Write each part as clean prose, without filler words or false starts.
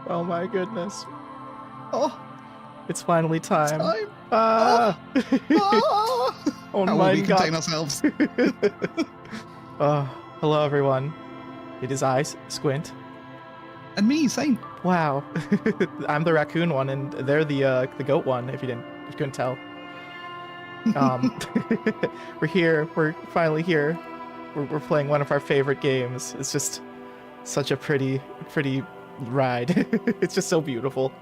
Oh my goodness. Oh, It's finally time. time. Ah! Oh, Oh how will my we god. contain ourselves? Hello everyone. It is I, Squint. And me, Saint. Wow. I'm the raccoon one and they're the goat one, if you couldn't tell. We're here. We're finally here. We're playing one of our favorite games. It's just such a pretty ride. It's just so beautiful.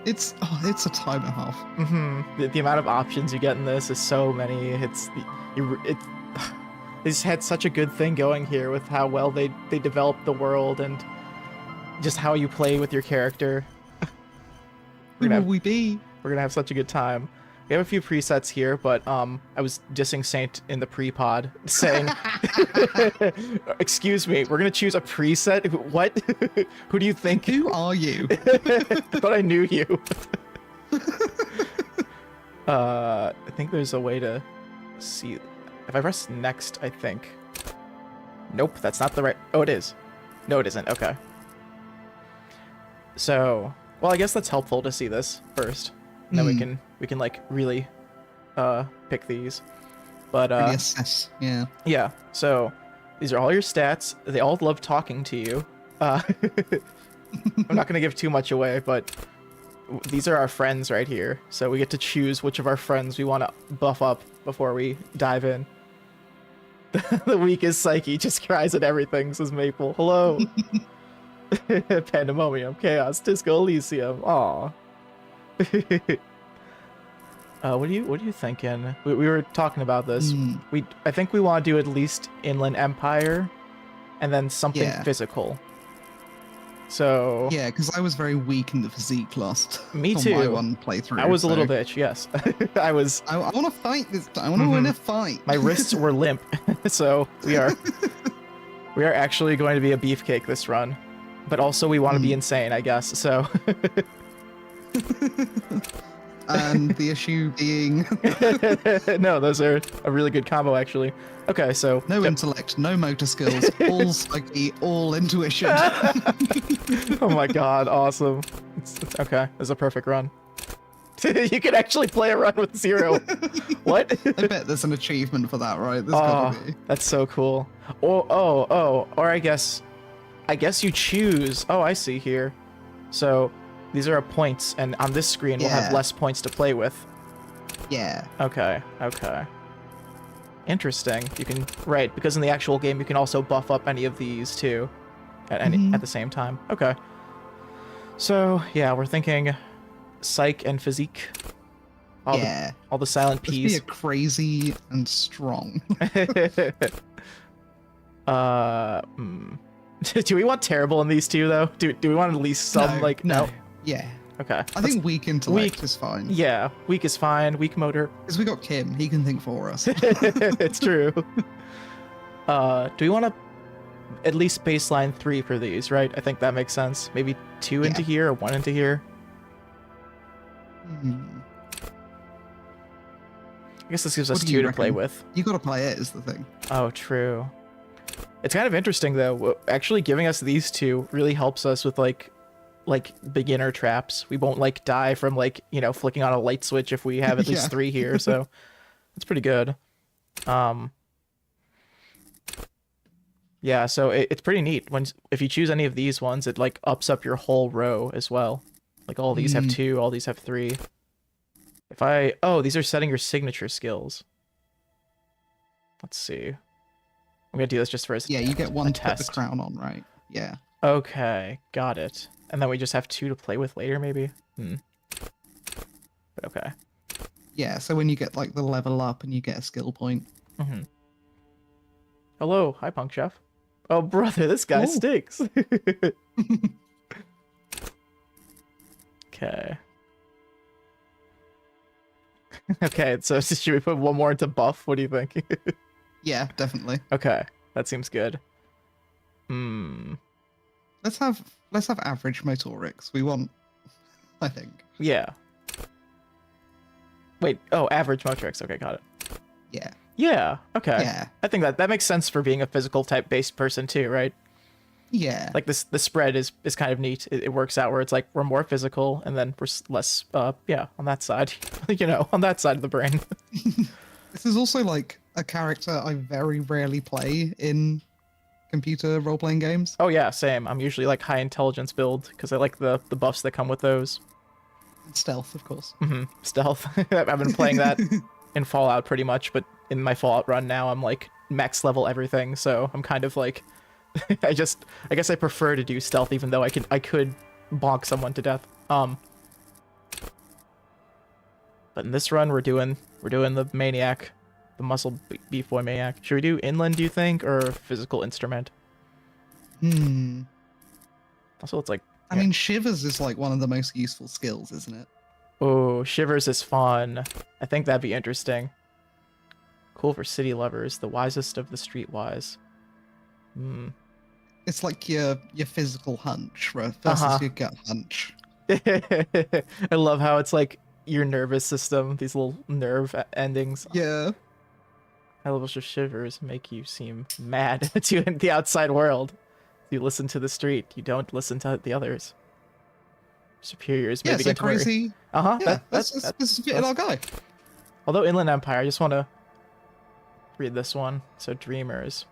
It's a time and a half. Mm-hmm. The amount of options you get in this is so many. They just had such a good thing going here with how well they developed the world and just how you play with your character. Who will we be? We're gonna have such a good time. We have a few presets here, but I was dissing Saint in the pre-pod, saying, "Excuse me, we're gonna choose a preset. What? Who do you think? Who are you?" I thought I knew you. I think there's a way to see. If I press next, I think. Nope, that's not the right. Oh, it is. No, it isn't. Okay. So, well, I guess that's helpful to see this first. And then we can like really pick these. But really assess. Yeah. Yeah. So these are all your stats. They all love talking to you. I'm not gonna give too much away, but these are our friends right here. So we get to choose which of our friends we want to buff up before we dive in. The weakest psyche just cries at everything, says Maple. Hello. Pandemonium, chaos, Disco Elysium. Aw. What are you thinking? We were talking about this. I think we want to do at least Inland Empire, and then something physical. So Yeah, because I was very weak in the physique last. Me on too. My one playthrough. I was a little bitch. Yes, I was. I want to fight this time. I want to win a fight. My wrists were limp, so we are actually going to be a beefcake this run. But also we want to be insane, I guess, so... And the issue being... No, those are a really good combo, actually. Okay, so... No intellect, no motor skills, all psyche, all intuition. Oh my god, awesome. Okay, that's a perfect run. You can actually play a run with 0. What? I bet there's an achievement for that, right? There's gotta be. That's so cool. Or I guess you choose. Oh, I see here. So these are our points, and on this screen we'll have less points to play with. Yeah. Okay. Interesting. You can because in the actual game you can also buff up any of these too, at the same time. Okay. So yeah, we're thinking psych and physique. All the silent P's. Let's be a crazy and strong. Do we want terrible in these two though? Do we want at least some no? Yeah. Okay. I think weak intellect is fine. Yeah, weak is fine. Weak motor. Because we got Kim, he can think for us. It's true. Do we want to at least baseline 3 for these? Right. I think that makes sense. Maybe 2 into here or 1 into here. I guess this gives us 2 to play with. You gotta play it is the thing. Oh, true. It's kind of interesting though. Actually giving us these 2 really helps us with like beginner traps. We won't die from flicking on a light switch if we have at least 3 here, so it's pretty good. Yeah, so it's pretty neat if you choose any of these ones, it ups up your whole row as well. All these have 2, all these have 3. These are setting your signature skills. Let's see. I'm gonna do this just for a you get 1 to put test. the crown on, right? Yeah. Okay, got it. And then we just have 2 to play with later, maybe? But okay. Yeah, so when you get the level up and you get a skill point. Hello, hi Punk Chef. Oh brother, this guy stinks. Okay. Okay, so should we put 1 more into buff? What do you think? Yeah, definitely. Okay, that seems good. Let's have average motorics. We want, I think. Yeah. Wait, average motorics. Okay, got it. Yeah. Yeah, okay. Yeah. I think that makes sense for being a physical type based person too, right? Yeah. Like this, the spread is kind of neat. It works out where it's like we're more physical, and then we're less, yeah, on that side, on that side of the brain. This is also like a character I very rarely play in computer role-playing games. Oh yeah, same. I'm usually like high intelligence build because I like the buffs that come with those. Stealth, of course. Stealth. I've been playing that in Fallout pretty much, but in my Fallout run now, I'm like max level everything, so I'm kind of like, I guess I prefer to do stealth, even though I could bonk someone to death. But in this run, we're doing the maniac, the muscle beef boy maniac. Should we do inland, do you think, or physical instrument? Also, it's like, I mean, shivers is like one of the most useful skills, isn't it? oh, shivers is fun. I think that'd be interesting. Cool for city lovers, the wisest of the streetwise. It's like your physical hunch versus your gut hunch. I love how it's like your nervous system, these little nerve endings. Yeah. High levels of shivers make you seem mad to the outside world. You listen to the street, you don't listen to the others. Superiors maybe get to worry. crazy. Yeah, this is fitting our guy. Although Inland Empire, I just want to read this one. So dreamers.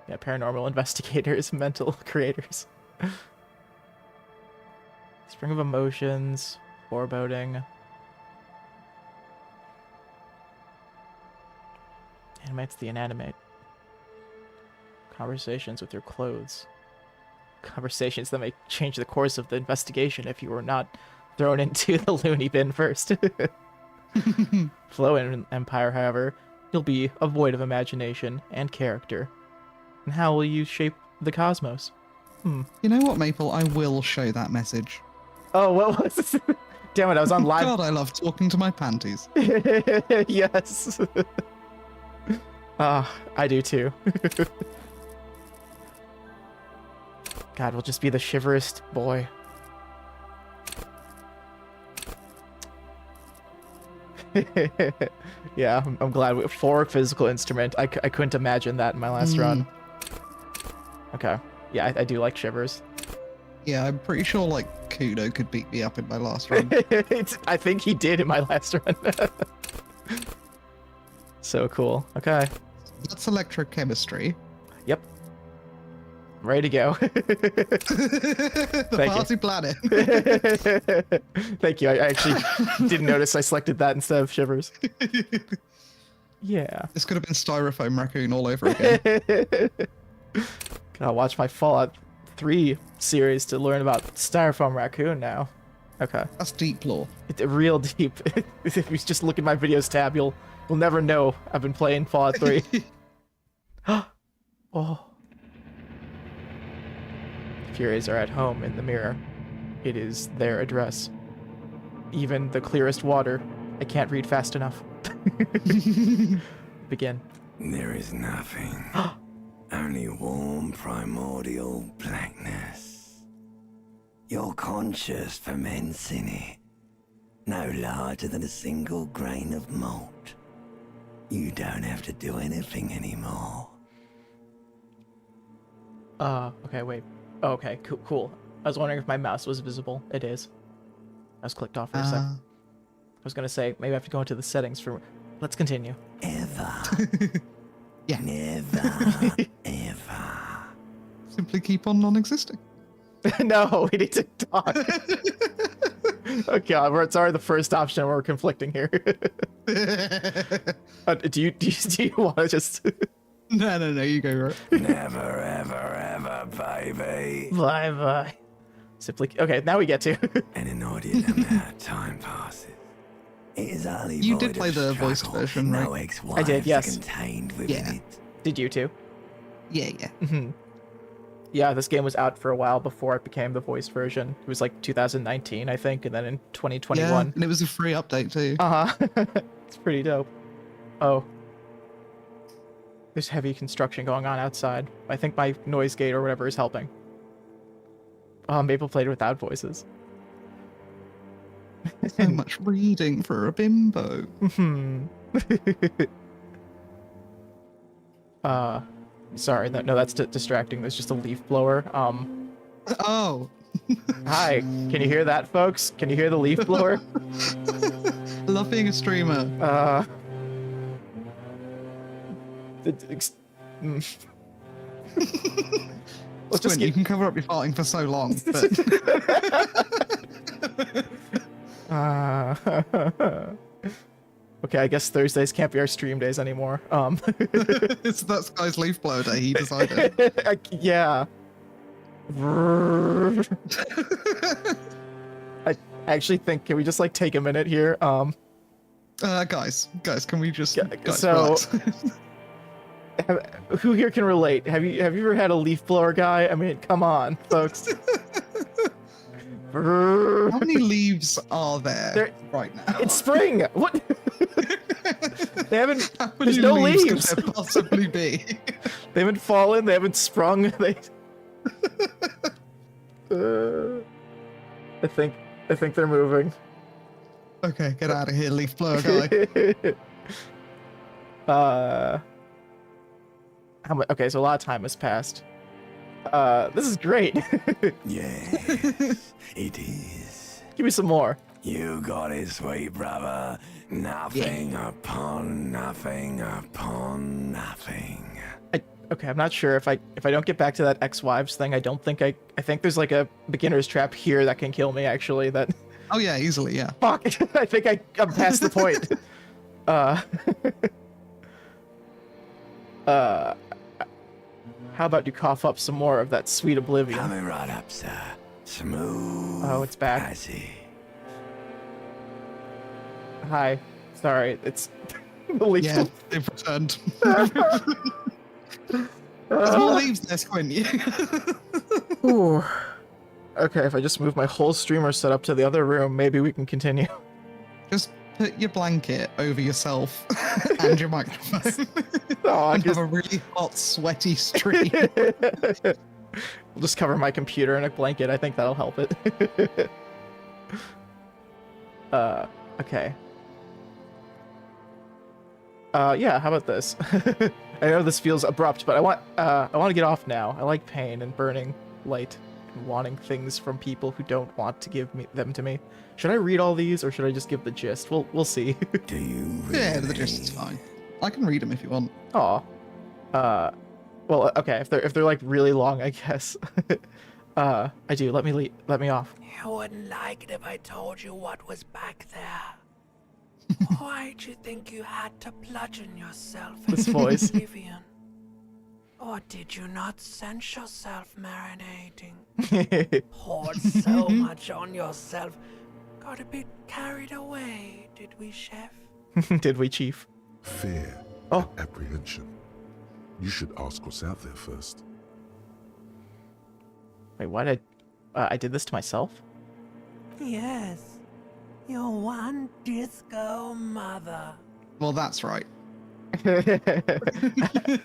Yeah, paranormal investigators, mental creators. Spring of emotions, foreboding. Animates the inanimate. Conversations with your clothes. Conversations that may change the course of the investigation if you were not thrown into the loony bin first. Flow in Empire, however, you'll be void of imagination and character. And how will you shape the cosmos? You know what, Maple? I will show that message. Oh, what was this? Damn it, I was on live. God, I love talking to my panties. Yes. I do too. God, we'll just be the shiverest boy. Yeah, I'm glad. For physical instrument, I couldn't imagine that in my last run. Okay. Yeah, I do like shivers. Yeah, I'm pretty sure like Kudo could beat me up in my last run. I think he did in my last run. So cool. Okay. That's electrochemistry. Yep. I'm ready to go. The party planet. Thank you. I actually didn't notice I selected that instead of shivers. Yeah. This could have been Styrofoam Raccoon all over again. Gotta watch my Fallout 3 series to learn about Styrofoam Raccoon now. Okay. That's deep lore. It's real deep. If you just look at my videos tab, you'll never know I've been playing Fallout 3. Oh. Furies are at home in the mirror. It is their address. Even the clearest water, I can't read fast enough. Begin. There is nothing. Only warm primordial blackness. Your conscious ferments in it. No larger than a single grain of malt. You don't have to do anything anymore. Okay, wait. Oh, okay, cool. I was wondering if my mouse was visible. It is. I was clicked off for a sec. I was gonna say, maybe I have to go into the settings for... Let's continue. Ever. Yeah. Never. Ever. Simply keep on non-existing. No, we need to talk. Oh god, it's already the first option we're conflicting here. Do you want to just... No, you go, right? Never, ever, ever, baby. Bye. Simply... Okay, now we get to... And an inordinate amount of time passes. It is utterly You void did play of the voice struggle. version, No right? ex-wives I did, yes. are contained within Yeah. it. Did you too? Yeah. Yeah, this game was out for a while before it became the voice version. It was like 2019, I think, and then in 2021. Yeah, and it was a free update too. It's pretty dope. Oh. There's heavy construction going on outside. I think my noise gate or whatever is helping. Oh, Maple played without voices. So much reading for a bimbo. Sorry, no, that's distracting. There's just a leaf blower. Oh, Hi. Can you hear that, folks? Can you hear the leaf blower? I love being a streamer. Let's just Squint, you can cover up your farting for so long, but okay, I guess Thursdays can't be our stream days anymore. that's guy's leaf blower day. He decided. Yeah. I actually think, can we just like take a minute here? Guys, can we just guys, so relax. who here can relate? Have you ever had a leaf blower guy? I mean, come on, folks. How many leaves are there right now? It's spring. What? They haven't. How many There's no leaves leaves. could there possibly be? They haven't fallen. They haven't sprung. They. I think they're moving. Okay, get out of here, leaf blower guy. How much? Okay, so a lot of time has passed. This is great. Yes, it is. Give me some more. You got it, sweet brother. Nothing upon nothing upon nothing. Okay, I'm not sure if I don't get back to that ex-wives thing. I don't think I think there's like a beginner's trap here that can kill me. Actually, that. Oh yeah, easily, yeah. Fuck! I think I'm past the point. How about you cough up some more of that sweet oblivion? Coming right up, sir. Smooth. Oh, it's back. Passy. Hi. Sorry, it's the leaf. Yeah, they've returned. There's more leaves there, Squint. Ooh. Okay, if I just move my whole streamer setup to the other room, maybe we can continue. Just put your blanket over yourself and your microphone. Oh, and have a really hot, sweaty stream. We'll just cover my computer in a blanket. I think that'll help it. Okay. Yeah, how about this? I know this feels abrupt, but I want to get off now. I like pain and burning light and wanting things from people who don't want to give them to me. Should I read all these or should I just give the gist? We'll see. Do you really? Yeah, the gist is fine. I can read them if you want. Aw. Well, okay, if they're like really long, I guess. I do. Let me off. You wouldn't like it if I told you what was back there. Why'd you think you had to bludgeon yourself This into voice. oblivion? Or did you not sense yourself marinating? Poured so much on yourself. Got a bit carried away, did we, Chef? Did we, Chief? Fear Oh. and apprehension. You should ask what's out there first. Wait, why did I did this to myself? Yes. Your one disco mother. Well, that's right. I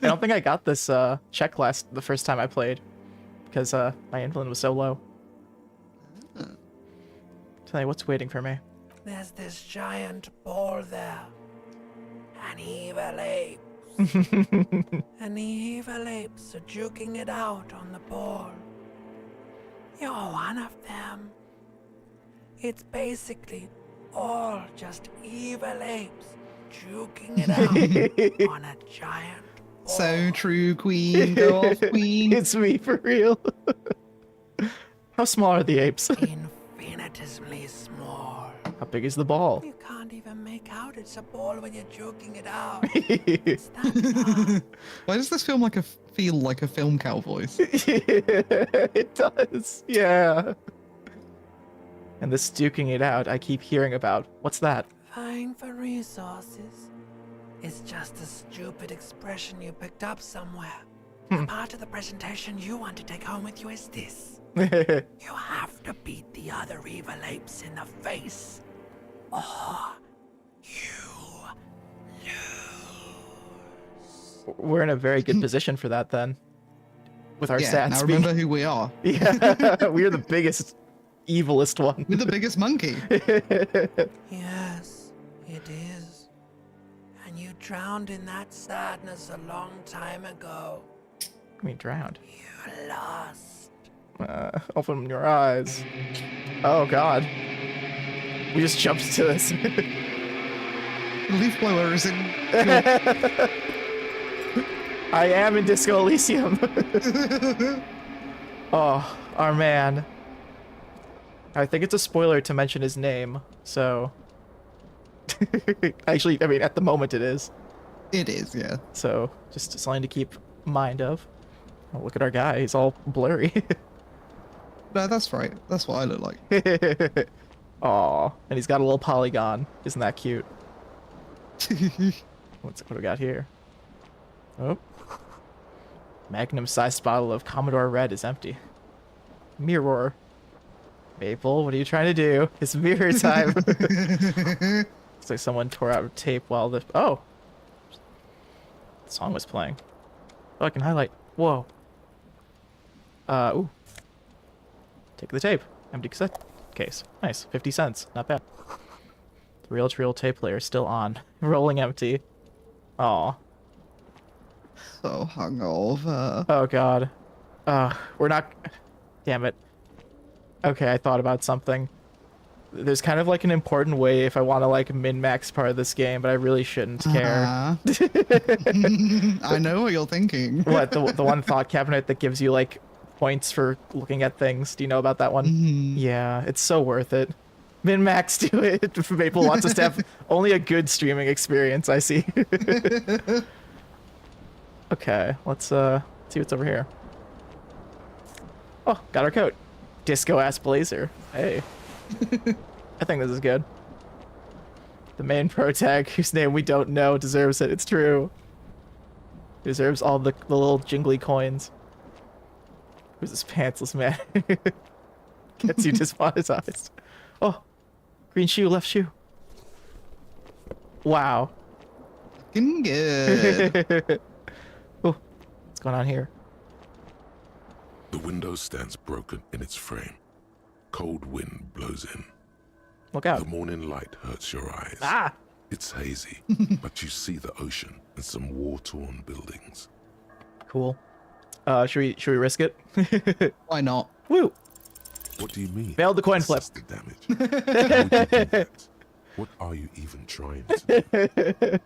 don't think I got this check the first time I played because my insulin was so low. Tell you what's waiting for me. There's this giant ball there. An evil ape. And the evil apes are juking it out on the ball. You're one of them. It's basically all just evil apes juking it out on a giant ball. So true, Queen. Go off, Queen. It's me for real. How small are the apes? Infinitesimally small. How big is the ball? You can't even make out it's a ball when you're joking it out. It's that far. Why does this feel like a film cow voice? It does. Yeah. And this duking it out I keep hearing about. What's that? Vying for resources. It's just a stupid expression you picked up somewhere. The part of the presentation you want to take home with you is this. You have to beat the other evil apes in the face, or you lose. We're in a very good position for that then. With our Yeah, stats now being... remember who we are. Yeah, we're the biggest, evilest one. We're the biggest monkey. Yes, it is. And you drowned in that sadness a long time ago. I mean, drowned. You lost. Open your eyes. Oh god. We just jumped to this. The leaf blower is in. I am in Disco Elysium. Oh, our man. I think it's a spoiler to mention his name, so... Actually, I mean, at the moment it is. It is, yeah. So, just something to keep mind of. Oh, look at our guy, he's all blurry. No, that's right. That's what I look like. Aw, and he's got a little polygon. Isn't that cute? What do we got here? Oh. Magnum-sized bottle of Commodore Red is empty. Mirror. Maple, what are you trying to do? It's mirror time. Looks like someone tore out tape while the... Oh! The song was playing. Oh, I can highlight. Whoa. Ooh. Take the tape. Empty cassette case. Nice. 50 cents. Not bad. The reel-to-reel tape player is still on. Rolling empty. Aw. So hungover. Oh god. We're not... Damn it. Okay, I thought about something. There's kind of like an important way if I want to like min-max part of this game, but I really shouldn't care. I know what you're thinking. What, the one thought cabinet that gives you like points for looking at things? Do you know about that one? Yeah, it's so worth it. Min-max do it. Maple wants us to have only a good streaming experience, I see. Okay, let's see what's over here. Oh, got our coat. Disco ass blazer. Hey. I think this is good. The main pro tag, whose name we don't know, deserves it. It's true. Deserves all the little jingly coins. Who's this pantsless man? Gets you demonetized. Oh, green shoe, left shoe. Wow. Looking good. Oh, what's going on here? The window stands broken in its frame. Cold wind blows in. Look out. The morning light hurts your eyes. Ah! It's hazy, but you see the ocean and some war-torn buildings. Cool. Should we risk it? Why not? Woo! What do you mean? Failed the coin flip. Assess the damage. How would you do that? What are you even trying to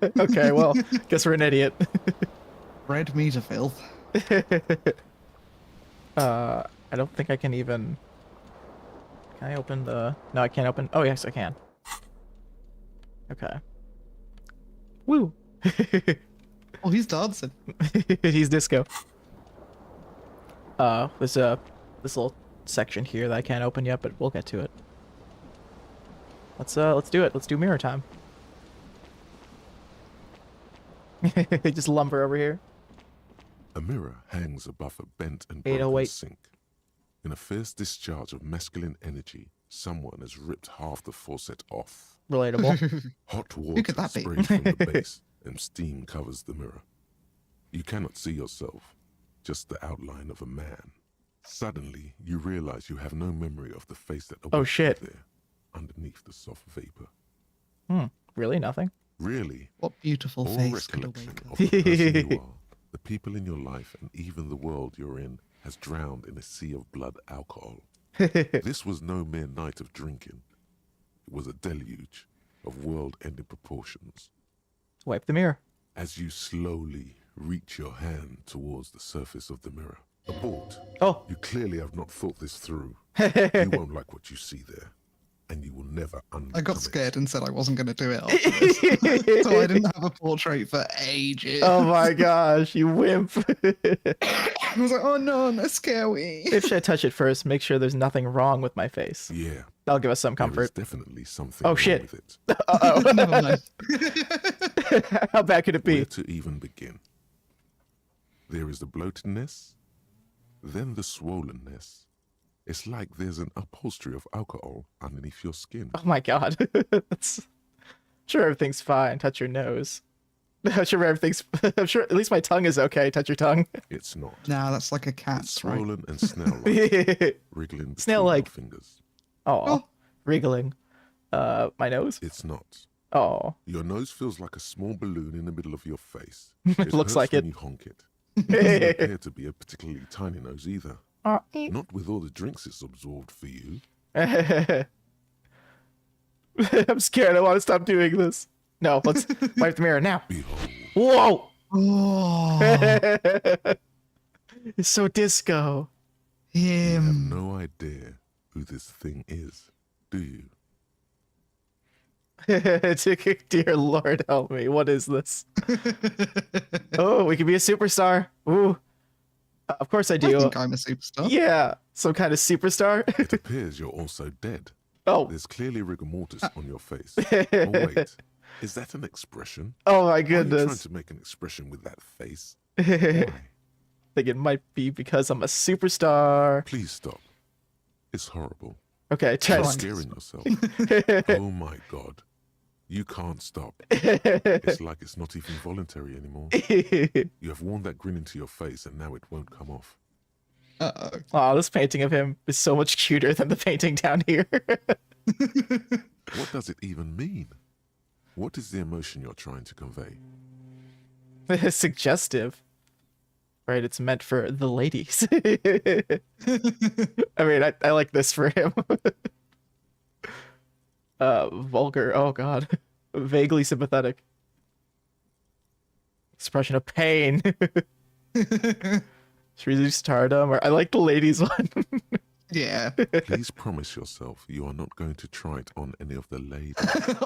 do? Okay, well, guess we're an idiot. Red meter filth. I don't think I can even... Can I open the... No, I can't open... Oh, yes, I can. Okay. Woo! Oh, he's dancing. He's disco. There's this little section here that I can't open yet, but we'll get to it. Let's do it. Let's do mirror time. Just lumber over here. A mirror hangs above a bent and 808. broken sink. In a fierce discharge of masculine energy, someone has ripped half the faucet off. Relatable. Hot could water that be? sprays from the base, and steam covers the mirror. You cannot see yourself, just the outline of a man. Suddenly, you realize you have no memory of the face that Oh, awaits shit. there, underneath the soft vapor. Really? Nothing? Really, What beautiful all face could recollection awaken. of the person you are, the people in your life, and even the world you're in has drowned in a sea of blood alcohol. This was no mere night of drinking. It was a deluge of world-ending proportions. Wipe the mirror. As you slowly reach your hand towards the surface of the mirror, abort. Oh. You clearly have not thought this through. You won't like what you see there, and you will never uncover I got it. scared and said I wasn't going to do it after this. So I didn't have a portrait for ages. Oh my gosh, you wimp. I was like, oh no, that's scary. If I touch it first, make sure there's nothing wrong with my face. Yeah, That'll give us some there is comfort. definitely something Oh, wrong shit. with it. Uh-oh. Never mind. How bad could it Where be? to even begin? There is the bloatedness, then the swollenness. It's like there's an upholstery of alcohol underneath your skin. Oh my god. That's... Sure, everything's fine. Touch your nose. I'm sure everything's... I'm sure at least my tongue is okay. Touch your tongue. It's not. Nah, that's like a It's cat's, right? swollen and snail-like, wriggling between Snail-like. your fingers. Oh, wriggling. My nose? It's not. Oh. Your nose feels like a small balloon in the middle of your face. Looks hurts like when it. you honk it. Doesn't appear to be a particularly tiny nose either. Not with all the drinks it's absorbed for you. I'm scared. I want to stop doing this. No, let's wipe the mirror now. Behold, Whoa! Oh, It's so disco. you have him. no idea who this thing is, do you? Dear Lord, help me. What is this? Oh, we can be a superstar. Ooh. Of course I I do. think I'm a superstar. Yeah, some kind of superstar. It appears you're also dead. Oh, There's clearly rigor mortis on your face. Oh, wait. Is that an expression? oh my Are you trying goodness. to make an expression with that face? I Why? think it might be because I'm a superstar. Please stop. It's horrible. Okay, try You're Fine. scaring yourself. Oh my god. You can't stop. It's like it's not even voluntary anymore. You have worn that grin into your face and now it won't come off. Uh-oh. Oh, this painting of him is so much cuter than the painting down here. What does it even mean? What is the emotion you're trying to convey? Suggestive. Right, it's meant for the ladies. I mean, I like this for him. Vulgar. Oh god. Vaguely sympathetic. Expression of pain. Shreezy stardom. Or I like the ladies one. Yeah, Please promise yourself you are not going to try it on any of the ladies.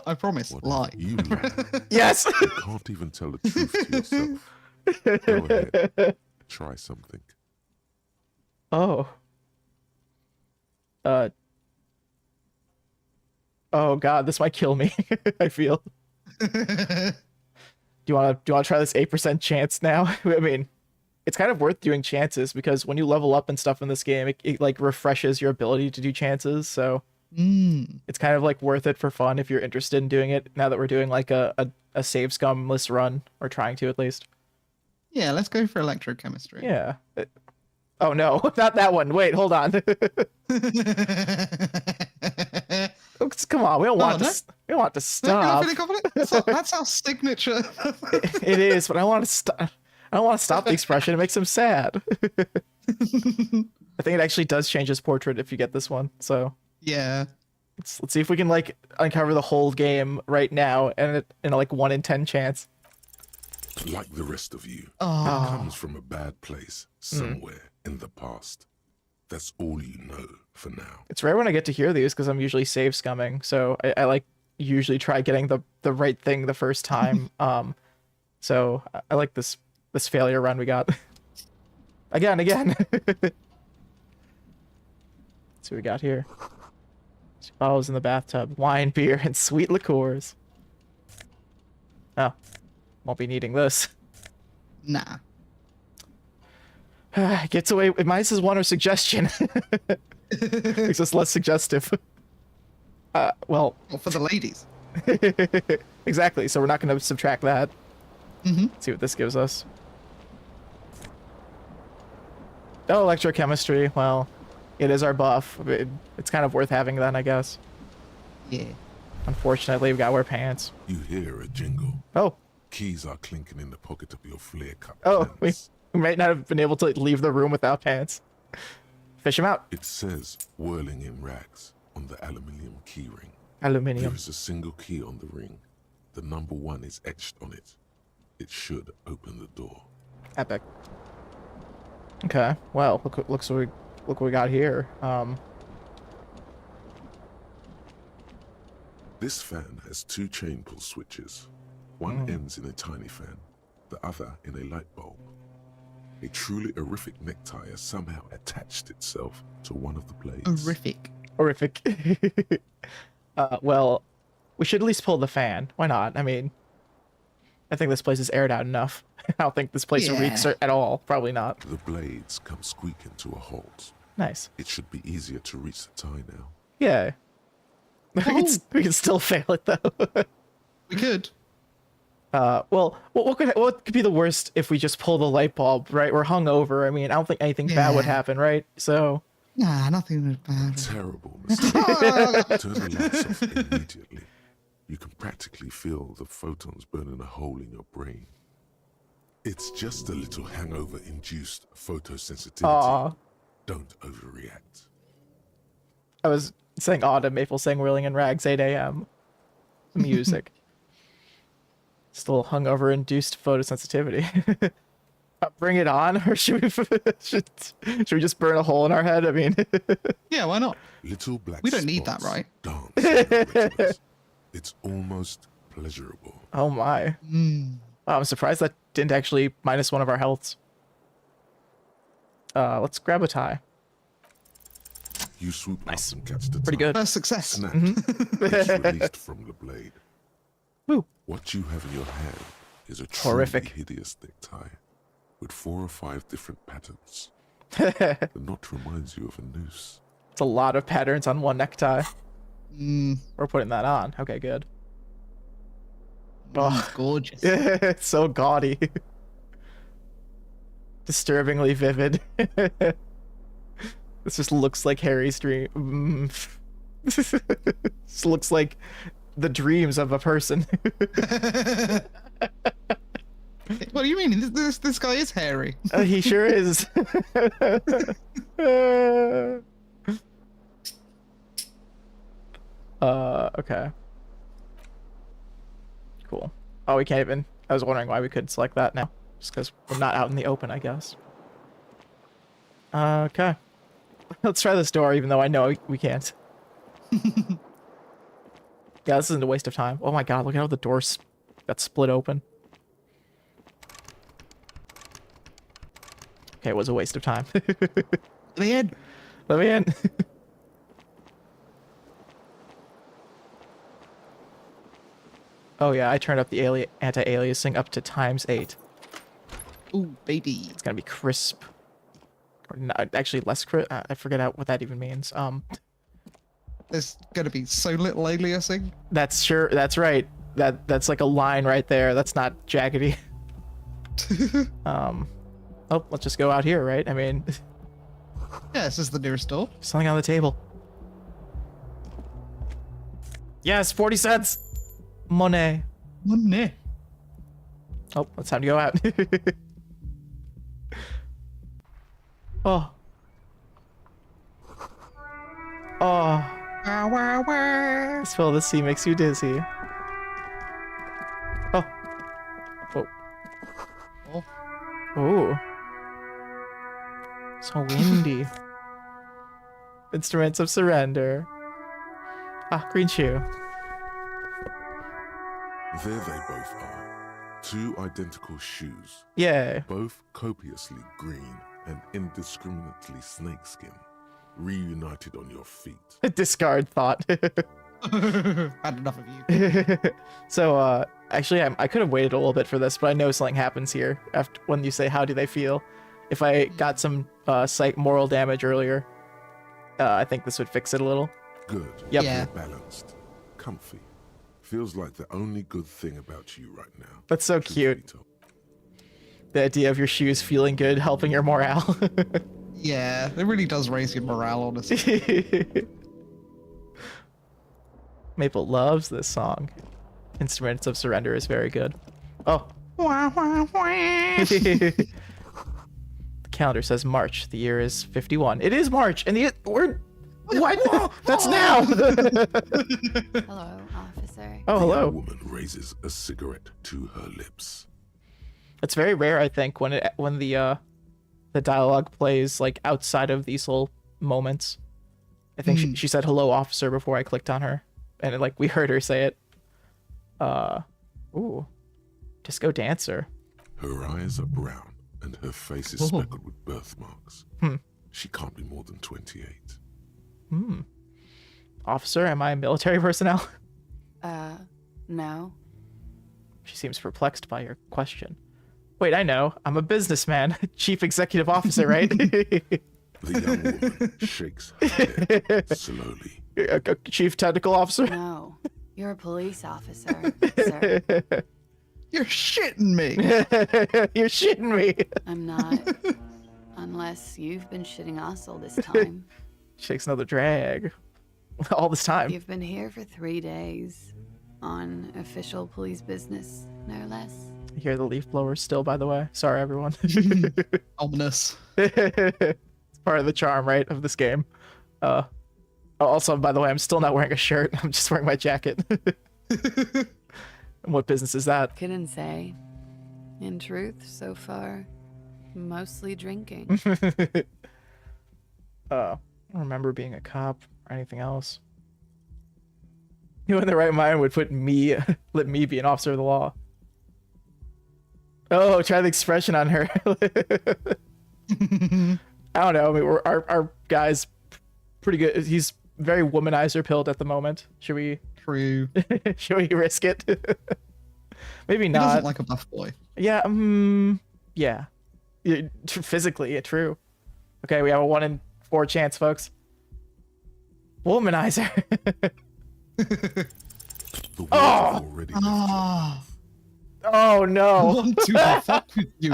I promise. What Lie. have you learned? Yes. You can't even tell the truth to yourself. Go ahead. Try something. Oh. Oh god, this might kill me. I feel. Do you want to try this 8% chance now? I mean, it's kind of worth doing chances because when you level up and stuff in this game, it like refreshes your ability to do chances. So it's kind of like worth it for fun if you're interested in doing it. Now that we're doing like a save scumless run, or trying to at least. Yeah, let's go for electrochemistry. Yeah. Oh no, not that one. Wait, hold on. Come on, we don't want no. to. We don't want to No, stop. you're not feeling confident? That's our signature. It is, but I want to stop. I don't want to stop the expression. It makes him sad. I think it actually does change his portrait if you get this one. So Yeah. let's see if we can like uncover the whole game right now, and in a like 1 in 10 chance. Like the rest of you, Oh, comes from a bad place somewhere in the past. That's all you know for now. It's rare when I get to hear these because I'm usually save scumming. So I like usually try getting the right thing the first time. So I like this failure run we got. Again. Let's see what we got here. Two bottles in the bathtub, wine, beer, and sweet liqueurs. Oh, won't be needing this. nah. Gets away. It minus is one or suggestion. Makes us less suggestive. Well, Well, for the ladies. exactly. So we're not going to subtract that. Mm-hmm. Let's see what this gives us. Oh, electrochemistry. Well, it is our buff. It's kind of worth having then, I guess. Yeah. Unfortunately, we got to wear pants. You hear a jingle. Oh, Keys are clinking in the pocket of your flare cup. oh, pants. we might not have been able to leave the room without pants. Fish him out. It says whirling in rags on the aluminium key ring. Aluminium. There is a single key on the ring. The number 1 is etched on it. It should open the door. Epic. Okay. Well, look what we got here. This fan has 2 chain pull switches. One ends in a tiny fan, the other in a light bulb. A truly horrific necktie has somehow attached itself to one of the blades. Horrific. Horrific. Well, we should at least pull the fan. Why not? I mean, I think this place is aired out enough. I don't think this place reeks Yeah. at all. Probably not. The blades come squeaking to a halt. Nice. It should be easier to reach the tie now. Yeah. We can still fail it though. We could. Well, what could be the worst if we just pull the light bulb, right? We're hungover. I mean, I don't think anything bad would Yeah. happen, right? So, Nah, nothing was bad. Terrible mistake. Turn the lights off immediately. You can practically feel the photons burning a hole in your brain. It's just a little hangover-induced photosensitivity. Aw. Don't overreact. I was saying aw to Maple saying Whirling in Rags 8 a.m. Music. Still hungover-induced photosensitivity. Bring it on, or should we should we just burn a hole in our head? I mean, Yeah, why not? Little black We don't need that, spots right? Dance in the retinas. It's almost pleasurable. oh my. Wow, I'm surprised that didn't actually minus one of our healths. Let's grab a tie. You swoop Nice. up and catch the Pretty tie. good. First success. Snapped. It's released from the blade. Woo. What you have in your hand is a Horrific. truly hideous necktie with 4 or 5 different patterns. The knot reminds you of a noose. It's a lot of patterns on one necktie. Mm, We're putting that on. Okay, good. Oh. gorgeous. It's so gaudy. Disturbingly vivid. This just looks like Harry's dream. This looks like the dreams of a person. What do you mean? This guy is hairy. He sure is. Okay. Cool. Oh, we can't even. I was wondering why we couldn't select that now. Just because we're not out in the open, I guess. Okay. Let's try this door, even though I know we can't. Yeah, this isn't a waste of time. Oh my god, look at how the doors got split open. Okay, it was a waste of time. Let me in. Let me in. Oh yeah, I turned up the anti-aliasing up to ×8. Ooh, baby. It's gonna be crisp. Or not, actually less crisp. I forget what that even means. There's gonna be so little aliasing. That's sure. That's right. That's like a line right there. That's not jaggedy. Oh, let's just go out here, right? I mean, Yeah, this is the nearest door. something on the table. Yes, 40 cents. Money. Money. Oh, it's time to go out. Oh. Oh. The smell of the sea makes you dizzy. Oh. Oh. Oh. Ooh. So windy. Instruments of surrender. Ah, green shoe. There they both are. 2 identical shoes, Yay. both copiously green and indiscriminately snakeskin, reunited on your feet. Discard thought. Had enough of you. So, actually, I could have waited a little bit for this, but I know something happens here after when you say, how do they feel? If I got some moral damage earlier, I think this would fix it a little. Good. Yep. Yeah. They're balanced. Comfy. Feels like the only good thing about you right now. That's so truth cute. be told. The idea of your shoes feeling good, helping your morale. Yeah, it really does raise your morale, honestly. Maple loves this song. Instruments of Surrender is very good. Oh. The calendar says March. The year is 51. It is March, and we're what? That's now. Hello, officer. Oh, The hello. young woman raises a cigarette to her lips. It's very rare, I think, when the dialogue plays like outside of these little moments. I think she said hello, officer, before I clicked on her, and like we heard her say it. Ooh, disco dancer. Her eyes are brown, and her face is speckled with birthmarks. She can't be more than 28. Officer, am I military personnel? No. She seems perplexed by your question. Wait, I know. I'm a businessman, chief executive officer, right? The young woman shakes her head slowly. A chief technical officer? No. You're a police officer, sir. You're shitting me. You're shitting me. I'm not. Unless you've been shitting us all this time. Shakes another drag. All this time. You've been here for 3 days. On official police business, no less. I hear the leaf blower still, by the way. Sorry, everyone. Ominous. It's part of the charm, right, of this game. Also, by the way, I'm still not wearing a shirt. I'm just wearing my jacket. And what business is that? Couldn't say. In truth, so far, mostly drinking. I don't remember being a cop or anything else. Who in the right mind would let me be an officer of the law? Oh, try the expression on her. I don't know. I mean, our guy's pretty good. He's very womanizer pilled at the moment. Should we? True. Should we risk it? Maybe He not. doesn't like a buff boy. Yeah. Yeah. Physically, true. Okay, we have a 1 in 4 chance, folks. Womanizer. The words Oh! have already Ah, Oh I no. want to fuck with you.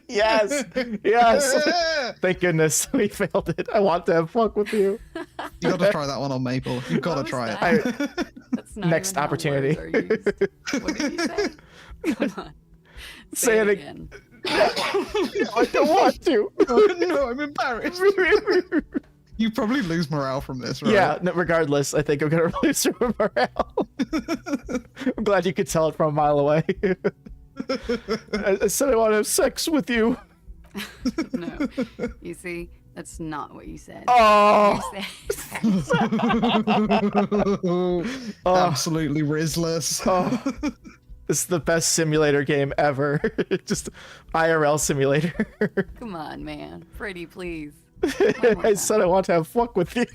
Yes. Yes. Thank goodness we failed it. I want to have fuck with you. You gotta try that one on Maple. You've gotta What was try that? it. That's not Next even how opportunity. words are used. What did you say? Come on. Say it again. I don't want to. Oh, no, I'm embarrassed. You probably lose morale from this, right? Yeah, no, regardless, I think I'm gonna lose your morale. I'm glad you could tell it from a mile away. I said I want to have sex with you. No. You see, that's not what you said. Oh, You said Absolutely risless. oh. This is the best simulator game ever. Just IRL simulator. come on, man. Pretty please. I said I want to have fuck with you.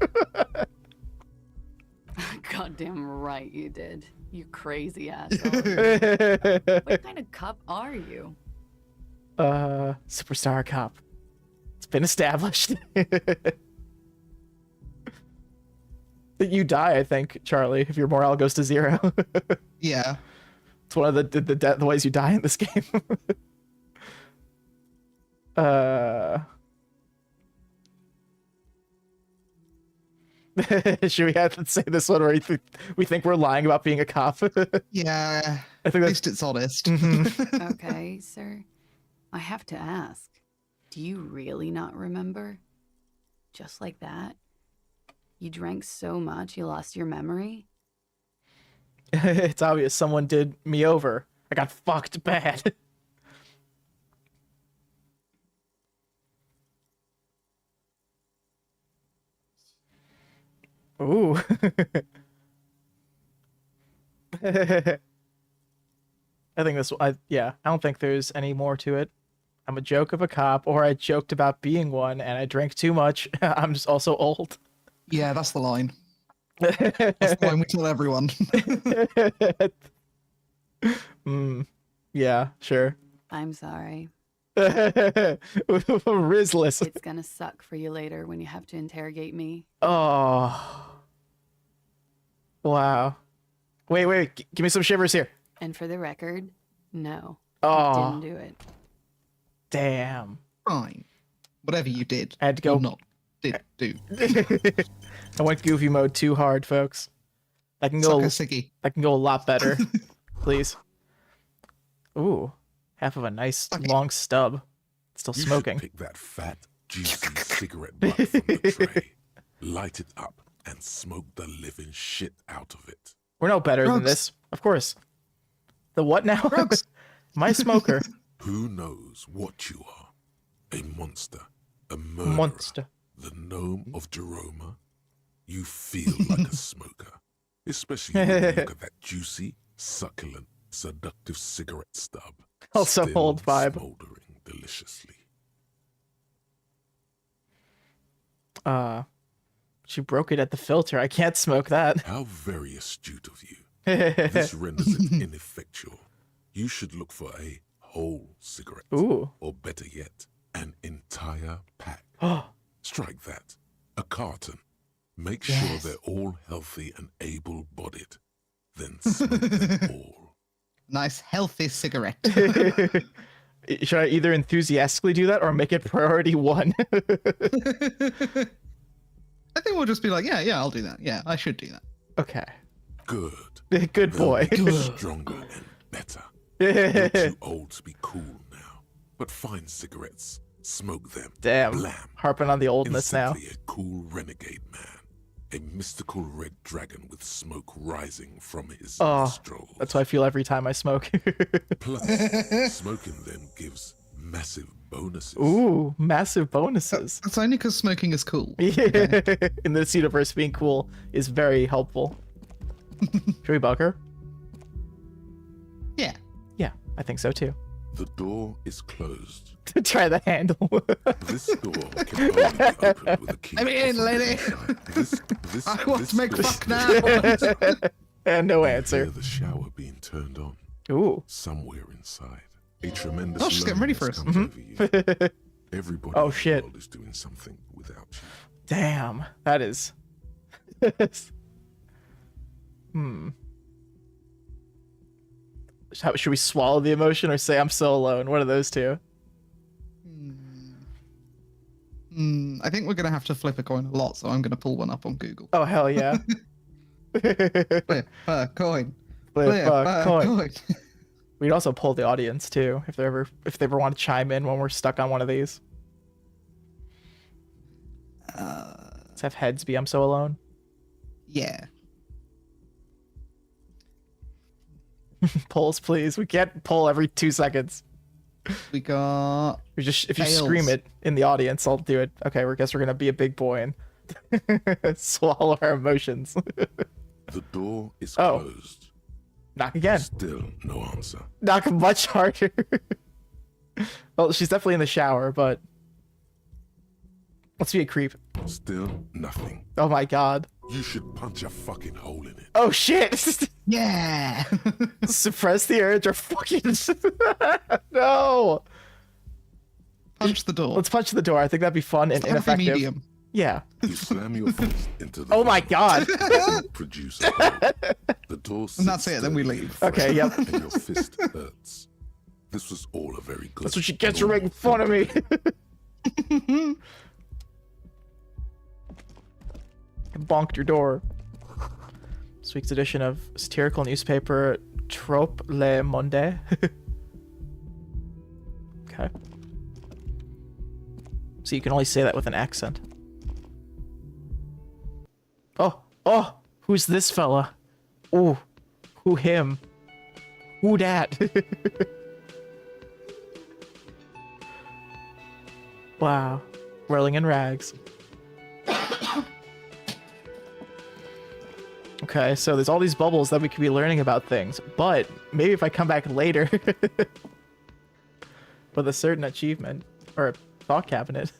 Goddamn right you did. You crazy asshole. What kind of cop are you? Superstar cop. It's been established. You die, I think, Charlie, if your morale goes to 0. Yeah. It's one of the ways you die in this game. Should we have to say this one where we think we're lying about being a cop? Yeah. I think At that's least it's honest. Okay, sir. I have to ask. Do you really not remember? Just like that? You drank so much you lost your memory? it's obvious someone did me over. I got fucked bad. Ooh. I think this. Yeah. I don't think there's any more to it. I'm a joke of a cop, or I joked about being one, and I drank too much. I'm just also old. Yeah, that's the line. That's the line we tell everyone. Yeah, sure. I'm sorry. Rizless. It's gonna suck for you later when you have to interrogate me. Oh. Wow. Wait. Give me some shivers here. And for the record, no. Oh. I didn't do it. Damn. Fine. Whatever you did. I had to go. Or not did do. I went goofy mode too hard, folks. I can go. Suck a ciggy. I can go a lot better. Please. Ooh, half of a nice Okay. long stub. Still You should smoking. pick that fat, juicy cigarette butt from the tray, light it up, and smoke the living shit out of it. We're no better than Drugs. this, of course. The what now? Drugs. My smoker. Who knows what you are? A monster, a murderer, Monster. the gnome of Jeroma? You feel like a smoker, especially when you look at that juicy, succulent, seductive cigarette stub. Also still old vibe. Smoldering deliciously. She broke it at the filter. I can't smoke that. How very astute of you. This renders it ineffectual. You should look for a whole cigarette. Ooh. Or better yet, an entire pack. Strike that. A carton. Make sure Yes. they're all healthy and able-bodied. Then smoke them all. Nice healthy cigarette. Should I either enthusiastically do that or make it priority 1? I think we'll just be like, yeah, I'll do that. Yeah, I should do that. Okay. Good. Good They'll boy. become stronger and better. You're too old to be cool now, but find cigarettes, smoke them, Damn. blam. Harping on the oldness now. Instantly a cool renegade man, a mystical red dragon with smoke rising from his nostrils. That's how I feel every time I smoke. Plus, smoking then gives massive bonuses. Ooh, massive bonuses. That's only because smoking is cool. In this universe, being cool is very helpful. Should we bug her? Yeah. Yeah, I think so too. The door is closed. Try the handle. This door can only be opened with a key. Let me in, from the lady. inside. This I want to make door- fuck now. And no You hear answer. the shower being turned on. Ooh. Somewhere inside, a tremendous Oh, she's getting ready for loneliness us. comes over you. Everybody Oh, in shit. the world is doing something without you. Damn. That is. Should we swallow the emotion or say I'm so alone? One of those two. I think we're going to have to flip a coin a lot, so I'm going to pull one up on Google. Oh, hell yeah. Flip a coin. Flip a coin. coin. We'd also poll the audience too, if they ever want to chime in when we're stuck on one of these. Let's have heads be I'm so alone. Yeah. Polls, please. We can't poll every 2 seconds. We got... We just if you Tails. scream it in the audience, I'll do it. Okay, we guess we're gonna be a big boy and swallow our emotions. The door is Oh. closed. Knock again. Still no answer. Knock much harder. Well, she's definitely in the shower, but let's be a creep. Still nothing. Oh my god. You should punch a fucking hole in it. Oh shit. Yeah. Suppress the urge or fucking no. Punch the door. Let's punch the door. I think that'd be fun and Happy ineffective. medium. Yeah. You slam your fist into the Oh my bottom. god. It doesn't produce a hole. The door And that's sits it, then we steadily leave. in front, Okay, yep. And your fist hurts. This was all a very good. That's what she gets for making fun of me. Bonked your door. This week's edition of satirical newspaper Trope Le Monde. Okay. So you can only say that with an accent. Oh, who's this fella? Oh, who him? Who dat? Wow. Whirling in rags. Okay, so there's all these bubbles that we could be learning about things, but maybe if I come back later with a certain achievement or a thought cabinet.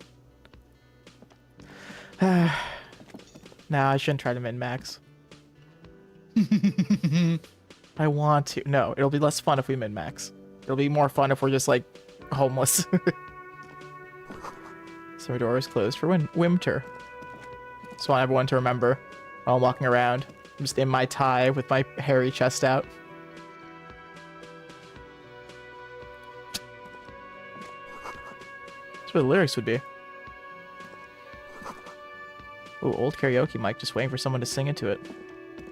Nah, I shouldn't try to min-max. I want to. No, it'll be less fun if we min-max. It'll be more fun if we're just, like, homeless. So our door is closed for winter. Just want everyone to remember while I'm walking around. I'm just in my tie with my hairy chest out. That's what the lyrics would be. Ooh, old karaoke mic, just waiting for someone to sing into it.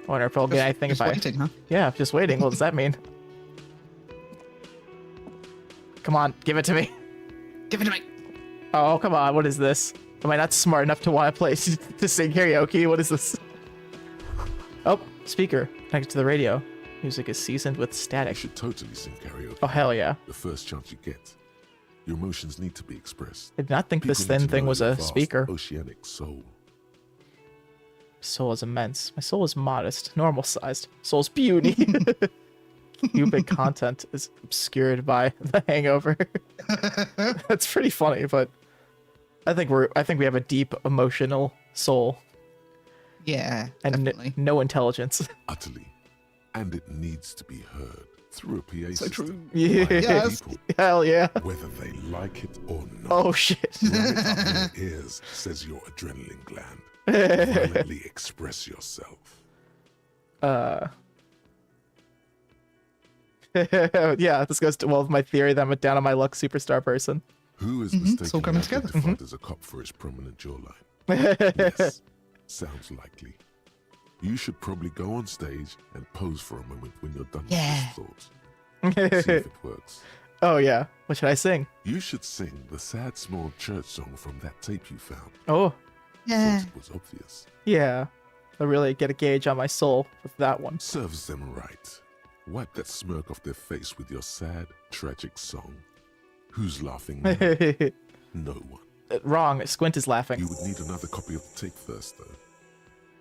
I wonder if I'll get anything Just if I... waiting, huh? Yeah, just waiting. What does that mean? Come on, give it to me. Give it to me. Oh, come on. What is this? Am I not smart enough to want to play to sing karaoke? What is this? Oh, speaker. Connected to the radio. Music is seasoned with You static. should totally sing karaoke. Oh, hell yeah. The first chance you get. Your emotions need to be expressed. I did not think this People need thin to thing know was your a vast speaker. Oceanic soul. Soul is immense. My soul is modest, normal sized. Soul's puny. Cubic content is obscured by the hangover. That's pretty funny, but I think we have a deep emotional soul Yeah, and definitely. no intelligence. Utterly. And it needs to be heard through a PA So system. true. Yeah. by Yes. people, Hell yeah. whether they like it or not. Oh shit. Right up in your ears, says your adrenaline gland. Violently express yourself. Yeah, this goes to well with my theory that I'm a down on my luck superstar person. Who is it's all mistakenly coming together. identified as a cop for his prominent jawline? Yes, sounds likely. You should probably go on stage and pose for a moment when you're done Yeah. with those thoughts. See if it works. Oh yeah. What should I sing? You should sing the sad small church song from that tape you found. Oh, Yeah. Thought it was obvious. yeah. I really get a gauge on my soul with that one. Serves them right. Wipe that smirk off their face with your sad, tragic song. Who's laughing now? No one. Wrong. Squint is laughing. You would need another copy of the tape first, though.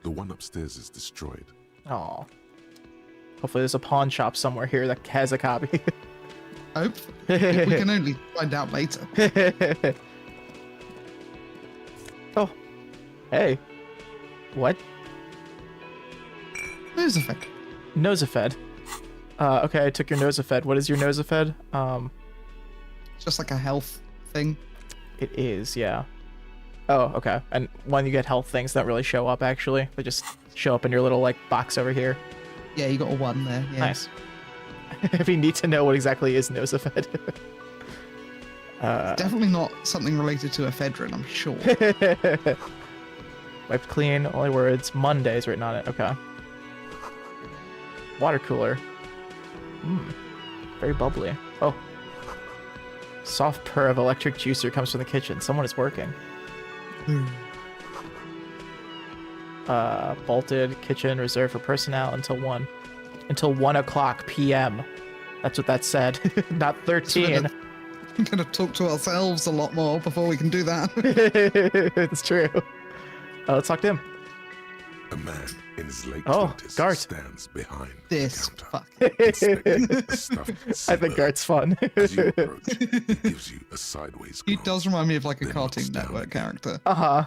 The one upstairs is destroyed. Oh. Hopefully there's a pawn shop somewhere here that has a copy. Hope. We can only find out later. Oh. Hey. What? There's a thing. Nosafed. Okay, I took your Nosafed. What is your Nosafed? It's just like a health thing. It is, yeah. Oh, okay. And when you get health things, that really show up, actually. They just show up in your little, like, box over here. Yeah, you got a 1 there. Yeah. Nice. If you need to know what exactly is Nosafed. Definitely not something related to ephedrine, I'm sure. Wiped clean, only words, Mondays written on it. Okay. Water cooler. Very bubbly. Oh. Soft purr of electric juicer comes from the kitchen. Someone is working. Bolted kitchen reserved for personnel until 1 o'clock p.m. That's what that said. Not 13. We're gonna talk to ourselves a lot more before we can do that. It's true. Let's talk to him. A man in his late Oh, 20s Gart. stands behind This the counter. fuck. Inspecting a stuffed I think seabird. Gart's fun. As you approach, he gives you a sideways He glance. does remind me of like a Then Cartoon looks down Network at you. character. Uh-huh.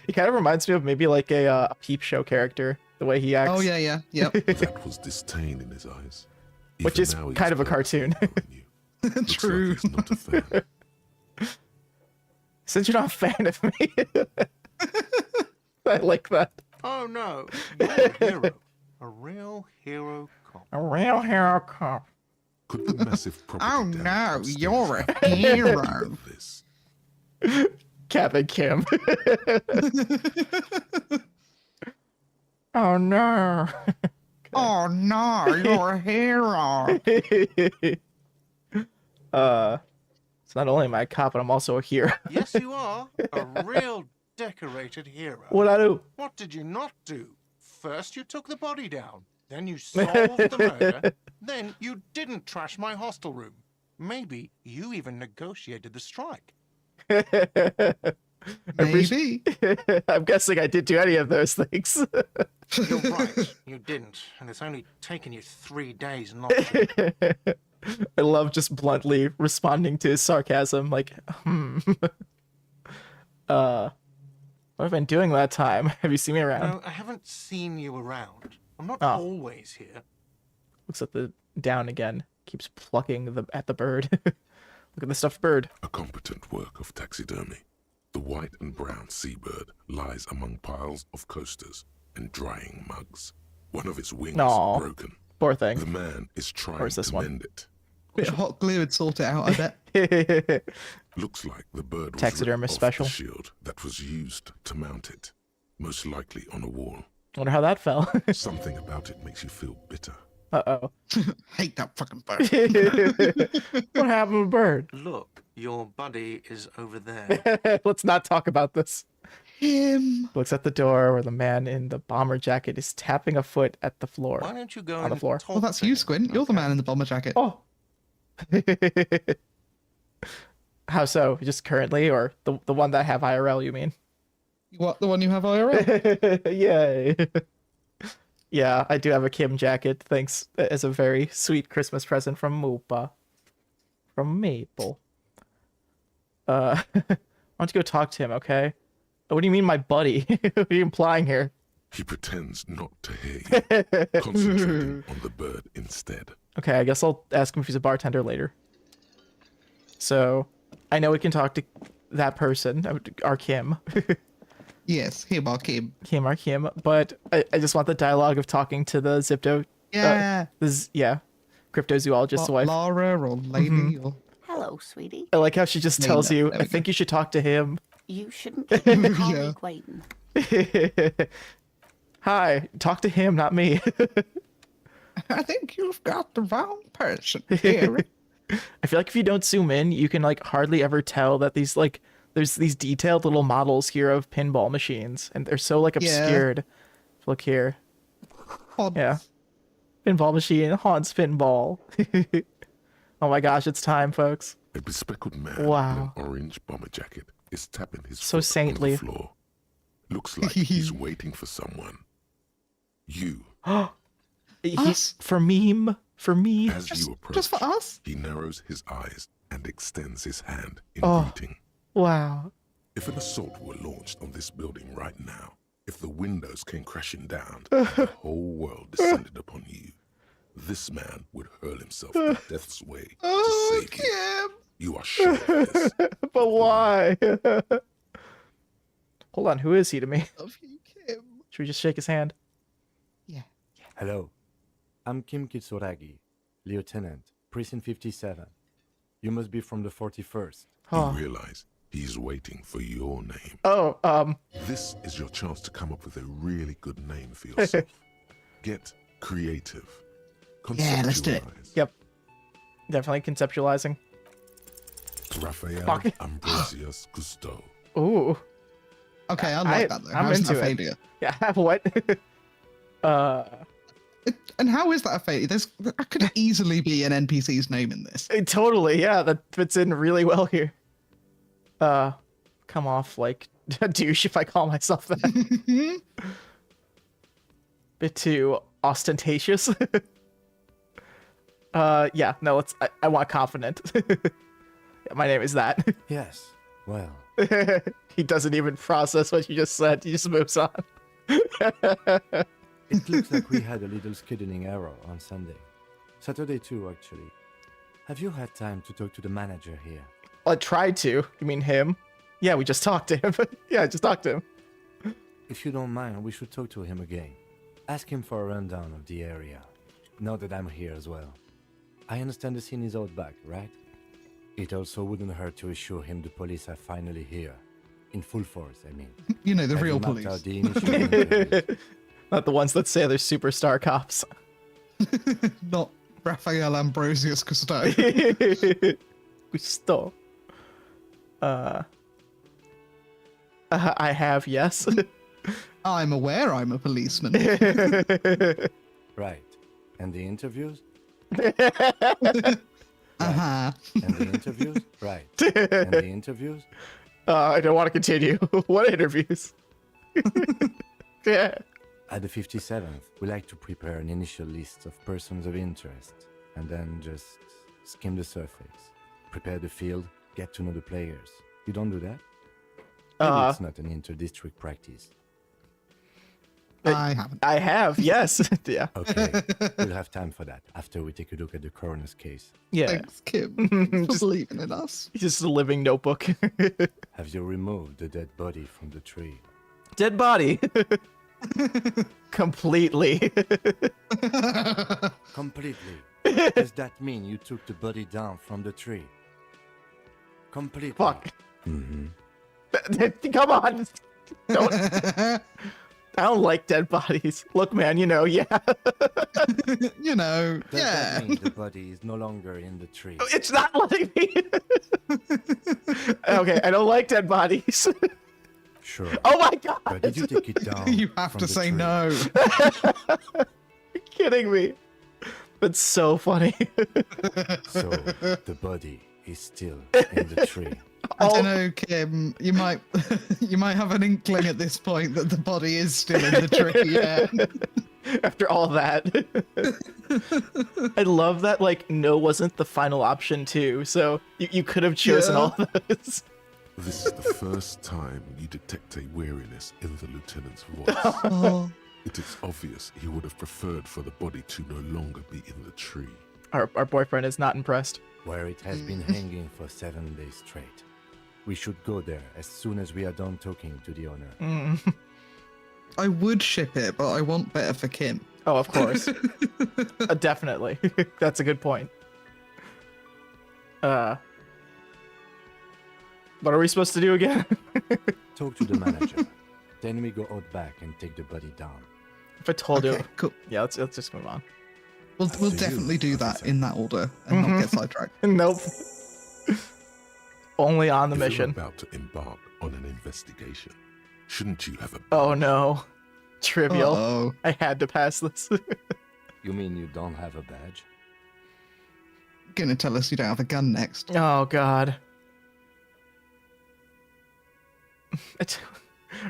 He kind of reminds me of maybe like a Peep Show character, the way he acts. Oh yeah, yeah, yep. That was disdain in his eyes. Which Even is now, he's kind of a purposely cartoon. ignoring you. Looks True. like he's not a fan. Since you're not a fan of me. I like that. Oh no, you're a hero. A real hero cop. A real hero cop. Could the massive property Oh, damage no, upstairs you're a have anything to do hero. with this? Kevin Kim. Oh no. Oh no, you're a hero. It's not only am I a cop, but I'm also a hero. Yes, you are. A real decorated hero. What I do? What did you not do? First you took the body down. Then you solved the murder. Then you didn't trash my hostel room. Maybe you even negotiated the strike. Maybe. I'm guessing I didn't do any of those things. You're right. You didn't. And it's only taken you 3 days not to. I love just bluntly responding to his sarcasm, like, what have I been doing that time? Have you seen me around? No, I haven't seen you around. I'm not Oh. always here. Looks at the down again. Keeps plucking at the bird. Look at the stuffed bird. A competent work of taxidermy. The white and brown seabird lies among piles of coasters and drying mugs. One of its wings Aw. broken. Poor The thing. man is trying Where's this to one? mend it. Bit of hot glue would sort it out, I bet. Looks like the bird was Taxidermist ripped off special. the shield that was used to mount it, most likely on a wall. Wonder how that fell. Something about it makes you feel bitter. Uh-oh. Hate that fucking bird. What happened to the bird? Look, your buddy is over there. Let's not talk about this. Him. Looks at the door where the man in the bomber jacket is tapping a foot at the floor. Why don't you go On the and floor. talk Well, that's to you, him? Squint. You're the man in the bomber jacket. Oh. How so? Just currently, or the one that I have IRL, you mean? What, the one you have IRL? Yay. Yeah, I do have a Kim jacket. Thanks as a very sweet Christmas present from Moopa. From Maple. Why don't you go talk to him, okay? What do you mean, my buddy? What are you implying here? He pretends not to hear you, concentrating on the bird instead. Okay, I guess I'll ask him if he's a bartender later. So, I know we can talk to that person, our Kim. Yes, him or Kim. Kim, our Kim, but I just want the dialogue of talking to the Zipto. Yeah. Cryptozoologist's wife. Laura or lady or... Hello, sweetie. I like how she just Name tells that. you, There I we think you should talk to him. You shouldn't keep your Yeah. colleague waiting. Hi, talk to him, not me. I think you've got the wrong person here. I feel like if you don't zoom in, you can like hardly ever tell that these like there's these detailed little models here of pinball machines, and they're so like Yeah. obscured. Look here. Odd. Yeah. Pinball machine, haunts pinball. Oh my gosh, it's time, folks. A bespectacled man Wow. in an orange bomber jacket is tapping his So foot saintly. on the floor. Looks like he's waiting for someone. You. Us? For meme? For me? As you approach, Just for us? he narrows his eyes and extends his hand in Oh. greeting. Wow. If an assault were launched on this building right now, if the windows came crashing down, the whole world descended upon you, this man would hurl himself in death's way to Oh, save you. Kim. You are sure of this. But why? Hold on, who is he to me? Love you, Kim. Should we just shake his hand? Yeah. Hello, I'm Kim Kitsuragi, Lieutenant, Precinct 57. You must be from the 41st. Oh. You realize he's waiting for your name. Oh, This is your chance to come up with a really good name for yourself. Get creative. Yeah, let's do it. Conceptualize. yep. Definitely conceptualizing. Raphael Fuck. Ambrosius Cousteau. Ooh. Okay, I I- like that though. I'm How is into that a it. failure? Yeah, what? And how is that a failure? There could easily be an NPC's name in this. Totally, yeah, that fits in really well here. Come off like a douche if I call myself that. Bit too ostentatious. Yeah, no, I want confident. Yeah, my name is that. Yes, well, He doesn't even process what you just said. He just moves on. it looks like we had a little scheduling error on Sunday. Saturday too, actually. Have you had time to talk to the manager here? I tried to. You mean him? Yeah, we just talked to him. Yeah, I just talked to him. If you don't mind, we should talk to him again. Ask him for a rundown of the area. Now that I'm here as well. I understand the scene is out back, right? It also wouldn't hurt to assure him the police are finally here. In full force, I mean. You know, the Have real you mapped police. out the initial interviews? Not the ones that say they're superstar cops. Not Raphael Ambrosius Cousteau. Gusto. I have, yes. I'm aware I'm a policeman. Right. And the interviews? Uh-huh. And the interviews? Right. And the interviews? I don't want to continue. What interviews? Yeah. At the 57th, we like to prepare an initial list of persons of interest and then just skim the surface. Prepare the field, get to know the players. You don't do that? Maybe it's not an inter-district practice. I haven't. I have, yes. Yeah. Okay, we'll have time for that after we take a look at the coroner's case. Yeah. Thanks, Kim, for believing in us. Just a living notebook. Have you removed the dead body from the tree? Dead body. Completely. Completely. Does that mean you took the body down from the tree? Completely. Fuck. Mm-hmm. Come on. Don't. I don't like dead bodies. Look, man, you know, yeah. You know, Does yeah. that mean the body is no longer in the tree? It's not letting me. Okay, I don't like dead bodies. Sure. Oh my god. But did you take it down? You have from to the say tree? no. You're kidding me. That's so funny. So the body is still in the tree. I don't know, Kim. You might have an inkling at this point that the body is still in the tree. Yeah. After all that. I love that, like, no wasn't the final option, too. So you could have chosen Yeah. all those. This is the first time you detect a weariness in the lieutenant's voice. Oh, It is obvious he would have preferred for the body to no longer be in the tree. Our boyfriend is not impressed. Where it has been hanging for 7 days straight. We should go there as soon as we are done talking to the owner. I would ship it, but I want better for Kim. Oh, of course. Definitely. That's a good point. What are we supposed to do again? Talk to the manager. Then we go out back and take the body down. If I told Okay, you. cool. Yeah, let's just move on. We'll definitely do that in that order and not get sidetracked. Nope. Only on the If you're mission. about to embark on an investigation, shouldn't you have a Oh no. Trivial. Uh-oh. I had to pass this. You mean you don't have a badge? Gonna tell us you don't have a gun next. Oh god.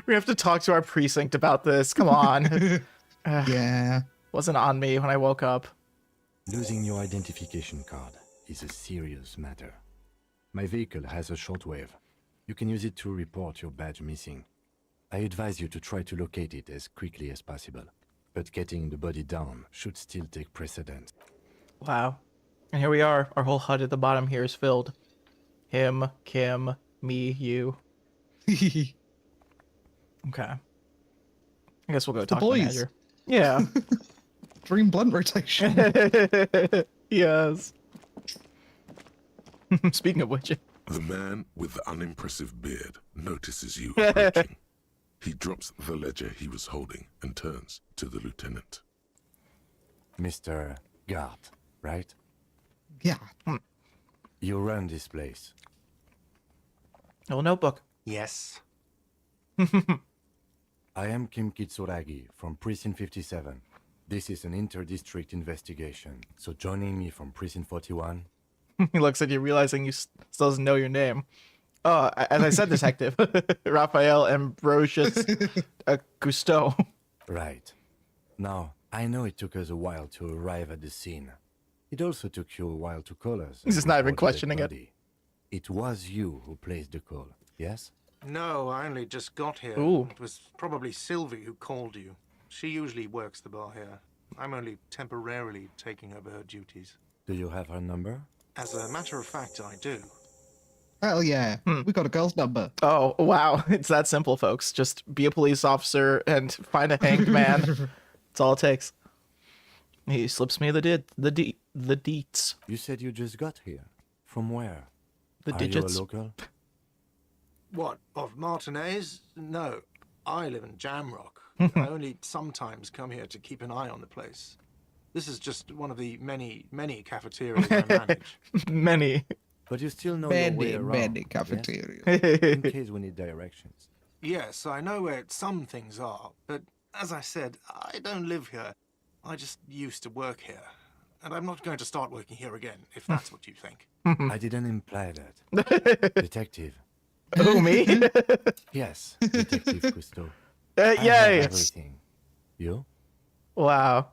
We have to talk to our precinct about this. Come on. Yeah. Wasn't on me when I woke up. Losing your identification card is a serious matter. My vehicle has a shortwave. You can use it to report your badge missing. I advise you to try to locate it as quickly as possible, but getting the body down should still take precedence. Wow. And here we are. Our whole HUD at the bottom here is filled. Him, Kim, me, you. Okay. I guess we'll go talk to the boys. manager. Yeah. Dream blunt rotation. Yes. Speaking of which, The man with the unimpressive beard notices you approaching. He drops the ledger he was holding and turns to the lieutenant. Mr. Gart, right? Yeah. You run this place. little notebook. Yes. I am Kim Kitsuragi from Precinct 57. This is an inter-district investigation, so joining me from Precinct 41... He looks at you, realizing you still doesn't know your name. Oh, as I said, Detective. Raphael Ambrosius Cousteau. Right. Now, I know it took us a while to arrive at the scene. It also took you a while to call us. He's just not even report the questioning dead it. body. It was you who placed the call, yes? No, I only just got here. Ooh. It was probably Sylvie who called you. She usually works the bar here. I'm only temporarily taking over her duties. Do you have her number? As a matter of fact, I do. Hell yeah. We got a girl's number. Oh, wow. It's that simple, folks. Just be a police officer and find a hanged man. That's all it takes. He slips me the deets. You said you just got here. From where? The Are digits. you a local? What, of Martinez? No, I live in Jamrock. I only sometimes come here to keep an eye on the place. This is just one of the many, many cafeterias I manage. Many. But you still know your way Many, around. many yes? cafeterias. In case we need directions. Yes, I know where some things are, but as I said, I don't live here. I just used to work here. And I'm not going to start working here again, if that's what you think. I didn't imply that. Detective. Who, me? Yes, Detective Cousteau. I have Yay! everything. You? Wow.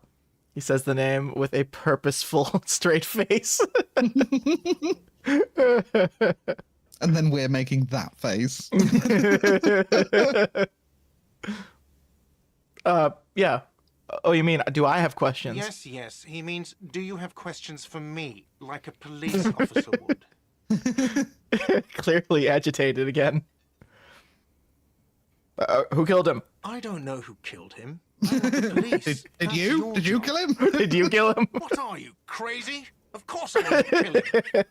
He says the name with a purposeful, straight face. And then we're making that face. Yeah. Oh, you mean, do I have questions? Yes, yes. He means, do you have questions for me, like a police officer would? Clearly agitated again. Who killed him? I don't know who killed him. I'm not the police. Did That's you? your Did you job. kill him? Did you kill him? What are you, crazy? Of course I want to kill him.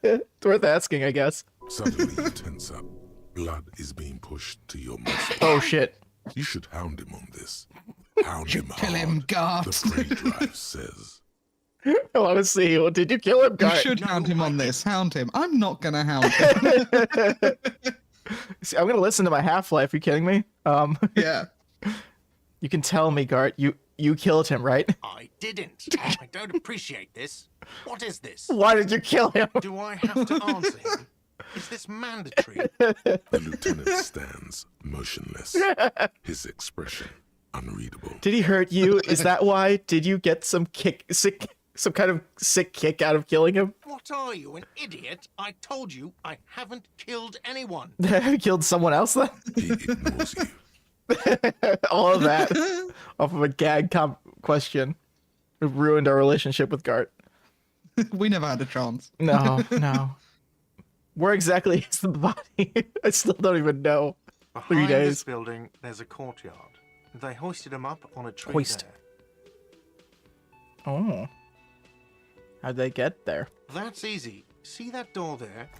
It's worth asking, I guess. Suddenly you tense up. Blood is being pushed to your muscles. Oh, shit. You should hound him on this. Hound him Kill hard, him, Gart. the prey drive says. I want to see. Well, did you kill him, You guy? should hound him on this. Hound him. I'm not gonna hound him. See, I'm gonna listen to my Half-Life. Are you kidding me? Yeah. You can tell me, Gart. You killed him, right? I didn't. I don't appreciate this. What is this? Why did you kill him? Do I have to answer him? Is this mandatory? The lieutenant stands motionless, his expression unreadable. Did he hurt you? Is that why? Did you get some kind of sick kick out of killing him? What are you, an idiot? I told you I haven't killed anyone. Killed someone else then? He ignores you. All of that off of a gag question. It ruined our relationship with Gart. We never had a chance. No. Where exactly is the body? I still don't even know. Behind 3 days. this building, there's a courtyard. They hoisted him up on a tree Hoist. there. Oh. How'd they get there? That's easy. See that door there?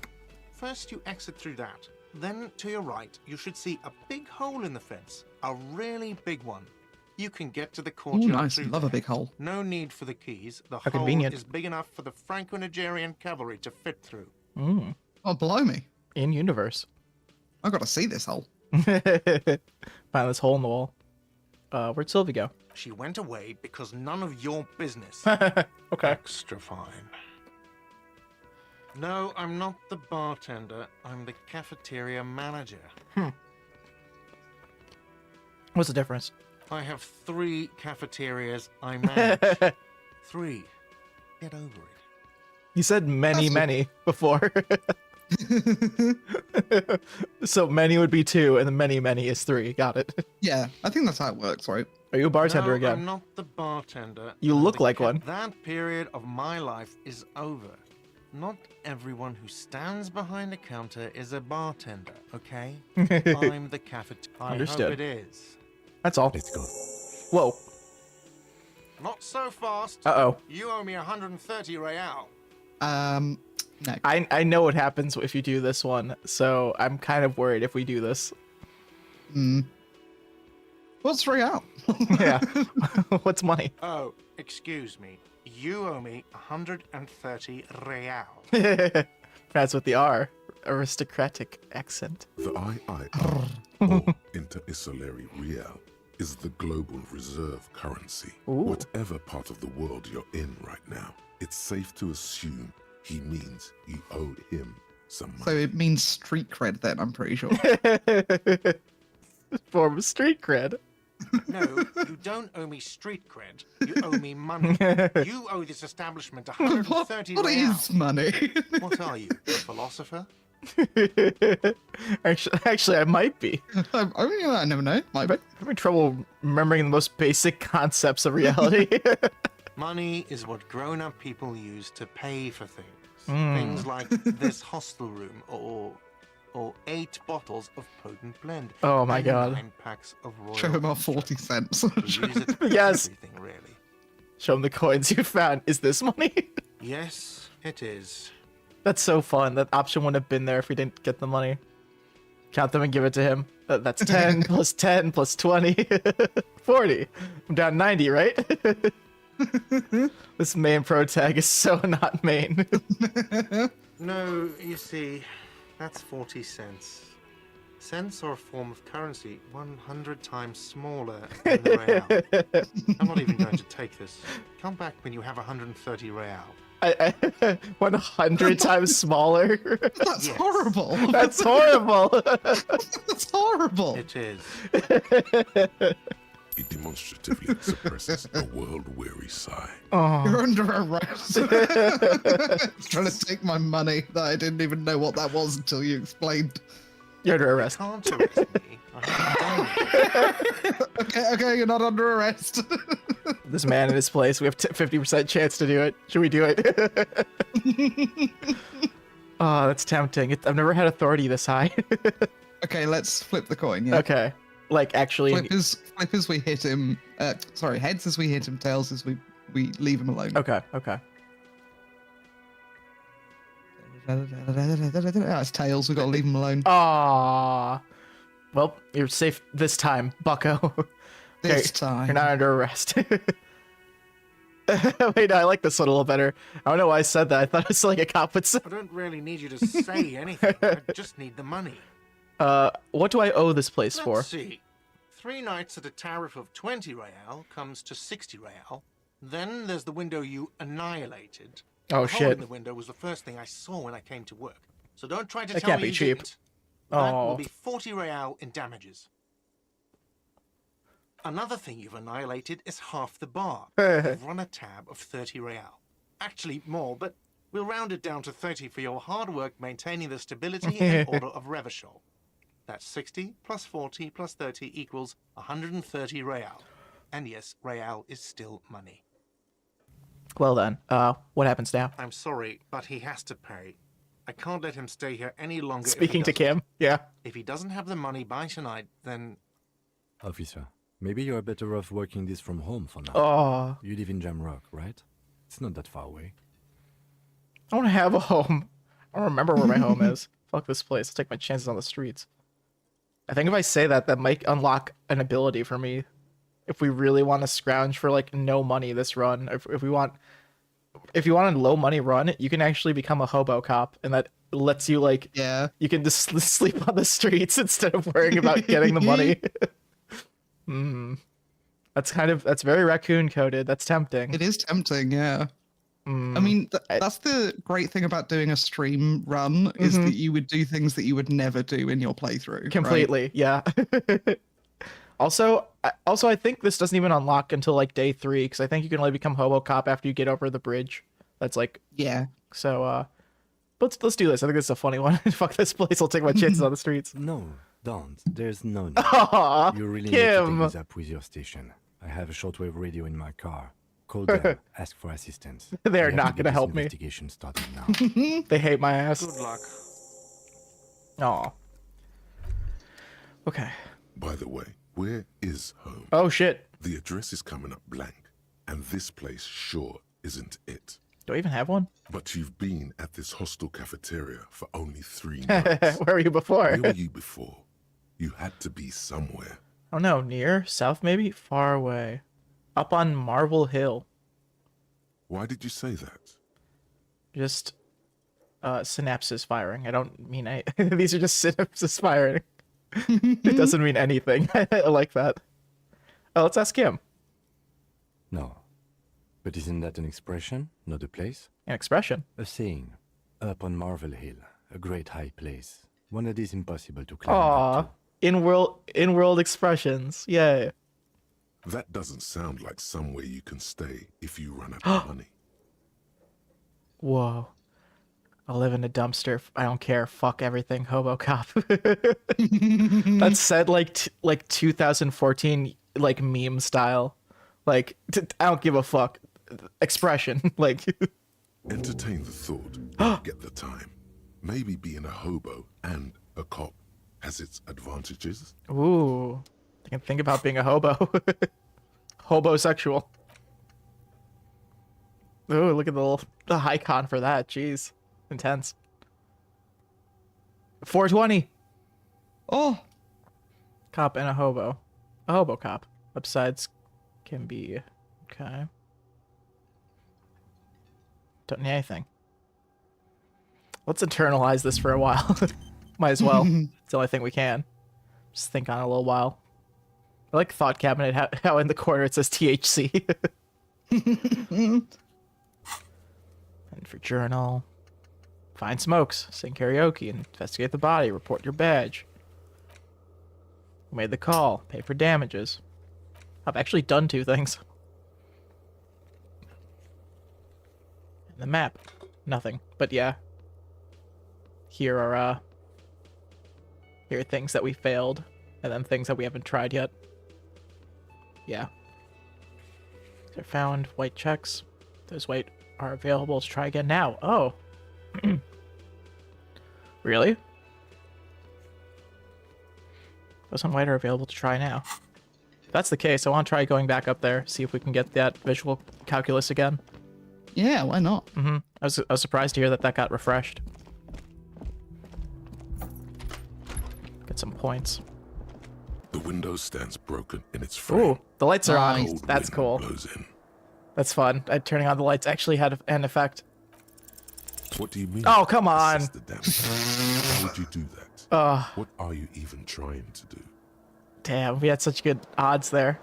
First you exit through that. Then to your right, you should see a big hole in the fence. A really big one. You can get to the Ooh, courtyard nice. through Love a there. big hole. No need for the keys. The How hole convenient. is big enough for the Franco-Nigerian cavalry to fit through. Mm. Oh, blimey. In universe. I've got to see this hole. Find this hole in the wall. Where'd Sylvie go? She went away because none of your business. Okay. Extra fine. No, I'm not the bartender. I'm the cafeteria manager. What's the difference? I have 3 cafeterias I manage. 3. Get over it. You said many, That's- many before. So many would be 2, and the many is 3. Got it. Yeah, I think that's how it works, right? Are you a bartender No, again? I'm not the bartender. You I'm look the like one. That period of my life is over. Not everyone who stands behind a counter is a bartender, okay? I'm the cafeteria. I Understood. hope it is. That's all. Let's go. Whoa. Not so fast. Uh-oh. You owe me 130 real. No. I know what happens if you do this one, so I'm kind of worried if we do this. What's real? Yeah. What's money? Oh, excuse me. You owe me 130 real. That's with the R. Aristocratic accent. The IIR, or Inter-Isolary Real, is the global reserve currency. Ooh. Whatever part of the world you're in right now, it's safe to assume he means you owe him some So money. it means street cred then, I'm pretty sure. Form of street cred. No, you don't owe me street cred. You owe me money. You owe this establishment what 130 what real. is money? What are you, a philosopher? Actually, I might be. I never know. Might be. I'm having trouble remembering the most basic concepts of reality. Money is what grown-up people use to pay for things. Hmm. Things like this hostel room, or 8 bottles of potent blend. Oh my and God. 9 packs of royal. Show him our Punch. 40 cents. We use it for Yes. everything, really. Show them the coins you found. Is this money? Yes, it is. That's so fun. That option wouldn't have been there if we didn't get the money. Count them and give it to him. That's 10 plus 10 plus 20. 40. I'm down 90, right? This main pro tag is so not main. No, you see, that's 40 cents. Cents are a form of currency 100 times smaller than the real. I'm not even going to take this. Come back when you have 130 real. 100 times smaller. That's Yes. horrible. That's horrible. That's horrible. It is. He demonstratively suppresses a world-weary sigh. Oh, You're under arrest. Trying to take my money that I didn't even know what that was until you explained. you're under arrest. Can't arrest me. I haven't done it. Okay, you're not under arrest. This man in his place. We have 50% chance to do it. Should we do it? Oh, that's tempting. I've never had authority this high. Okay, let's flip the coin. Yeah. Okay. Like, actually. Flip as we hit him. Sorry, heads as we hit him, tails as we leave him alone. Okay, okay. That's tails. We've got to leave him alone. Aww. Well, you're safe this time, bucko. This Okay, time. You're not under arrest. Wait, no, I like this one a little better. I don't know why I said that. I thought it's like a cop would say. I don't really need you to say anything. I just need the money. What do I owe this place for? Let's see. 3 nights at a tariff of 20 real comes to 60 real. Then there's the window you annihilated. Oh, The hole shit. in the window was the first thing I saw when I came to work. So don't try to That tell can't me be you cheap. didn't. That Oh. will be 40 real in damages. Another thing you've annihilated is half the bar. You've run a tab of 30 real. Actually more, but we'll round it down to 30 for your hard work maintaining the stability and order of Revachol. That's 60 plus 40 plus 30 equals 130 real. And yes, real is still money. Well then, what happens now? I'm sorry, but he has to pay. I can't let him stay here any longer. Speaking to if he doesn't. Kim, yeah. If he doesn't have the money by tonight, then Officer, maybe you're better off working this from home for now. Oh, You live in Jamrock, right? It's not that far away. I want to have a home. I don't remember where my home is. Fuck this place. I'll take my chances on the streets. I think if I say that, that might unlock an ability for me if we really want to scrounge for like no money this run. If you want a low money run, you can actually become a hobo cop, and that lets you like you can just sleep on the streets instead of worrying about getting the money. That's very raccoon coded. That's tempting. It is tempting, yeah. I mean, that's the great thing about doing a stream run is that you would do things that you would never do in your playthrough. Completely, right? yeah. Also, I think this doesn't even unlock until like day 3, because I think you can only become hobo cop after you get over the bridge. That's like So, let's do this. I think this is a funny one. Fuck this place. I'll take my chances on the streets. No, don't. There's no need. Aw, You really Kim. need to take this up with your station. I have a shortwave radio in my car. Call them, ask for assistance. They're We have not get gonna this help me. Investigation started now. They hate my ass. Good luck. Aw. Okay. By the way, where is home? Oh shit. The address is coming up blank, and this place sure isn't it. Do I even have one? But you've been at this hostel cafeteria for only 3 months. Where were you before? Where were you before? You had to be somewhere. Oh no, near, south maybe, far away, up on Marble Hill. Why did you say that? Just synapses firing. I don't mean these are just synapses firing. It doesn't mean anything. I like that. Oh, let's ask him. No. But isn't that an expression, not a place? An expression. A saying. Up on Marvel Hill, a great high place. One that is impossible to climb Aw, up to. in-world expressions. Yay. That doesn't sound like somewhere you can stay if you run out of money. Whoa. I'll live in a dumpster. I don't care. Fuck everything. Hobo cop. That's said like 2014 like meme style. Like I don't give a fuck. Expression. Like Entertain the thought, don't get the time. Maybe being a hobo and a cop has its advantages. ooh. I can think about being a hobo. Hobosexual. Ooh, look at the icon for that. Jeez. Intense. 420. Oh, Cop and a hobo. A hobo cop. Websites can be okay. Don't need anything. Let's internalize this for a while. Might as well. It's the only thing we can. Just think on it a little while. I like Thought Cabinet, how in the corner it says THC. And for journal. Find smokes, sing karaoke, investigate the body, report your badge. Who made the call? Pay for damages. I've actually done 2 things. And the map. Nothing. But yeah. Here are things that we failed. And then things that we haven't tried yet. Yeah. They're found. White checks. Those white are available to try again now. Oh. Really? Those on white are available to try now. If that's the case, I want to try going back up there, see if we can get that visual calculus again. yeah, why not? I was surprised to hear that got refreshed. Get some points. The window stands broken in its frame. Ooh, the lights are on. Cold That's wind cool. blows in. That's fun. Turning on the lights actually had an effect. What do you mean? Oh, come on. Assess the damage. How would you do that? What are you even trying to do? Damn, we had such good odds there.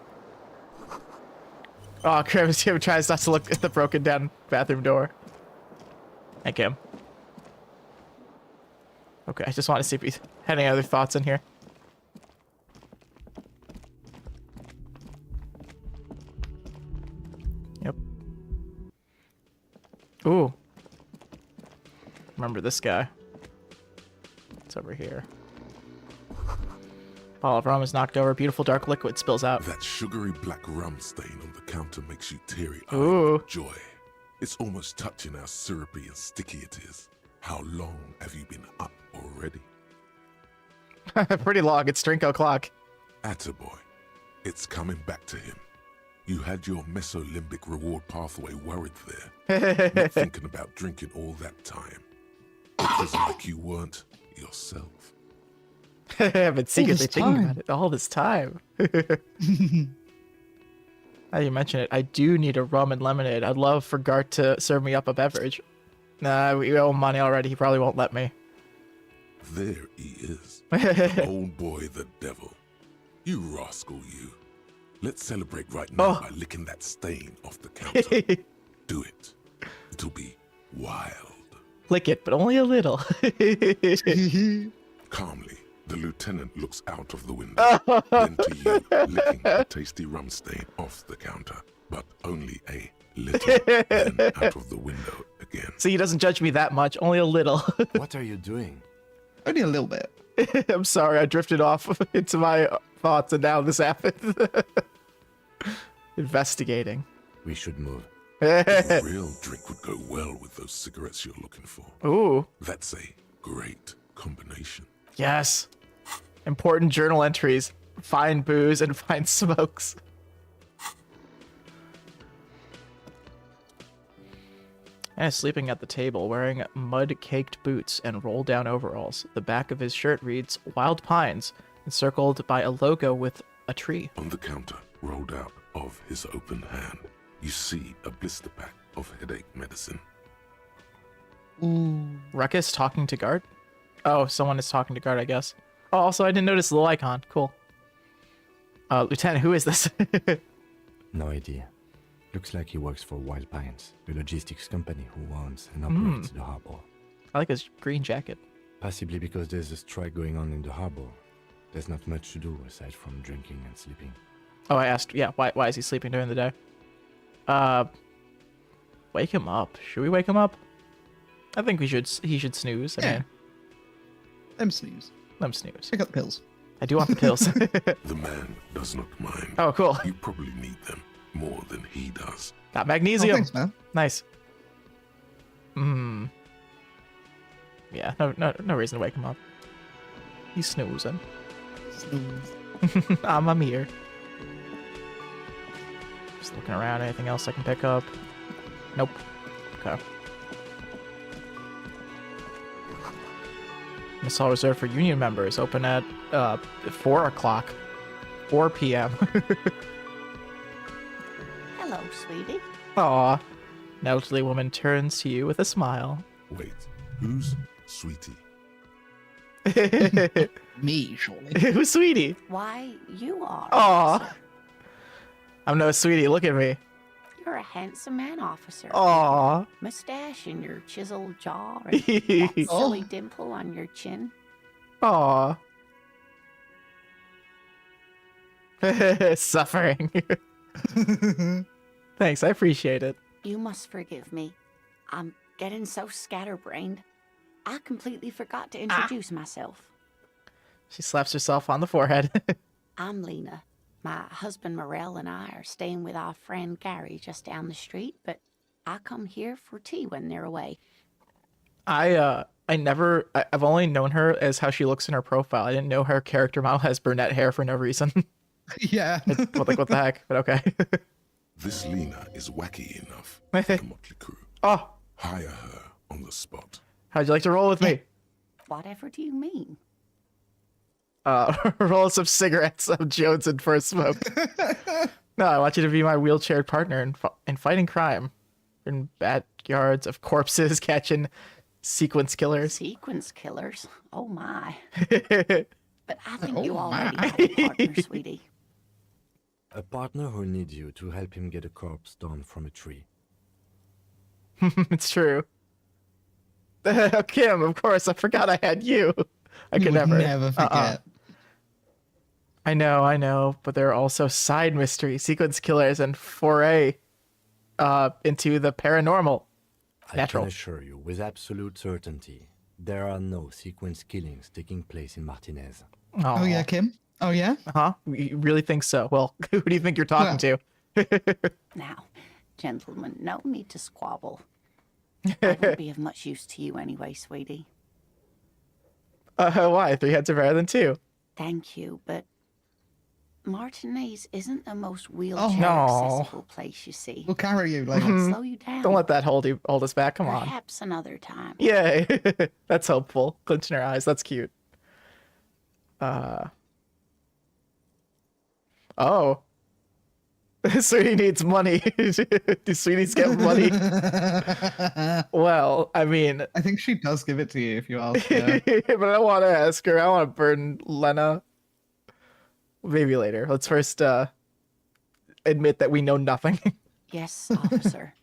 Oh, Kravis tries not to look at the broken down bathroom door. Thank him. Okay, I just want to see if he had any other thoughts in here. Yep. Ooh. Remember this guy. It's over here. Bottle of rum is knocked over. Beautiful dark liquid spills out. That sugary black rum stain on the counter makes you teary-eyed Ooh. with joy. It's almost touching how syrupy and sticky it is. How long have you been up already? Pretty long. It's drink o'clock. Attaboy. It's coming back to him. You had your mesolimbic reward pathway worried there. Not thinking about drinking all that time. It was like you weren't yourself. I've been secretly this thinking time. about it all this time. Now you mention it, I do need a rum and lemonade. I'd love for Gart to serve me up a beverage. Nah, we owe him money already. He probably won't let me. There he is. The old boy, the devil. You rascal, you. Let's celebrate right now by licking that stain off the counter. Do it. It'll be wild. Lick it, but only a little. Calmly, the lieutenant looks out of the window, then to you, licking a tasty rum stain off the counter, but only a little, then out of the window again. See, he doesn't judge me that much, only a little. What are you doing? Only a little bit. I'm sorry, I drifted off into my thoughts and now this happened. Investigating. We should move. A real drink would go well with those cigarettes you're looking for. Ooh. That's a great combination. Yes. Important journal entries. Find booze and find smokes. And is sleeping at the table, wearing mud-caked boots and roll-down overalls. The back of his shirt reads Wild Pines, encircled by a logo with a tree. On the counter, rolled out of his open hand, you see a blister pack of headache medicine. Ooh. Ruckus talking to Gart? Oh, someone is talking to Gart, I guess. Oh, also, I didn't notice the little icon. Cool. Lieutenant, who is this? No idea. Looks like he works for Wild Pines, a logistics company who owns and operates the harbor. I like his green jacket. Possibly because there's a strike going on in the harbor. There's not much to do aside from drinking and sleeping. Oh, I asked, yeah, why is he sleeping during the day? Wake him up. Should we wake him up? I think he should snooze. I mean, Them snooze. let him snooze. Pick up the pills. I do want the pills. The man does not mind. Oh, cool. You probably need them more than he does. Got Oh, magnesium. thanks, man. Nice. Yeah, no reason to wake him up. He's snoozing. Snooze. I'm Amir. Just looking around. Anything else I can pick up? Nope. Okay. This hall reserved for union members. Open at 4 o'clock. 4 p.m. Hello, sweetie. Aw. An elderly woman turns to you with a smile. Wait, who's Sweetie? Me, surely. Who's Sweetie? Why, you are. Aw. I'm no Sweetie. Look at me. You're a handsome man, officer. Aw. Mustache in your chiseled jaw and that silly dimple on your chin. Aw. Suffering. Thanks, I appreciate it. You must forgive me. I'm getting so scatterbrained. I completely forgot to introduce myself. She slaps herself on the forehead. I'm Lena. My husband Morel and I are staying with our friend Gary just down the street, but I come here for tea when they're away. I've only known her as how she looks in her profile. I didn't know her character model has brunette hair for no reason. Yeah. Like, what the heck? But okay. This Lena is wacky enough for the Motley Crew. Oh, Hire her on the spot. how'd you like to roll with me? Whatever do you mean? Roll some cigarettes. I'm jonesing for a smoke. No, I want you to be my wheelchair partner in fighting crime. In backyards of corpses, catching sequence killers. Sequence killers? Oh my. It's But I think Oh you already my. have a partner, sweetie. A partner who needs you to help him get a corpse down from a tree. true. Kim, of course, I forgot I had you. I You could would never. never forget. I know, but there are also side mystery sequence killers and foray into the paranormal. I Natural. can assure you with absolute certainty, there are no sequence killings taking place in Martinez. Oh, yeah, Kim? Oh, yeah? Huh? You really think so? Well, who do you think you're talking to? Now, gentlemen, no need to squabble. I won't be of much use to you anyway, sweetie. Why? 3 heads are better than 2. Thank you, but Martinez isn't the most no. wheelchair-accessible place, you see. We'll carry you later. Slow you down. Don't let that hold us back. Come on. Perhaps another time. Yay. That's hopeful. Clinching her eyes. That's cute. Oh. Sweetie needs money. Do sweeties get money? Well, I mean... I think she does give it to you if you ask her. But I don't want to ask her. I want to burn Lena. Maybe later. Let's first admit that we know nothing. Yes, officer.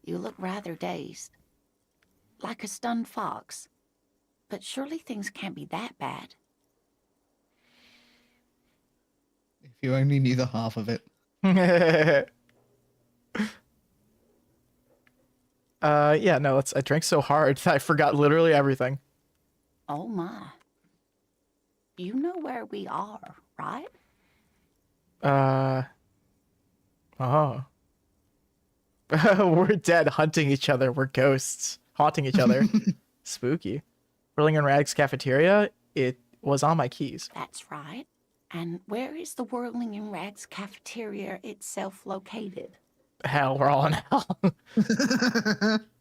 You look rather dazed. Like a stunned fox. But surely things can't be that bad. If you only knew the half of it. Yeah, no, I drank so hard that I forgot literally everything. Oh my. You know where we are, right? Oh. We're dead hunting each other. We're ghosts haunting each other. Spooky. Whirling in Rags cafeteria, it was on my keys. That's right. And where is the Whirling in Rags cafeteria itself located? Hell, we're all in hell.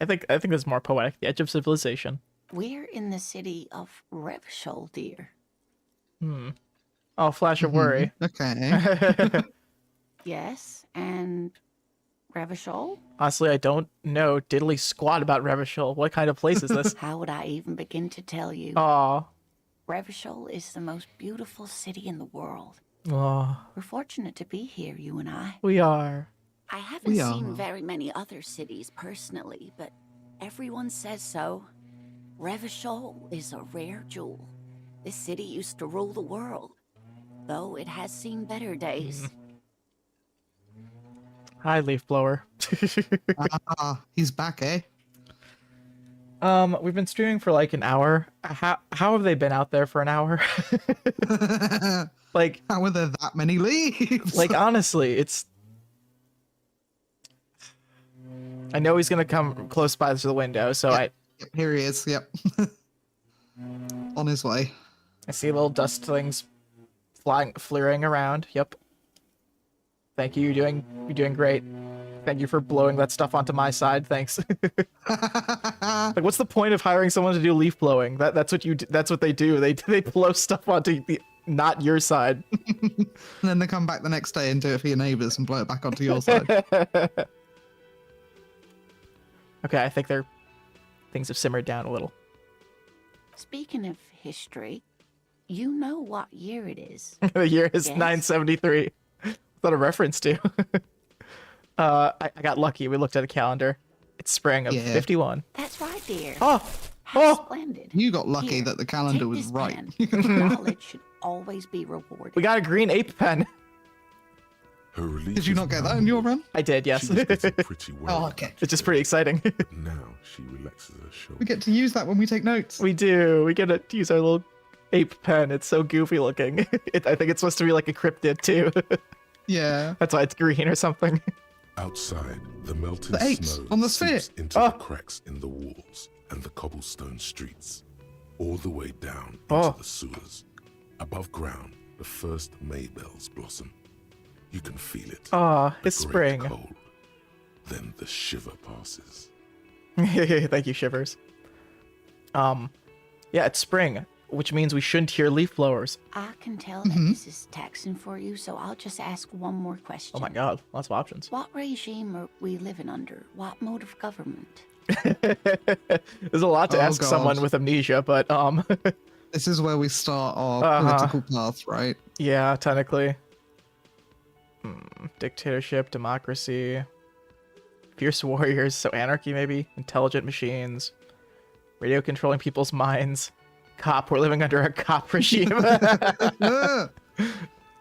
I think that's more poetic. The edge of civilization. We're in the city of Revachol, dear. Oh, flash of worry. Okay. Yes, and Revachol? Honestly, I don't know diddly squat about Revachol. What kind of place is this? How would I even begin to tell you? Aw. Revachol is the most beautiful city in the world. Oh, We're fortunate to be here, you and I. we are. I haven't We seen are. very many other cities personally, but everyone says so. Revachol is a rare jewel. This city used to rule the world, though it has seen better days. Hi, leaf blower. He's back, eh? We've been streaming for like an hour. How have they been out there for an hour? Like, How were there that many leaves? like honestly, it's. I know he's gonna come close by to the window, so Yep, here he is. Yep. On his way. I see little dust things flaring around. Yep. Thank you. You're doing great. Thank you for blowing that stuff onto my side. Thanks. Like, what's the point of hiring someone to do leaf blowing? That's what they do. They blow stuff onto the not your side. And then they come back the next day and do it for your neighbours and blow it back onto your side. Okay, I think things have simmered down a little. Speaking of history, you know what year it is. The year is Yes. 973. What's that a reference to? I got lucky. We looked at a calendar. It's spring of Yeah. 51. That's right, dear. Oh, How oh, splendid. You got lucky Here, that the calendar take was this right. pen. Knowledge should always be rewarded. we got a green ape pen. Her relief Did you is not get that in boundless. your run? I did, yes. She was getting pretty well. Oh, okay. It's just pretty exciting. Now she relaxes her We shoulders. get to use that when we take notes. We do. We get to use our little ape pen. It's so goofy looking. I think it's supposed to be like a cryptid too. Yeah. That's why it's green or something. Outside, the melting The apes snow on the sphere. seeps into Oh. the cracks in the walls and the cobblestone streets, all the way down Oh. into the sewers. Above ground, the first Maybells blossom. You can feel it. Aw, the it's great spring. Cold. Then the shiver passes. Thank you, Shivers. Yeah, it's spring, which means we shouldn't hear leaf blowers. I can tell that this is taxing for you, so I'll just ask one more question. Oh my god, lots of options. What regime are we living under? What mode of government? There's a lot to Oh, ask God. someone with amnesia, but This is where we start our Uh-huh. political path, right? yeah, technically. Dictatorship, democracy, fierce warriors, so anarchy maybe, intelligent machines, radio controlling people's minds, cop. We're living under a cop regime.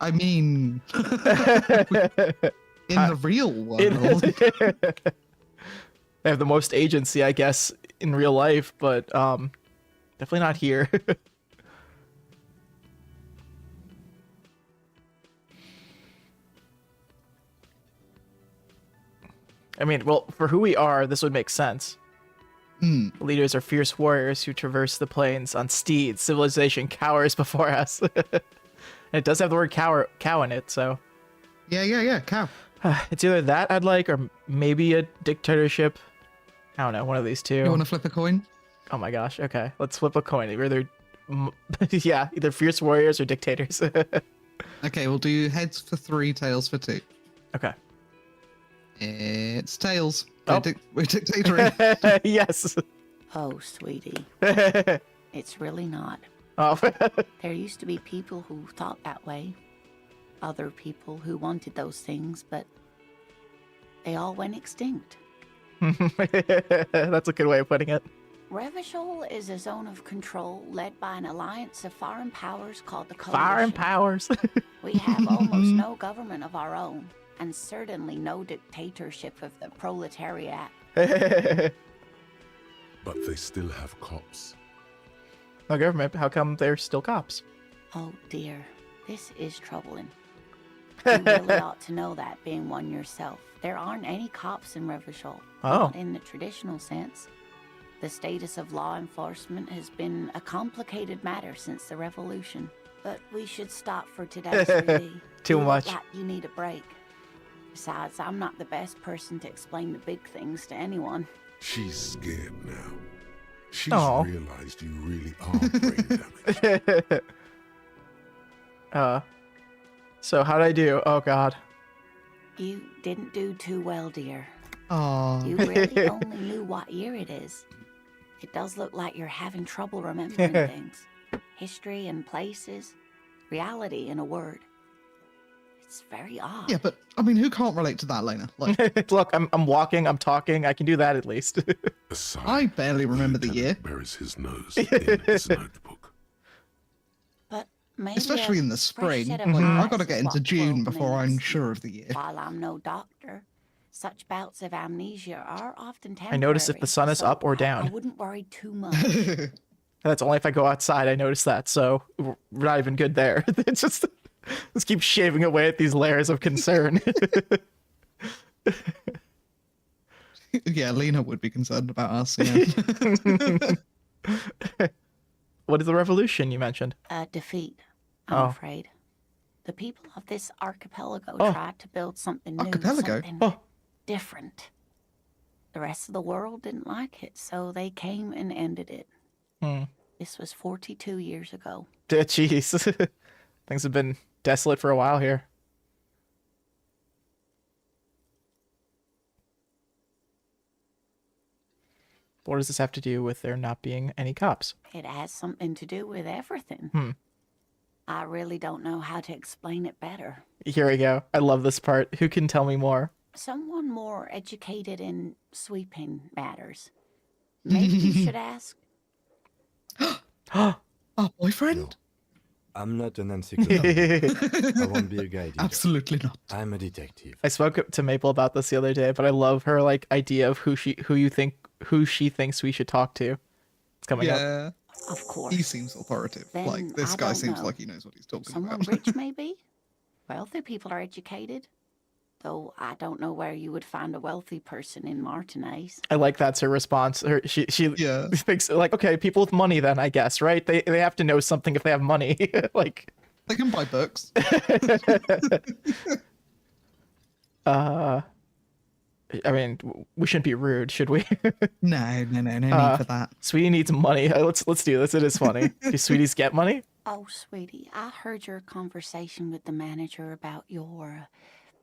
I mean, in the real world. They have the most agency, I guess, in real life, but definitely not here. I mean, well, for who we are, this would make sense. Leaders are fierce warriors who traverse the plains on steeds. Civilization cowers before us. And it does have the word cow in it, so Yeah, cow. it's either that I'd like, or maybe a dictatorship. I don't know, one of these two. You want to flip a coin? Oh my gosh. Okay, let's flip a coin. Either, yeah, either fierce warriors or dictators. Okay, we'll do heads for 3, tails for 2. Okay. It's Tails. Oh. We're dictatoring. Yes. Oh, sweetie, Oh. it's really not. There used to be people who thought that way. Other people who wanted those things, but they all went extinct. That's a good way of putting it. Revachol is a zone of control led by an alliance of foreign powers called the Coalition. Foreign powers. We have almost no government of our own, and certainly no dictatorship of the proletariat. But they still have cops. No government. How come they're still cops? Oh dear, this is troubling. You really ought to know that, being one yourself. There aren't any cops in Revachol. Oh. Not in the traditional sense. The status of law enforcement has been a complicated matter since the revolution. But we should stop for today, sweetie. Too You look much. like you need a break. Besides, I'm not the best person to explain the big things to anyone. She's scared now. She's Aw. realized you really are brain damaged. So how'd I do? Oh God. You didn't do too well, dear. Oh. You really only knew what year it is. It does look like you're having trouble remembering things. History and places. Reality, in a word. It's very odd. Yeah, but I mean, who can't relate to that, Lena? Like, Look, I'm walking, I'm talking, I can do that at least. Aside, I barely remember the year. Lieutenant buries his nose in his notebook. But maybe Especially a in the fresh spring. set of Like, eyes I've got to is get into what June world before I'm needs. sure of the year. While I'm no doctor, such bouts of amnesia are often temporary. I notice if the sun is so up or I down. wouldn't worry too much. That's only if I go outside I notice that, so we're not even good there. It's just keep shaving away at these layers of concern. Yeah, Lena would be concerned about us. Yeah. What is the revolution you mentioned? A defeat, I'm Oh. afraid. The people of this archipelago Oh. tried to build something new, Archipelago? something Oh. different. The rest of the world didn't like it, so they came and ended it. Hmm. This was 42 years ago. Jeez. Things have been desolate for a while here. What does this have to do with there not being any cops? It has something to do with everything. Hmm. I really don't know how to explain it better. Here we go. I love this part. Who can tell me more? Someone more educated in sweeping matters. Maybe you should ask. Our boyfriend? I'm not an encyclopedia. I won't be a guide either. Absolutely not. I'm a detective. I spoke to Maple about this the other day, but I love her like idea of who she thinks we should talk to. It's coming up. Yeah. Of course. He seems authoritative. Then Like, this I guy don't seems know. like he knows what he's talking Someone about. rich, maybe? Wealthy people are educated. Though I don't know where you would find a wealthy person in Martinez. I like that's her response. She Yeah. thinks like, okay, people with money then, I guess, right? They have to know something if they have money. Like They can buy books. I mean, we shouldn't be rude, should we? No need for that. Sweetie needs money. Let's do this. It is funny. Do sweeties get money? Oh, sweetie, I heard your conversation with the manager about your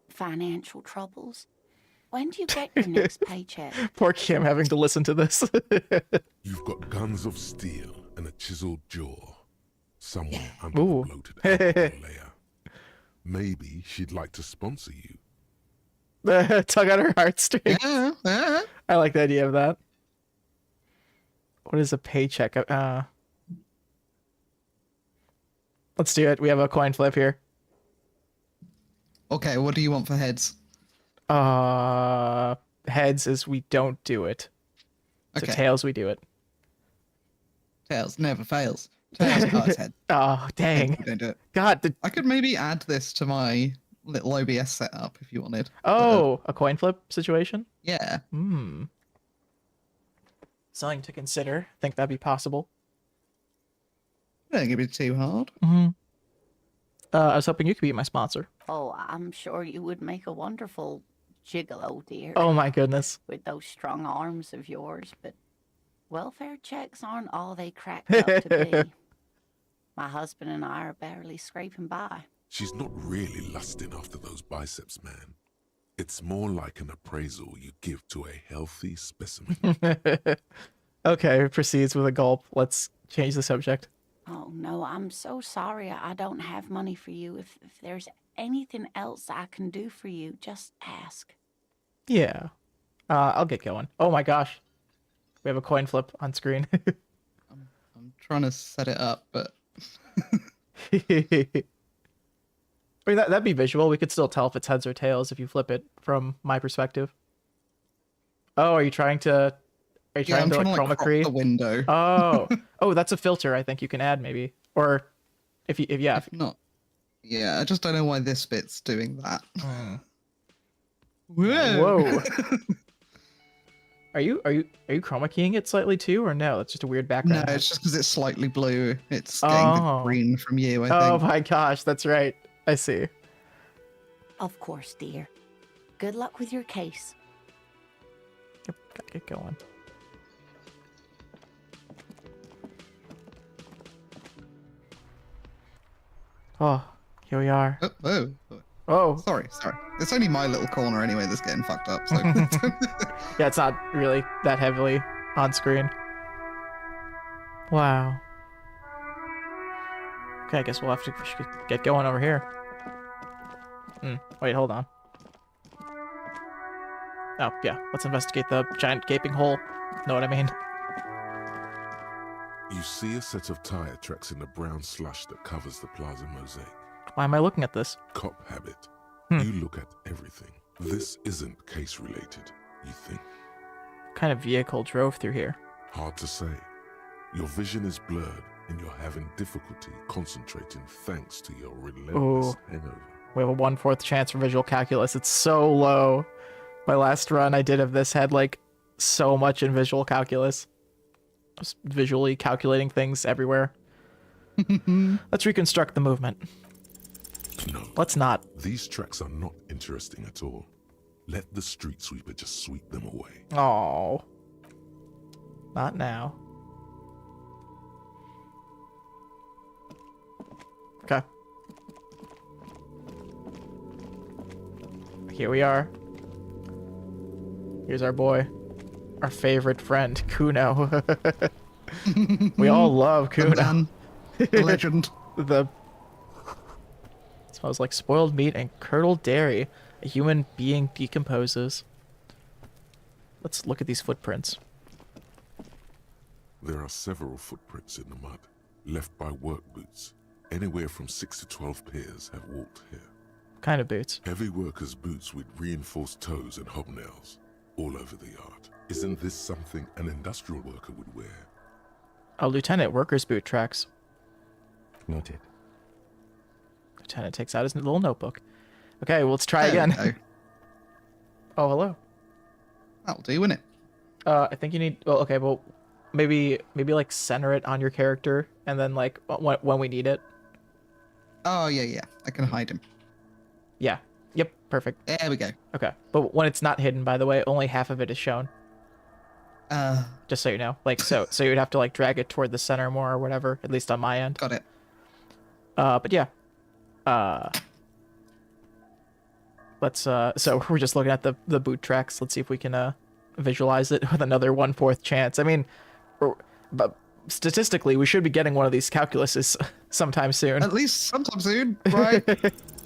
financial troubles. When do you get your next paycheck? Poor Kim having to listen to this. You've got guns of steel and a chiseled jaw. Somewhere under Ooh. the bloated alcohol layer. Maybe she'd like to sponsor you. Tug out her heartstrings. Yeah. I like the idea of that. What is a paycheck? Let's do it. We have a coin flip here. Okay, what do you want for heads? Heads is we don't do it. So Okay. tails we do it. Tails never fails. Tails cards head. Oh, dang. Don't do it. God. I could maybe add this to my little OBS setup if you wanted. Oh, a coin flip situation? Yeah. Something to consider. Think that'd be possible. Don't give it too hard. I was hoping you could be my sponsor. Oh, I'm sure you would make a wonderful gigolo, dear. Oh my goodness. With those strong arms of yours, but welfare checks aren't all they cracked up to be. My husband and I are barely scraping by. She's not really lusting after those biceps, man. It's more like an appraisal you give to a healthy specimen. Okay, proceeds with a gulp. Let's change the subject. Oh, no, I'm so sorry. I don't have money for you. If there's anything else I can do for you, just ask. Yeah. I'll get going. Oh my gosh. We have a coin flip on screen. I'm trying to set it up, but I mean, that'd be visual. We could still tell if it's heads or tails if you flip it from my perspective. Oh, are you trying to like chroma crop key the window. Oh, that's a filter I think you can add maybe. Or if Not. Yeah, I just don't know why this bit's doing that. Whoa. Are you chroma keying it slightly too, or no? It's just a weird background. No, it's just because it's slightly blue. It's getting the green from you, I think. Oh my gosh, that's right. I see. Of course, dear. Good luck with your case. Yep, gotta get going. Oh, here we are. Oh. Oh. Sorry. It's only my little corner anyway that's getting fucked up. So. Yeah, it's not really that heavily on screen. Wow. Okay, I guess we should get going over here. Wait, hold on. Oh, yeah. Let's investigate the giant gaping hole. Know what I mean? You see a set of tire tracks in the brown slush that covers the plaza mosaic. Why am I looking at this? Cop habit. You look at everything. This isn't case related, you think. What kind of vehicle drove through here? Hard to say. Your vision is blurred and you're having difficulty concentrating thanks to your relentless hangover. We have a 1/4 chance for visual calculus. It's so low. My last run I did of this had like so much in visual calculus. I was visually calculating things everywhere. Let's reconstruct the movement. No. Let's not. These tracks are not interesting at all. Let the street sweeper just sweep them away. Oh. Not now. Okay. Here we are. Here's our boy. Our favorite friend, Kuno. We all love Kuno. The legend. Smells like spoiled meat and curdled dairy. A human being decomposes. Let's look at these footprints. There are several footprints in the mud, left by work boots. Anywhere from 6 to 12 pairs have walked here. What kind of boots? Heavy workers' boots with reinforced toes and hobnails, all over the yard. Isn't this something an industrial worker would wear? A lieutenant worker's boot tracks. Noted. Lieutenant takes out his little notebook. Okay, well, let's try again. Oh, hello. That'll do, innit? I think you need. Well, okay, well, maybe like center it on your character, and then like when we need it. Oh yeah. I can hide him. Yeah. Yep. Perfect. There we go. Okay, but when it's not hidden, by the way, only half of it is shown. Just so you know, like so you'd have to like drag it toward the center more or whatever. At least on my end. Got it. But yeah. Let's so we're just looking at the boot tracks. Let's see if we can visualize it with another 1/4 chance. I mean, but statistically we should be getting one of these calculuses sometime soon. At least sometime soon, right?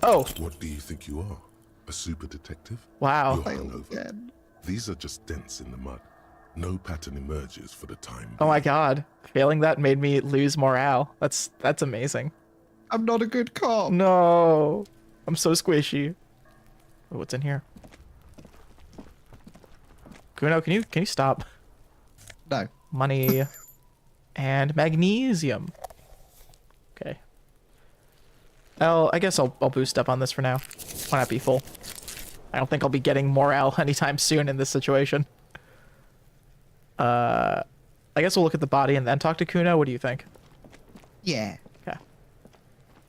Oh, What do you think you are? A super detective? wow. You're hungover. These are just dents in the mud. No pattern emerges for the time Oh my being. god. Failing that made me lose morale. That's amazing. I'm not a good cop. No. I'm so squishy. Oh, what's in here? Kuno, can you stop? No. Money and magnesium. Okay. I guess I'll boost up on this for now. Why not be full? I don't think I'll be getting morale anytime soon in this situation. I guess we'll look at the body and then talk to Kuno. What do you think? Yeah. Okay.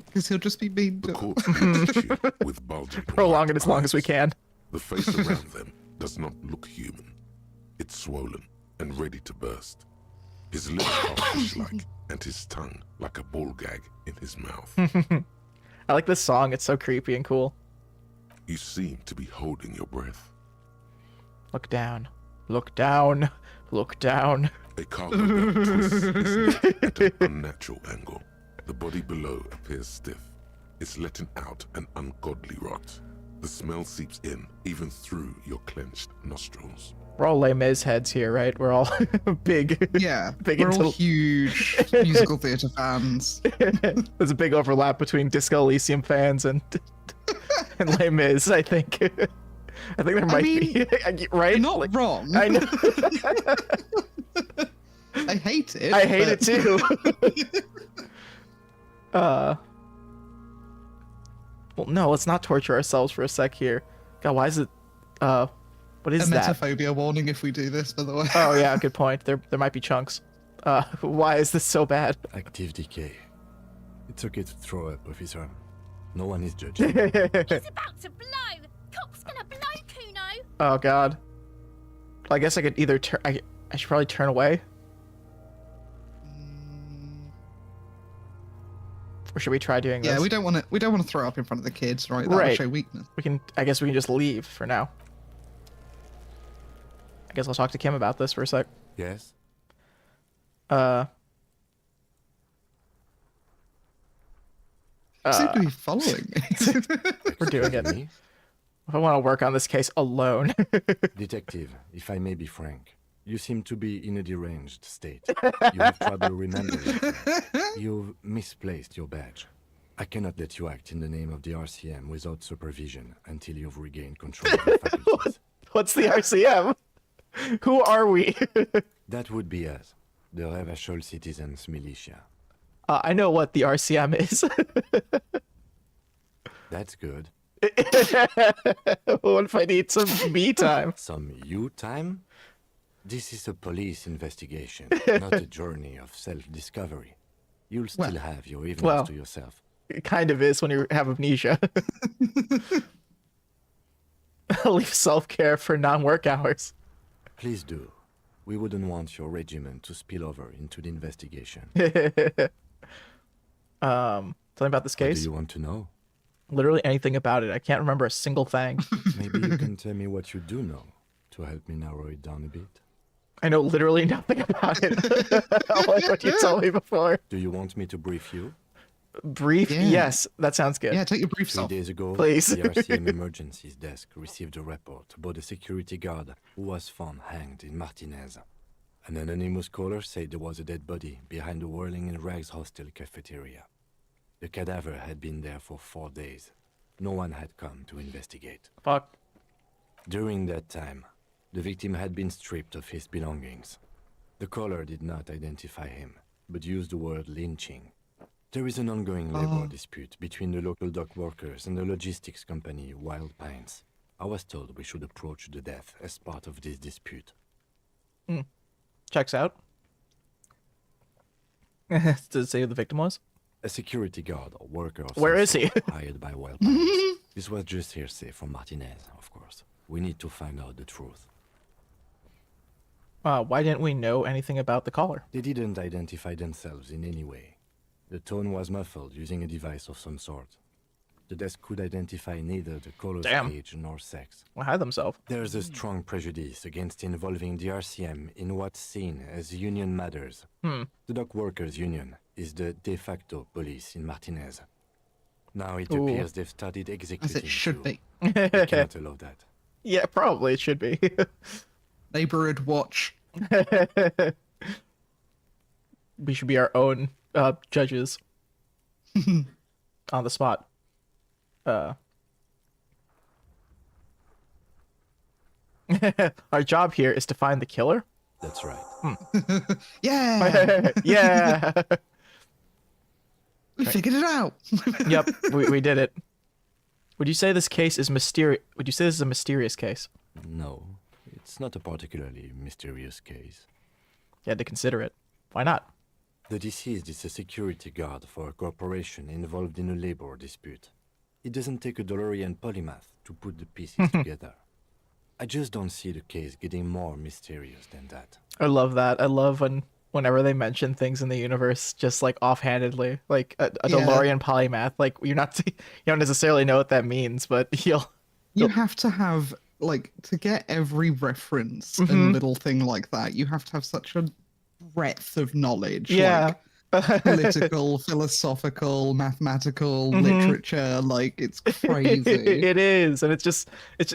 Because he'll just be mean The to... corpse looks at you with bulging Prolong it black as long as we eyes. can. The face around them does not look human. It's swollen and ready to burst. His lips are fish-like and his tongue like a ball gag in his mouth. I like this song. It's so creepy and cool. You seem to be holding your breath. Look down. Look down. Look down. A cargo belt twists its neck at an unnatural angle. The body below appears stiff. It's letting out an ungodly rot. The smell seeps in, even through your clenched nostrils. We're all Les Mis heads here, right? We're all big. Yeah, big we're all huge musical theatre fans. There's a big overlap between Disco Elysium fans and Les Mis, I think. I think there might be, right? You're not wrong. I know. I hate it. I hate it too. Well, no, let's not torture ourselves for a sec here. God, why is it? What is that? Emetophobia warning if we do this, by the way. Oh yeah, good point. There might be chunks. Why is this so bad? Active decay. It's okay to throw up, officer. No one is judging. He's about to blow. Cop's gonna blow, Kuno. Oh god. Well, I guess I could either turn. I should probably turn away. Or should we try doing this? Yeah, we don't want to throw up in front of the kids, right? That would show weakness. We can. I guess we can just leave for now. I guess I'll talk to Kim about this for a sec. Yes. Seem to be following me. We're doing it. If I want to work on this case alone. Detective, if I may be frank, you seem to be in a deranged state. You have trouble remembering. You've misplaced your badge. I cannot let you act in the name of the RCM without supervision until you've regained control of your faculties. What's the RCM? Who are we? That would be us, the Revachol Citizens Militia. I know what the RCM is. That's good. What if I need some me time? Some you time? This is a police investigation, not a journey of self-discovery. You'll still have your evenings to yourself. It kind of is when you have amnesia. I'll leave self-care for non-work hours. Please do. We wouldn't want your regiment to spill over into the investigation. Tell me about this case. What do you want to know? Literally anything about it. I can't remember a single thing. Maybe you can tell me what you do know to help me narrow it down a bit. I know literally nothing about it. Like what you told me before. Do you want me to brief you? Brief? Yeah. Yes, that sounds good. Yeah, take your briefs 3 off. days ago, Please. the RCM Emergencies Desk received a report about a security guard who was found hanged in Martinez. An anonymous caller said there was a dead body behind the Whirling in Rags hostel cafeteria. The cadaver had been there for 4 days. No one had come to investigate. Fuck. During that time, the victim had been stripped of his belongings. The caller did not identify him, but used the word lynching. There is an ongoing labor dispute between the local dock workers and the logistics company Wild Pines. I was told we should approach the death as part of this dispute. Checks out. Does it say who the victim was? A security guard or worker of Where some is he? sort hired by Wild Pines. This was just hearsay from Martinez, of course. We need to find out the truth. Why didn't we know anything about the caller? They didn't identify themselves in any way. The tone was muffled using a device of some sort. The desk could identify neither the caller's age nor sex. Well, hide themselves. There's a strong prejudice against involving the RCM in what's seen as union matters. The dock workers' union is the de facto police in Martinez. Now it appears they've started executing. As it should be. We cannot allow that. Yeah, probably it should be. Neighborhood watch. We should be our own judges on the spot. Our job here is to find the killer. That's right. Yeah, Yeah. we figured it out. Yep, we did it. Would you say this case is mysterious? Would you say this is a mysterious case? No, it's not a particularly mysterious case. You had to consider it. Why not? The deceased is a security guard for a corporation involved in a labor dispute. It doesn't take a DeLorean polymath to put the pieces together. I just don't see the case getting more mysterious than that. I love that. I love whenever they mention things in the universe just like offhandedly, like a DeLorean polymath. Like you don't necessarily know what that means, but You have to have, like, to get every reference Mm-hmm. and little thing like that, you have to have such a breadth of knowledge. Yeah. Like, political, philosophical, mathematical, Mm-hmm. literature, like, it's crazy. It is, and it's just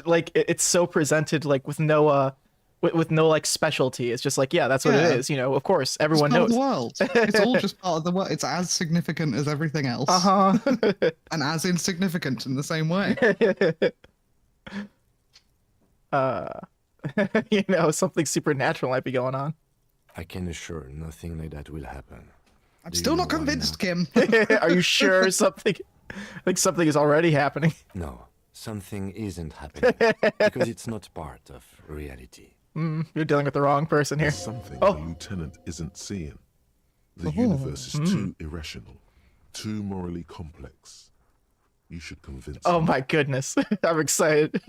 like it's so presented like with no with no like specialty. It's just like, yeah, that's what Yeah. it is. You know, of course, everyone It's part knows. of the world. It's all just part of the world. It's as significant as everything else. Uh-huh. And as insignificant in the same way. You know, something supernatural might be going on. I can assure nothing like that will happen. I'm Do still you not know why convinced, not? Kim. Are you sure something? I think something is already happening. No, something isn't happening because it's not part of reality. You're dealing with the wrong person here. There's something Oh. the lieutenant isn't seeing. The universe is too irrational, too morally complex. You should convince Oh him. my goodness. I'm excited.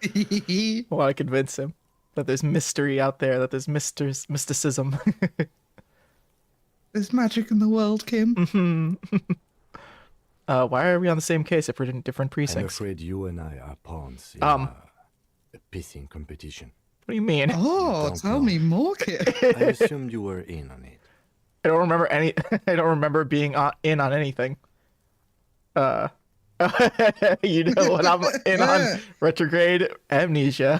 I want to convince him that there's mystery out there, that there's mysticism. There's magic in the world, Kim. Why are we on the same case if we're in different I'm precincts? afraid you and I are pawns in Um. a pissing competition. What do you mean? Oh, don't tell know. me more, Kim. I assumed you were in on it. I don't remember any. I don't remember being in on anything. You know what I'm in on? Retrograde amnesia.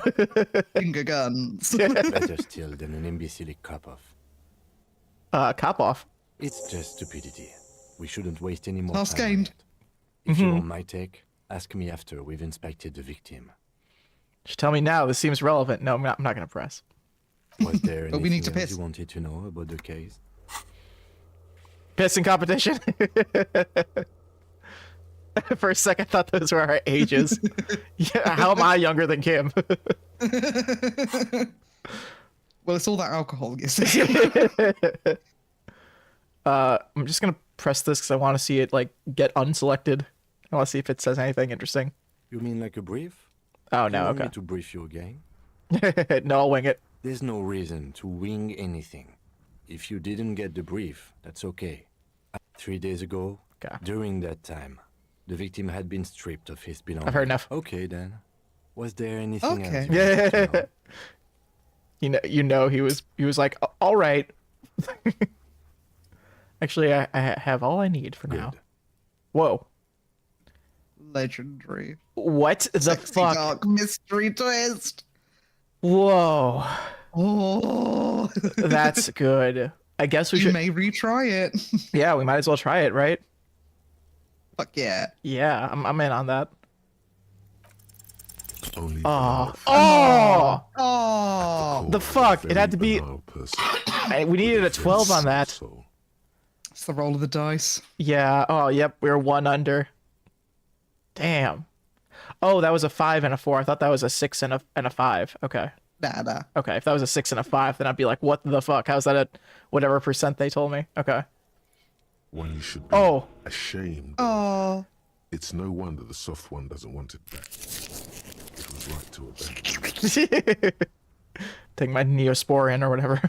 Finger guns. Better still than an imbecilic cop-off. Cop off. It's just stupidity. We shouldn't waste any more Task time on gained. it. If you want my take, ask me after we've inspected the victim. Just tell me now. This seems relevant. No, I'm not gonna press. Was there But anything we need to else piss. you wanted to know about the case? Pissing competition. For a second, I thought those were our ages. Yeah, how am I younger than Kim? Well, it's all that alcohol, you see. I'm just gonna press this because I want to see it like get unselected. I want to see if it says anything interesting. You mean like a brief? Oh You no, want me okay. to brief you again? No, I'll wing it. There's no reason to wing anything. If you didn't get the brief, that's okay. 3 days ago, Okay. during that time, the victim had been stripped of his belongings. I've heard enough. Okay then. Was there anything Okay. else? You wanted to know? You know, he was like, all right. Actually, I have all I need for now. Good. Whoa, Legendary. what the Sexy fuck? dark mystery twist. Whoa, Oh, that's good. I guess we you should. may retry it. Yeah, we might as well try it, right? Fuck yeah. Yeah, I'm in on that. Only Oh, the oh, Oh, the fuck! It had to be. We needed a 12 on that. it's the roll of the dice. Yeah. Oh, yep. We were one under. Damn. Oh, that was a 5 and a 4. I thought that was a 6 and a 5. Okay. Nah. Okay. If that was a 6 and a 5, then I'd be like, what the fuck? How's that at whatever percent they told me? Okay. When you should be Oh. ashamed. Oh, It's no wonder the soft one doesn't want it back. It was right to abandon. Take my Neosporin or whatever.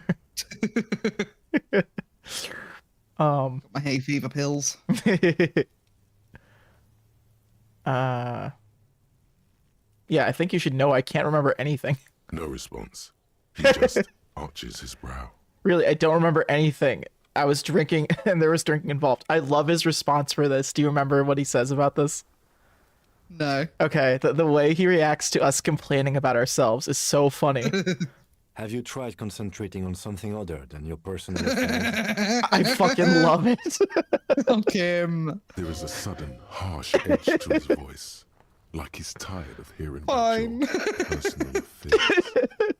my hay fever pills. Yeah, I think you should know I can't remember anything. No response. He just arches his brow. Really, I don't remember anything. I was drinking and there was drinking involved. I love his response for this. Do you remember what he says about this? No. Okay, the way he reacts to us complaining about ourselves is so funny. Have you tried concentrating on something other than your personal affairs? I fucking love it. Oh, Kim. There is a sudden, harsh edge to his voice, like he's tired of hearing about Fine. your personal affairs.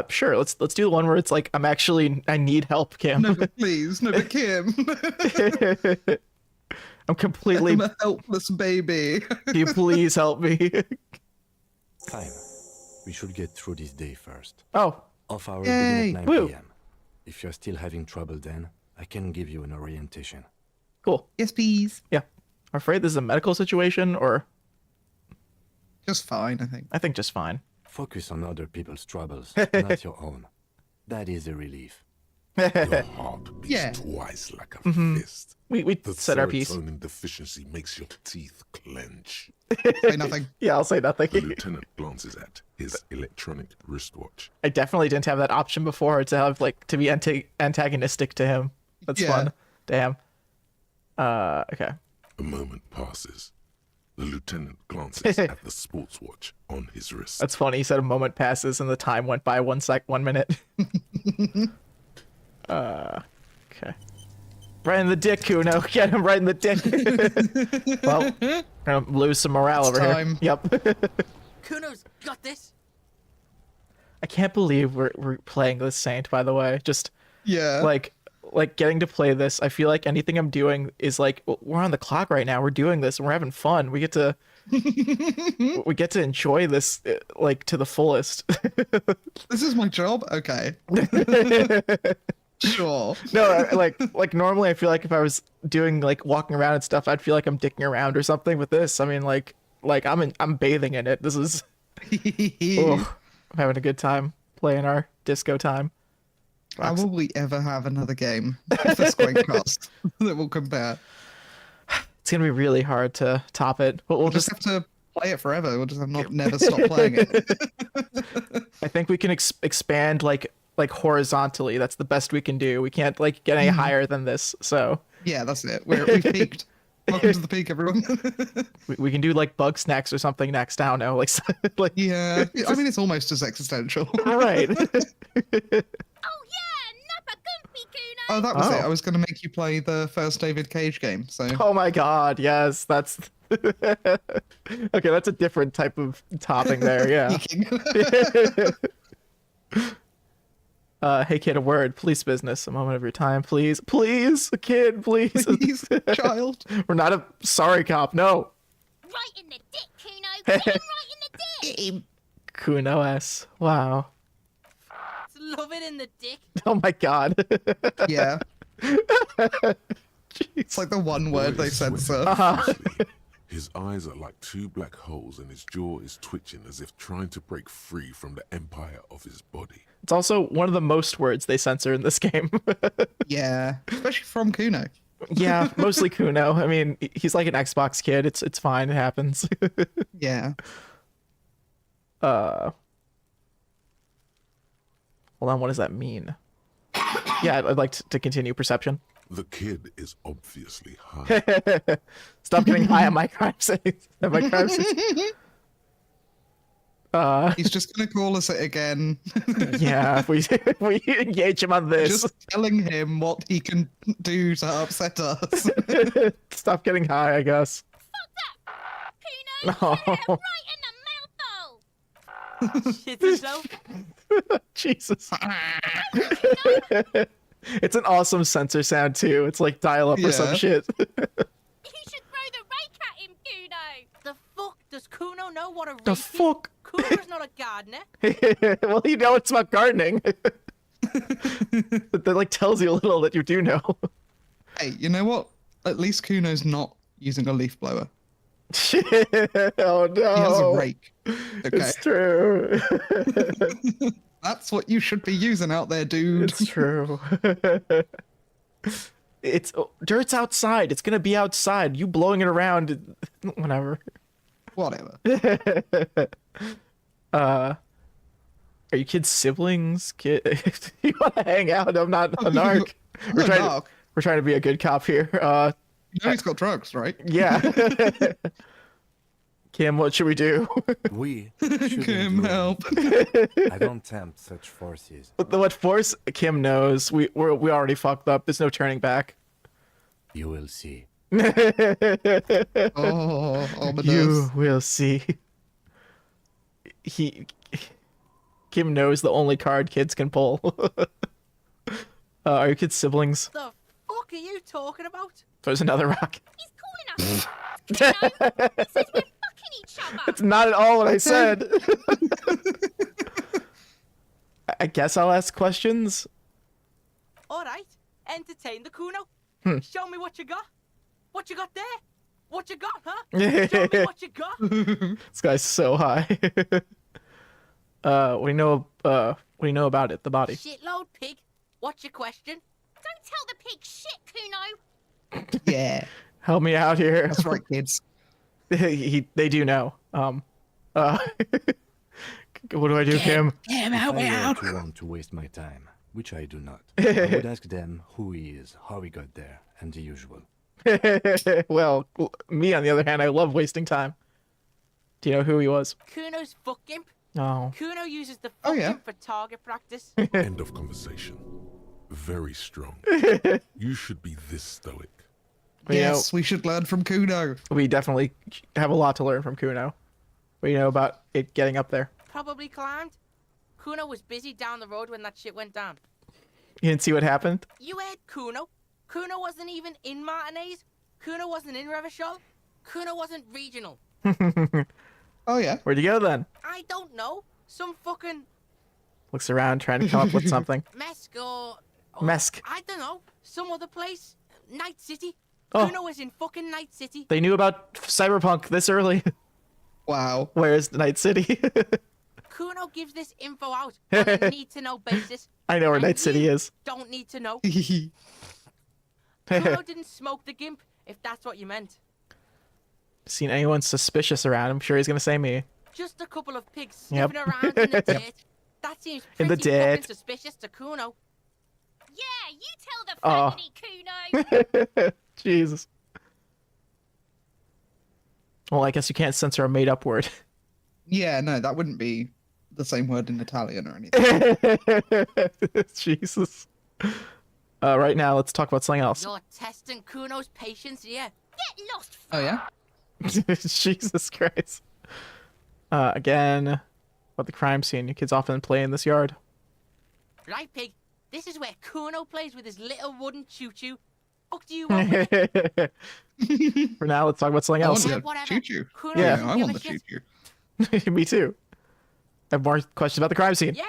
Sure, let's do the one where it's like I need help, Kim. No, but please. No, but Kim. I'm completely I'm a helpless baby. Can you please help me? Fine. We should get through this day first. Oh, Off hour Yay. begin at 9 Woo. p.m. If you're still having trouble then, I can give you an orientation. cool. Yes, please. Yeah. I'm afraid this is a medical situation, or Just fine, I think. I think just fine. Focus on other people's troubles, not your own. That is a relief. Your heart beats twice like a fist. We The said our piece. serotonin deficiency makes your teeth clench. Say nothing. Yeah, I'll say nothing. The lieutenant glances at his electronic wristwatch. I definitely didn't have that option before to have like to be antagonistic to him. That's fun. Damn. Okay. A moment passes. The lieutenant glances at the sports watch on his wrist. That's funny. He said a moment passes and the time went by 1 minute. Okay. Right in the dick, Kuno. Get him right in the dick. Well, gonna lose some morale over here. Yep. Kuno's got this. I can't believe we're playing this Saint, by the way. Just like getting to play this. I feel like anything I'm doing is like we're on the clock right now. We're doing this and we're having fun. We get to enjoy this like to the fullest. This is my job. Okay. Sure. No, like normally I feel like if I was doing like walking around and stuff, I'd feel like I'm dicking around or something. With this, I mean, like I'm bathing in it. This is I'm having a good time playing our disco time. Will we ever have another game for Squaintcast that will compare? It's gonna be really hard to top it. But we'll just have to play it forever. We'll just never stop playing it. I think we can expand like horizontally. That's the best we can do. We can't like get any higher than this. So yeah, that's it. We've peaked. Welcome to the peak, everyone. we can do like bug snacks or something next. I don't know. Like yeah. I mean, it's almost as existential. Right. Oh, that was it. I was going to make you play the first David Cage game. So. Oh my God! Yes, that's okay. That's a different type of topping there. Yeah. Hey kid, a word. Police business. A moment of your time, please. Please, a kid, please. Please, child. We're not a sorry cop. No. Right in the dick, Kuno. Get him right in the dick. Kuno S. Wow. Love it in the dick. Oh my God. Yeah. It's like the one word they censor. His eyes are like two black holes and his jaw is twitching as if trying to break free from the empire of his body. It's also one of the most words they censor in this game. Yeah, especially from Kuno. Yeah, mostly Kuno. I mean, he's like an Xbox kid. It's fine. It happens. Yeah. Hold on, what does that mean? Yeah, I'd like to continue perception. The kid is obviously high. Stop getting high on my crime scenes. He's just gonna call us it again. Yeah, if we engage him on this. Just telling him what he can do to upset us. Stop getting high, I guess. Fuck that! Kuno, you hit him right in the mouth hole! Shit yourself. Jesus. It's an awesome censor sound too. It's like dial up or some shit. You should throw the rake at him, Kuno. The fuck? Does Kuno know what a rake The fuck? Kuno's not a gardener. Well, you know it's about gardening. That like tells you a little that you do know. Hey, you know what? At least Kuno's not using a leaf blower. Oh no. He has a rake. Okay. It's true. That's what you should be using out there, dude. It's true. Dirt's outside. It's gonna be outside. You blowing it around, whatever. Whatever. Are you kids siblings? You want to hang out? I'm not a narc. We're trying to be a good cop here. You know he's got drugs, right? Yeah. Kim, what should we do? We shouldn't Kim, do help. I don't tempt such forces. What force? Kim knows. We already fucked up. There's no turning back. You will see. Oh, ominous. You will see. Kim knows the only card kids can pull. Are your kids siblings? The fuck are you talking about? There's another rock. He's calling us. Kuno, he says we're fucking each other. That's not at all what I said. I guess I'll ask questions. All right, entertain the Kuno. Show me what you got. What you got there? What you got, huh? Show me what you got. This guy's so high. What do you know about it? The body. Shitload pig. What's your question? Don't tell the pig shit, Kuno. Yeah, Help me out here. that's right, kids. They do know. What do I do, Kim? Kim, If help me I were out. to want to waste my time, which I do not, I would ask them who he is, how he got there, and the usual. Well, me on the other hand, I love wasting time. Do you know who he was? Kuno's fuck imp. Oh. Kuno uses the fuck Oh, yeah. imp for target practice. End of conversation. Very strong. You should be this stoic. You Yes, we should learn from Kuno. We definitely have a lot to learn from Kuno. What do you know about it getting up there? Probably climbed. Kuno was busy down the road when that shit went down. You didn't see what happened? You heard Kuno. Kuno wasn't even in Martinez. Kuno wasn't in Revachol. Kuno wasn't regional. Oh yeah. Where'd you go then? I don't know. Some fucking Looks around trying to come up with something. Mesk or Mesk. I don't know. Some other place. Night City. Oh. Kuno was in fucking Night City. They knew about Cyberpunk this early. Wow. Where's Night City? Kuno gives this info out on a need-to-know basis. I know where and Night City you is. Don't need to know. Kuno didn't smoke the gimp, if that's what you meant. Seen anyone suspicious around? I'm sure he's gonna say me. Just a couple of pigs Yep. sniffing around in the dirt. That seems In pretty the fucking dirt. suspicious to Kuno. Yeah, you tell the Oh. family, Kuno. Jesus. Well, I guess you can't censor a made-up word. Yeah, no, that wouldn't be the same word in Italian or anything. Jesus. Right now, let's talk about something else. You're testing Kuno's patience here. Get lost. Oh yeah. Jesus Christ. Again, about the crime scene. Your kids often play in this yard. Right, pig? This is where Kuno plays with his little wooden choo-choo. Fuck do you want with it? For now, let's talk about something I want else. Yeah, the whatever. choo-choo. Kuno Yeah. doesn't I give want a the shit. choo-choo. Me too. I have more questions about the crime scene. Yeah,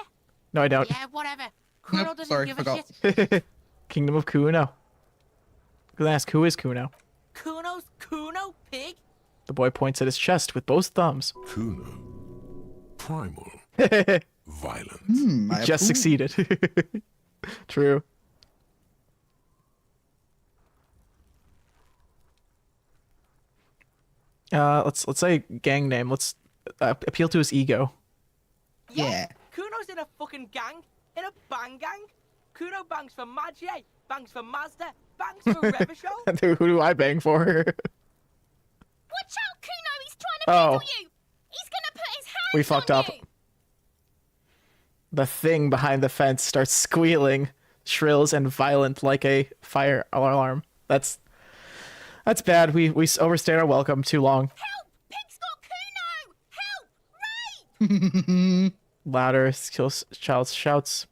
No, I don't. yeah, whatever. Kuno Nope, doesn't sorry, give forgot. a shit. Kingdom of Kuno. Gonna ask, who is Kuno? Kuno's Kuno, pig? The boy points at his chest with both thumbs. Kuno. Primal. Violent. I Just approve. succeeded. True. Let's say gang name. Let's appeal to his ego. Yeah. Kuno's in a fucking gang. In a bang gang. Kuno bangs for Maggie, bangs for Mazda, bangs for Revachol. Who do I bang for? Watch out, Kuno. He's trying to Oh. pickle you. He's gonna put his hands We fucked on up. you. The thing behind the fence starts squealing, shrills and violent like a fire alarm. That's bad. We overstayed our welcome too long. Help! Pig's got Kuno. Help! Ray! Louder, child shouts.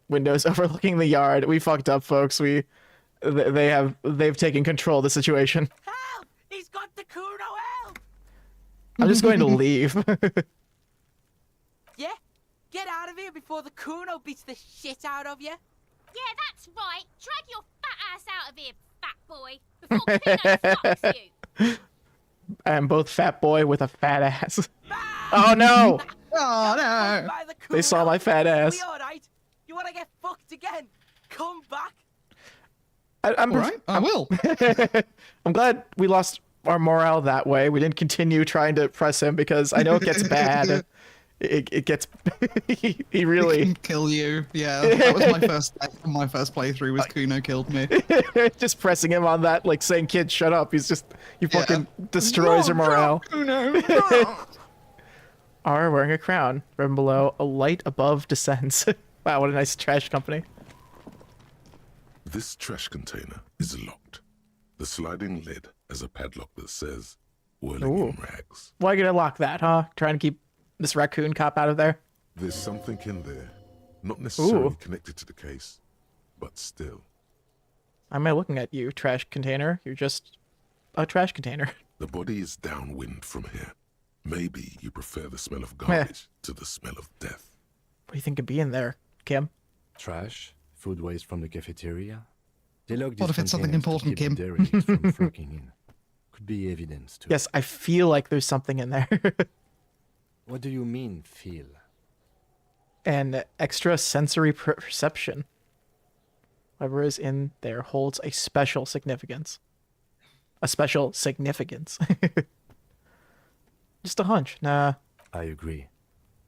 Windows overlooking the yard. We fucked up, folks. They've taken control of the situation. Help! He's got the Kuno, help! I'm just going to leave. Yeah? Get out of here before the Kuno beats the shit out of you. Yeah, that's right. Drag your fat ass out of here, fat boy, before Kuno fucks you. I am both fat boy with a fat ass. Oh no! Oh no. By the They saw Kuno. my fat ass. We alright? You wanna get fucked again? Come back. I'm All right, I will. I'm glad we lost our morale that way. We didn't continue trying to press him because I know it gets bad. It gets he He really can kill you. Yeah, that was my first playthrough. Was Kuno killed me? just pressing him on that, like saying, "Kid, shut up." He fucking destroys your morale. Kuno. Are wearing a crown. From below, a light above descends. Wow, what a nice trash company. This trash container is locked. The sliding lid has a padlock that says, whirling in rags. Why gonna lock that, huh? Trying to keep this raccoon cop out of there? There's something in there. Not necessarily Ooh. connected to the case, but still. Am I looking at you, trash container? You're just a trash container. The body is downwind from here. Maybe you prefer the smell of garbage to the smell of death. What do you think could be in there, Kim? Trash, food waste from the cafeteria. They locked What these if it's something containers to important, keep Kim? the derelicts from flocking in. Could be evidence too. Yes, I feel like there's something in there. What do you mean, feel? And extra sensory perception. Whatever is in there holds a special significance. A special significance. Just a hunch. Nah. I agree.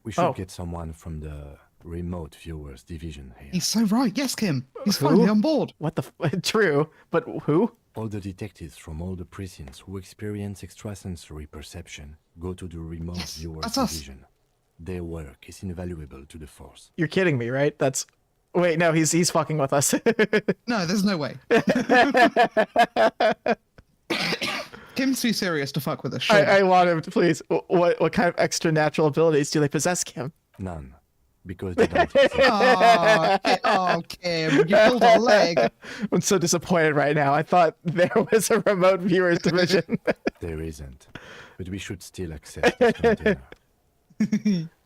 We should get someone from the remote viewers division here. He's so right. Yes, Kim. He's Who? finally on board. What the True, but who? All the detectives from all the precincts who experience extrasensory perception go to the remote viewers that's us. division. Their work is invaluable to the force. You're kidding me, right? That's... Wait, no, he's fucking with us. No, there's no way. Kim's too serious to fuck with us. Sure. I want him to please. What kind of extra natural abilities do they possess, Kim? None. Because they don't. Kim, you pulled a leg. I'm so disappointed right now. I thought there was a remote viewers division. There isn't. But we should still access this container.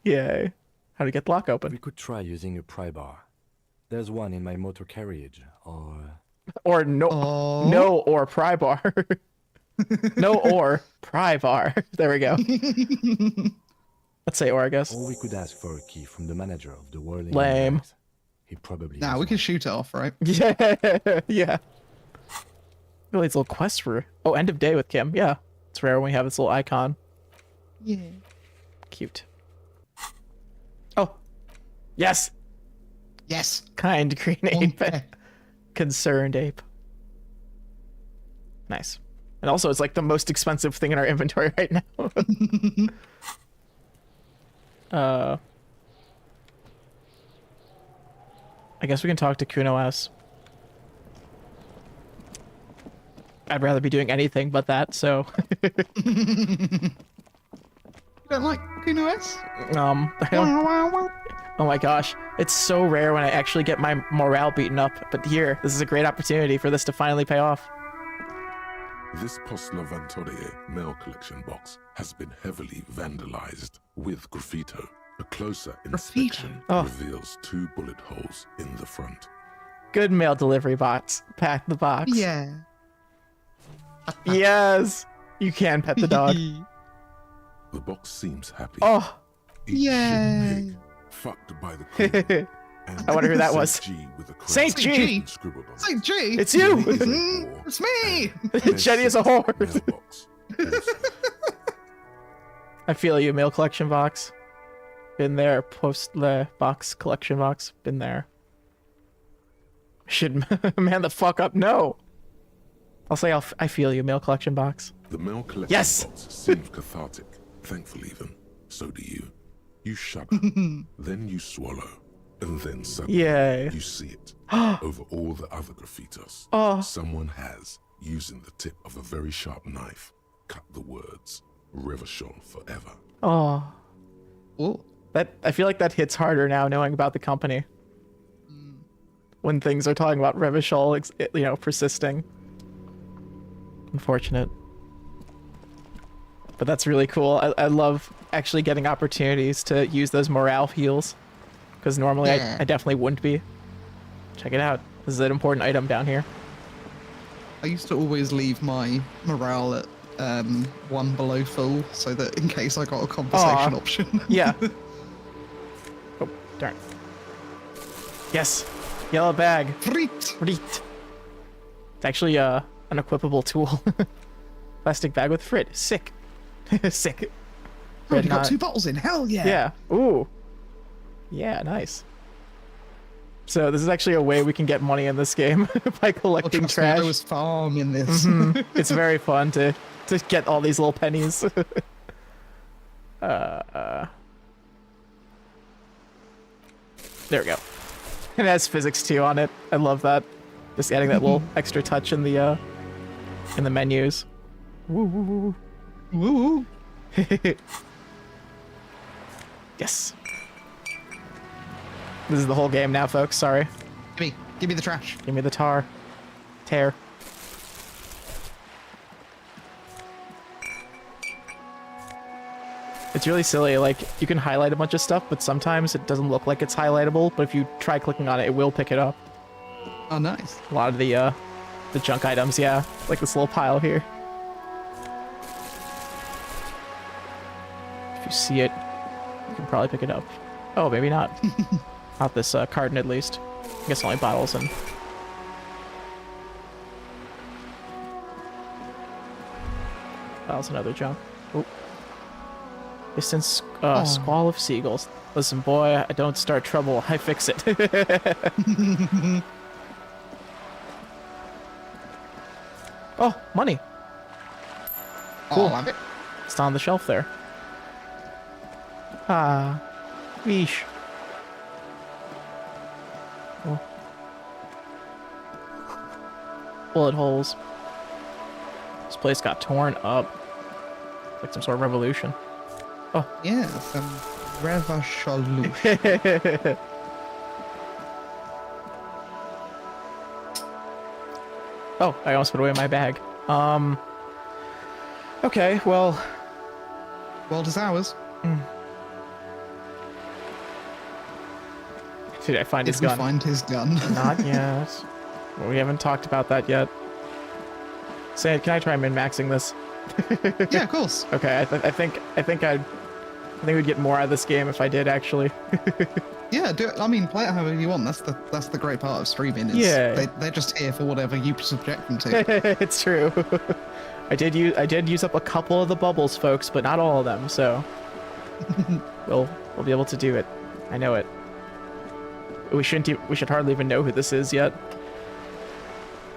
Yay. How to get the lock open? We could try using a pry bar. There's one in my motor carriage, or pry bar. Pry bar. There we go. Let's say or, I guess. Or we could ask for a key from the manager of the Whirling Lame. Rails. He probably. Nah, has we one. can shoot it off, right? Yeah. Really, it's a little quest for... Oh, end of day with Kim. Yeah. It's rare when we have this little icon. Yeah. Cute. Oh. Yes. Yes. Kind green ape. Okay. Concerned ape. Nice. And also, it's like the most expensive thing in our inventory right now. I guess we can talk to Kuno S. I'd rather be doing anything but that, so... You don't like Kuno S? I don't... Oh my gosh. It's so rare when I actually get my morale beaten up, but here, this is a great opportunity for this to finally pay off. This Postler Vantorie mail collection box has been heavily vandalized with graffito. A closer inspection reveals 2 bullet holes in the front. Good mail delivery bots. Pack the box. Yeah. Yes! You can pet the dog. The box seems happy. Oh! Yay! Fucked by the queen. I wonder who that was. Saint G! Saint G! It's you! It's me! Jenny is a whore! I feel you, mail collection box. Been there. Postler box, collection box. Been there. Should man the fuck up. No! I'll say I feel you, mail collection box. The mail collection box seems cathartic. Thankfully even. So do you. You shudder. Then you swallow. And then suddenly you see it. Over all the other graffitos. Someone has, using the tip of a very sharp knife, cut the words, Revachol forever. Oh. Ooh. I feel like that hits harder now knowing about the company. When things are talking about Revachol, persisting. Unfortunate. But that's really cool. I love actually getting opportunities to use those morale heals. Because normally I definitely wouldn't be. Check it out. This is an important item down here. I used to always leave my morale at 1 below full, so that in case I got a conversation option. Yeah. Oh, darn. Yes. Yellow bag. Friet. It's actually an equipable tool. Plastic bag with frit. Sick. Sick. Oh, you got 2 bottles in. Hell yeah. Yeah. Ooh. Yeah, nice. So this is actually a way we can get money in this game by collecting trash. I was farming this. It's very fun to get all these little pennies. There we go. It has physics too on it. I love that. Just adding that little extra touch in the menus. Woo woo woo woo. Yes. This is the whole game now, folks. Sorry. Give me the trash. Give me the tar. Tear. It's really silly. Like, you can highlight a bunch of stuff, but sometimes it doesn't look like it's highlightable. But if you try clicking on it, it will pick it up. Oh, nice. A lot of the junk items, yeah. Like this little pile here. If you see it, you can probably pick it up. Oh, maybe not. Not this carton, at least. I guess only bottles and That was another junk. Oop. Distant Oh. squall of seagulls. Listen, boy, I don't start trouble. I fix it. Oh, money. Cool. Oh, love it. It's on the shelf there. Ah. Weesh. Oh. Bullet holes. This place got torn up. Like some sort of revolution. Yeah, some revolution. Oh, I almost put away my bag. Okay, well. World is ours. Did I find his Did we gun? find his gun? Not yet. Well, we haven't talked about that yet. Say, can I try min-maxing this? Yeah, of course. Okay, I think we'd get more out of this game if I did actually. Yeah, do it. I mean, play it however you want. That's the great part of streaming. Is Yeah. they're just here for whatever you subject them to. It's true. I did use up a couple of the bubbles, folks, but not all of them. So we'll be able to do it. I know it. We should hardly even know who this is yet.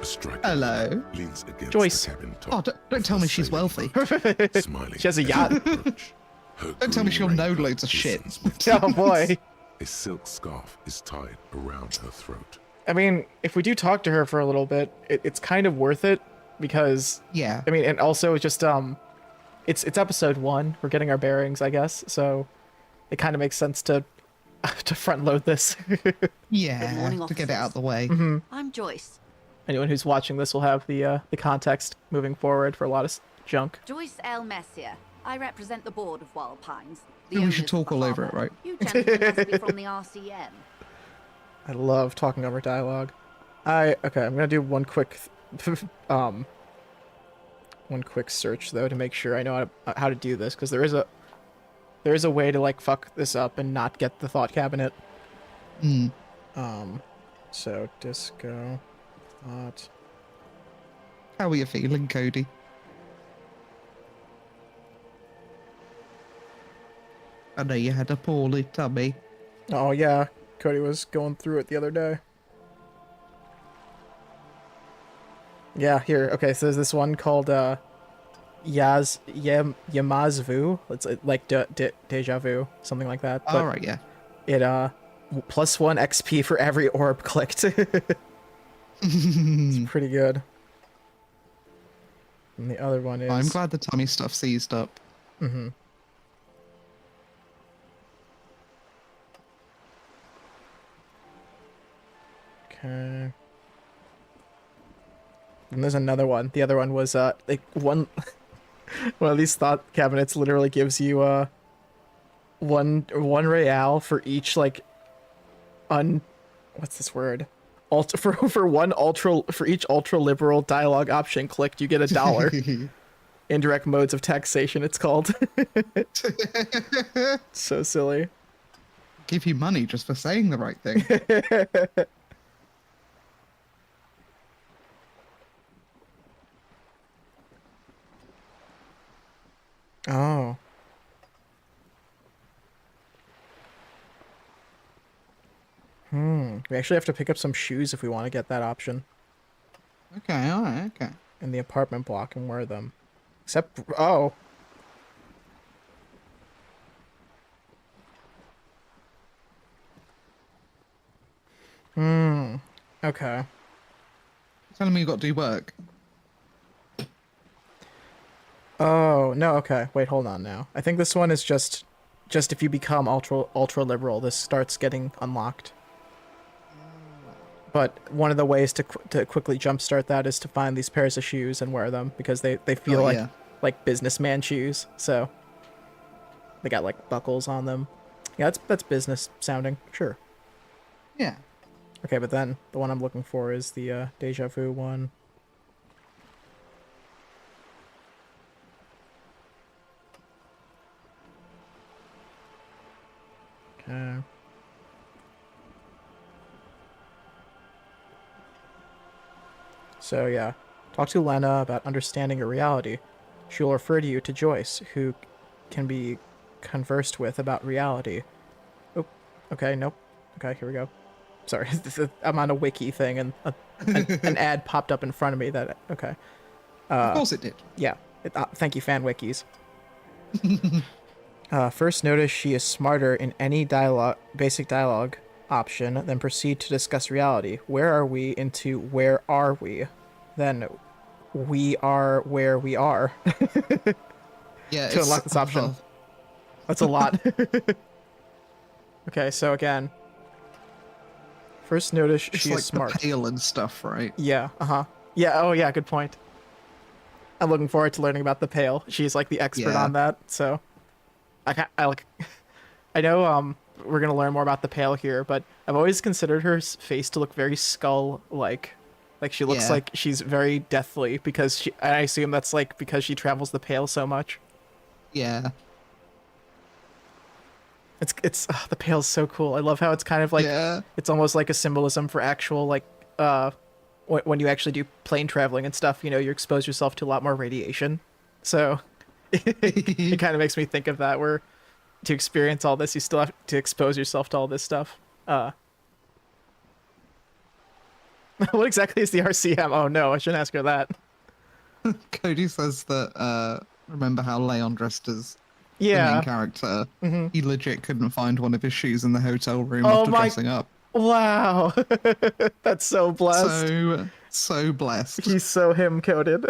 A striker Hello. leans against Joyce. the cabin top. Oh, don't tell me she's sailing wealthy. boat, smiling She has a at yacht. our approach. Her Don't tell me green she'll know raincoat loads of shit. glistens with Oh boy. a silk scarf is tied around her throat. I mean, if we do talk to her for a little bit, it's kind of worth it because Yeah. I mean, and also just it's episode 1. We're getting our bearings, I guess. So it kind of makes sense to front load this. Yeah, morning, to get it out of the way. I'm Joyce. Anyone who's watching this will have the context moving forward for a lot of junk. Joyce L. Messier. I represent the board of Wild Pines. the We should owners of talk the all over it, harbour. right? You gentlemen must be from the RCM. I love talking over dialogue. Okay, I'm gonna do one quick search though to make sure I know how to do this, because there is a way to like fuck this up and not get the thought cabinet. So disco thought. How are you feeling, Cody? I know you had a poorly tummy. Oh yeah, Cody was going through it the other day. Yeah, here. Okay, so there's this one called Yamazvu. It's like deja vu, something like that. But All right, yeah. it +1 XP for every orb clicked. It's pretty good. And the other one is I'm glad the tummy stuff seized up. Okay. And there's another one. The other one was like one of these thought cabinets literally gives you one real for each like what's this word? For each ultra liberal dialogue option clicked, you get $1. Indirect modes of taxation, it's called. So silly. Give you money just for saying the right thing. Oh. We actually have to pick up some shoes if we want to get that option Okay, all right, okay. in the apartment block and wear them. Except, oh. Okay. Telling me you got to do work. Oh, no, okay. Wait, hold on now. I think this one is just if you become ultra liberal, this starts getting unlocked. But one of the ways to quickly jumpstart that is to find these pairs of shoes and wear them, because they feel like businessman shoes. So they got like buckles on them. Yeah, that's business sounding. Sure. Yeah. Okay, but then the one I'm looking for is the deja vu one. Okay. So yeah, talk to Lena about understanding your reality. She will refer to you to Joyce, who can be conversed with about reality. Oh, okay, nope. Okay, here we go. Sorry, I'm on a wiki thing, and an ad popped up in front of me that, okay. Of course it did. Yeah, thank you, fan wikis. First notice she is smarter in any basic dialogue option, then proceed to discuss reality. Where are we into where are we? Then we are where we are. Yeah, to unlock this option. That's a lot. Okay, so again. First notice it's she like is smart. The pale and stuff, right? Yeah, Yeah, oh yeah, good point. I'm looking forward to learning about the pale. She's like the expert on that, so I know we're gonna learn more about the pale here, but I've always considered her face to look very skull-like. Like she looks like she's very deathly because I assume that's like because she travels the pale so much. Yeah. It's the pale's so cool. I love how it's kind of like it's almost like a symbolism for actual like when you actually do plane traveling and stuff, you know, you expose yourself to a lot more radiation. So it kind of makes me think of that, where to experience all this, you still have to expose yourself to all this stuff. What exactly is the RCM? Oh no, I shouldn't ask her that. Cody says that remember how Leon dressed as the main character? He legit couldn't find one of his shoes in the hotel room after dressing up. Wow. That's so blessed. So blessed. He's so him-coded.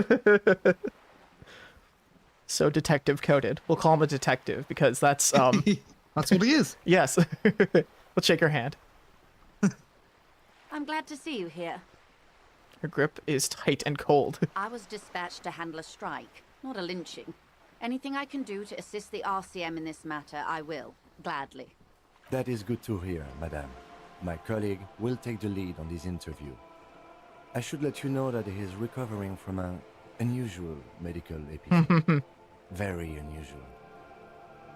So detective-coded. We'll call him a detective because that's... That's what he is. Yes. Let's shake her hand. I'm glad to see you here. Her grip is tight and cold. I was dispatched to handle a strike, not a lynching. Anything I can do to assist the RCM in this matter, I will, gladly. That is good to hear, madame. My colleague will take the lead on this interview. I should let you know that he is recovering from an unusual medical episode. Very unusual.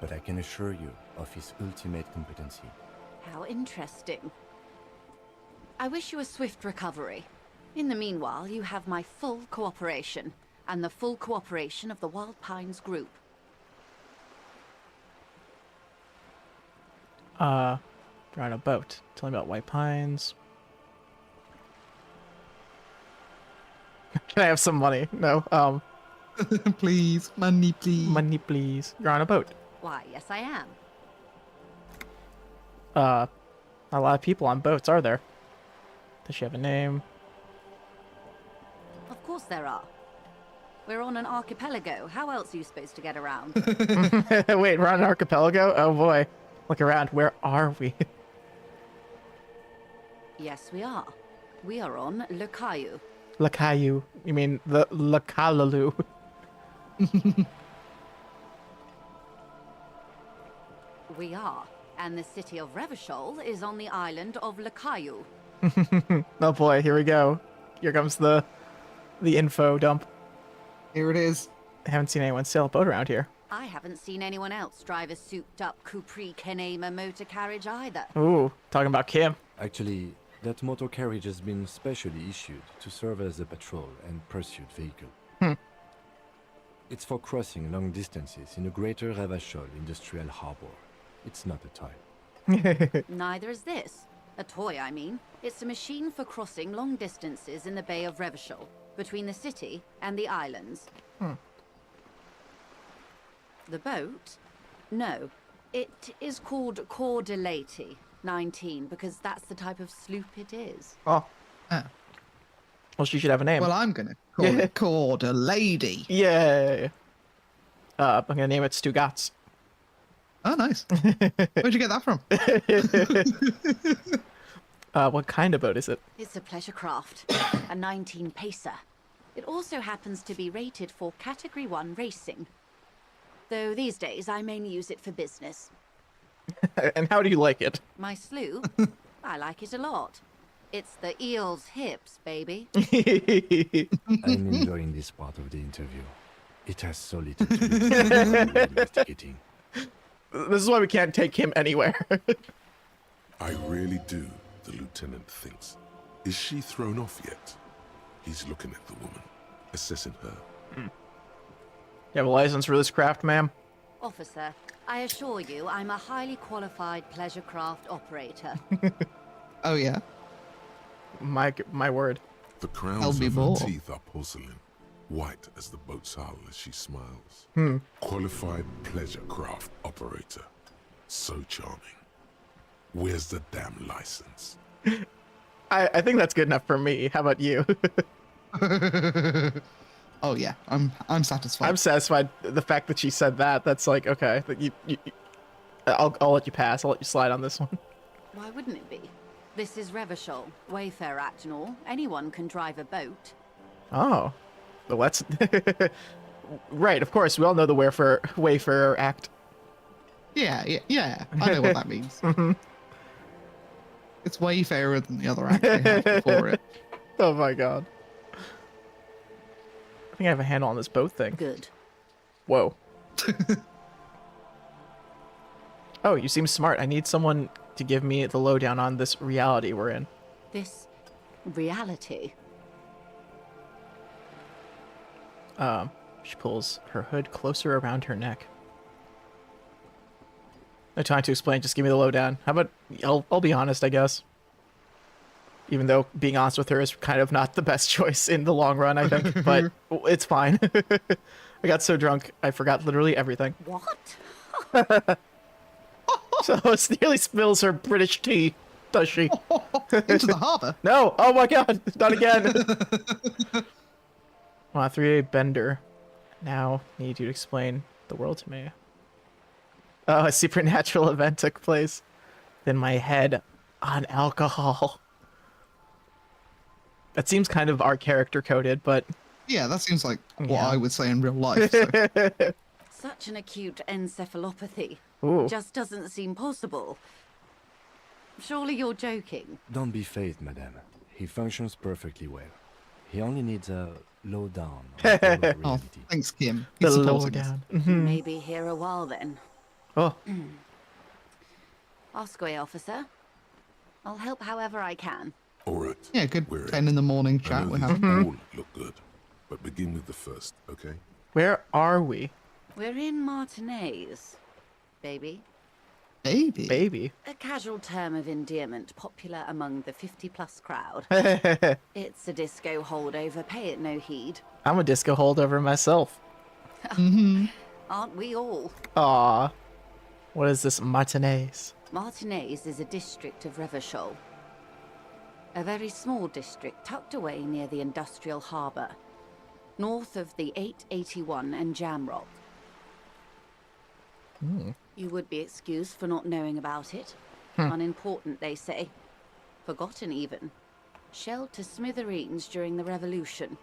But I can assure you of his ultimate competency. How interesting. I wish you a swift recovery. In the meanwhile, you have my full cooperation, and the full cooperation of the Wild Pines group. You're on a boat. Tell me about White Pines. Can I have some money? No. Please, money, please. Money, please. You're on a boat. Why, yes I am. Not a lot of people on boats, are there? Does she have a name? Of course there are. We're on an archipelago. How else are you supposed to get around? Wait, we're on an archipelago? Oh boy. Look around. Where are we? Yes, we are. We are on Le Caillou. Le Caillou. You mean the Le Calaloo. We are. And the city of Revachol is on the island of Le Caillou. Oh boy, here we go. Here comes the info dump. Here it is. I haven't seen anyone sail a boat around here. I haven't seen anyone else drive a souped-up Capri Kenema motor carriage either. Ooh, talking about Kim. Actually, that motor carriage has been specially issued to serve as a patrol and pursuit vehicle. It's for crossing long distances in the greater Revachol industrial harbor. It's not a toy. Neither is this. A toy, I mean. It's a machine for crossing long distances in the Bay of Revachol, between the city and the islands. The boat? No. It is called Coeur de Lady 19, because that's the type of sloop it is. Oh. Well, she should have a name. Well, I'm gonna call it Coeur de Lady. Yay. I'm gonna name it Stugatz. Oh, nice. Where'd you get that from? What kind of boat is it? It's a pleasure craft, a 19 pacer. It also happens to be rated for Category 1 racing. Though these days I mainly use it for business. And how do you like it? My sloop? I like it a lot. It's the eel's hips, baby. I'm enjoying this part of the interview. It has so little to do with investigating. This is why we can't take him anywhere. I really do, the lieutenant thinks. Is she thrown off yet? He's looking at the woman, assessing her. You have a license for this craft, ma'am? Officer, I assure you I'm a highly qualified pleasure craft operator. Oh, yeah? My word. The crowns There'll be of her more. teeth are porcelain, white as the boat's hull as she smiles. Qualified pleasure craft operator. So charming. Where's the damn license? I think that's good enough for me. How about you? Oh, yeah. I'm satisfied. I'm satisfied. The fact that she said that, that's like, okay. That I'll let you pass. I'll let you slide on this one. Why wouldn't it be? This is Revachol, Wayfarer Act and all. Anyone can drive a boat. Oh. Well, let's... Right, of course. We all know the Wayfarer Act. Yeah. I know what that means. It's way fairer than the other act they had before it. Oh my god. I think I have a handle on this boat thing. Good. Whoa. Oh, you seem smart. I need someone to give me the lowdown on this reality we're in. This reality. She pulls her hood closer around her neck. No time to explain, just give me the lowdown. How about, I'll be honest, I guess. Even though being honest with her is kind of not the best choice in the long run, I think. But it's fine. I got so drunk, I forgot literally everything. What? So it nearly spills her British tea, does she? Into the harbor. No! Oh my god! Not again! Well, 3A Bender. Now need you to explain the world to me. Oh, a supernatural event took place in my head on alcohol. That seems kind of our character coded, but... Yeah, that seems like what Yeah. I would say in real life. So. Such an acute encephalopathy. Ooh. Just doesn't seem possible. Surely you're joking. Don't be phased, madame. He functions perfectly well. He only needs a lowdown on the Oh, reality. thanks, Kim. The He's supporting us. lowdown. Maybe here a while then. Oh, Osquay, officer. I'll help however I can. All right. Yeah, good We're 10 in the morning I chat know we're these having. all look good, but begin with the first, okay? where are we? We're in Martinez, baby. Baby. Baby. A casual term of endearment popular among the 50-plus crowd. It's a disco holdover, pay it no heed. I'm a disco holdover myself. Aren't we all? Aw. What is this Martinez? Martinez is a district of Revachol. A very small district tucked away near the industrial harbour, north of the 881 and Jamrock. You would be excused for not knowing about it. Unimportant, they say. Forgotten, even. Shelled to smithereens during the Revolution.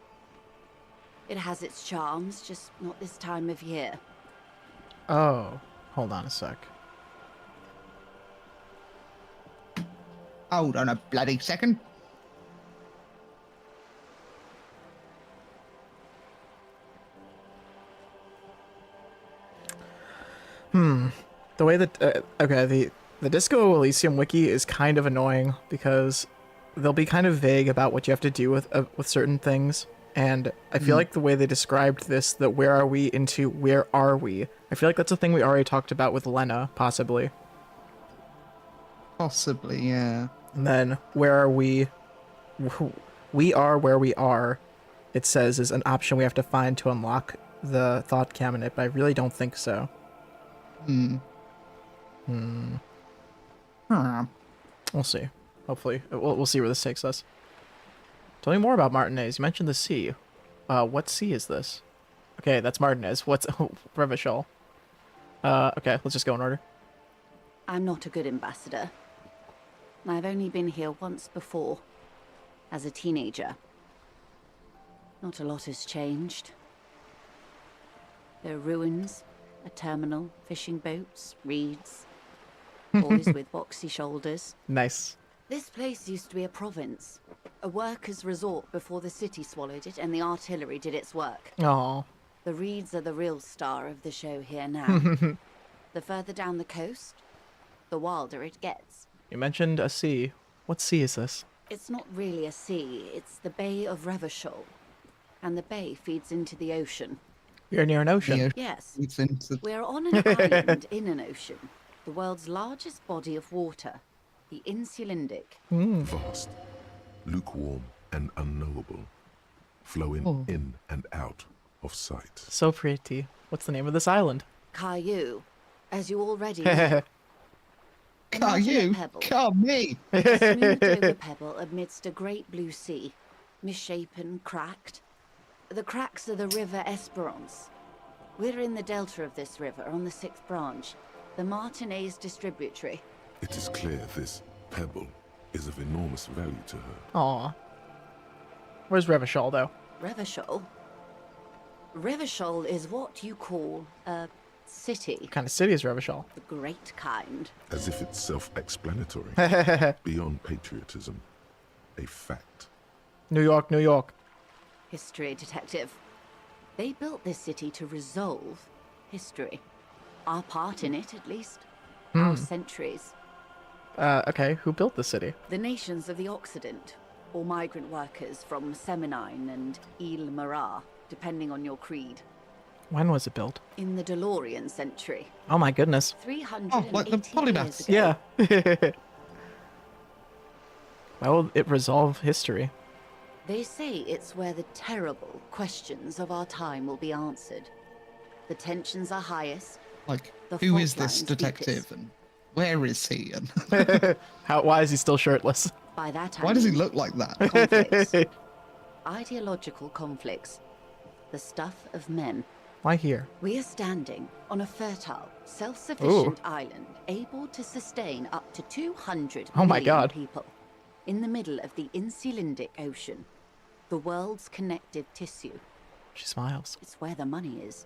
It has its charms, just not this time of year. Oh, hold on a sec. Hold on a bloody second. The way that okay, the Disco Elysium wiki is kind of annoying because they'll be kind of vague about what you have to do with certain things, and I feel like the way they described this, the where are we into where are we, I feel like that's a thing we already talked about with Lena, possibly. Possibly, yeah. And then where are we? We are where we are. It says is an option we have to find to unlock the thought cabinet, but I really don't think so. We'll see. Hopefully, we'll see where this takes us. Tell me more about Martinez. You mentioned the sea. What sea is this? Okay, that's Martinez. What's Revachol? Okay, let's just go in order. I'm not a good ambassador. I've only been here once before, as a teenager. Not a lot has changed. There are ruins, a terminal, fishing boats, reeds, boys with boxy shoulders. Nice. This place used to be a province, a workers' resort before the city swallowed it and the artillery did its work. Oh. The reeds are the real star of the show here now. The further down the coast, the wilder it gets. You mentioned a sea. What sea is this? It's not really a sea, it's the Bay of Revachol. And the bay feeds into the ocean. You're near an ocean. Yes. It's into... We're on an island in an ocean. The world's largest body of water. The Insulindic. Vast, lukewarm, and unknowable, flowing in and out of sight. So pretty. What's the name of this island? Caillou, as you already know. Caillou? Me! A smoothed over pebble amidst a great blue sea. Misshapen, cracked. The cracks are the River Esperance. We're in the delta of this river on the 6th branch, the Martinez distributary. It is clear this pebble is of enormous value to her. Aw. Where's Revachol, though? Revachol? Revachol is what you call a city. What kind of city is Revachol? The great kind. As if it's self-explanatory. Beyond patriotism. A fact. New York, New York. History detective. They built this city to resolve history. Our part in it, at least. Our centuries. Okay, who built the city? The nations of the Occident, or migrant workers from Seminine and Ile Marat, depending on your creed. When was it built? In the DeLorean century. Oh my goodness. 380 like the polymaths. years ago. Yeah. Why will it resolve history? They say it's where the terrible questions of our time will be answered. The tensions are highest. Like, The who is fault this lines detective deepest. and where is he? And Why is he still shirtless? By that I why does he mean look like that? conflicts. Ideological conflicts. The stuff of men. Why here? We are standing on a fertile, self-sufficient island able to sustain up to 200 Oh my million God. people in the middle of the Insulindic Ocean, the world's connective tissue. She smiles. It's where the money is.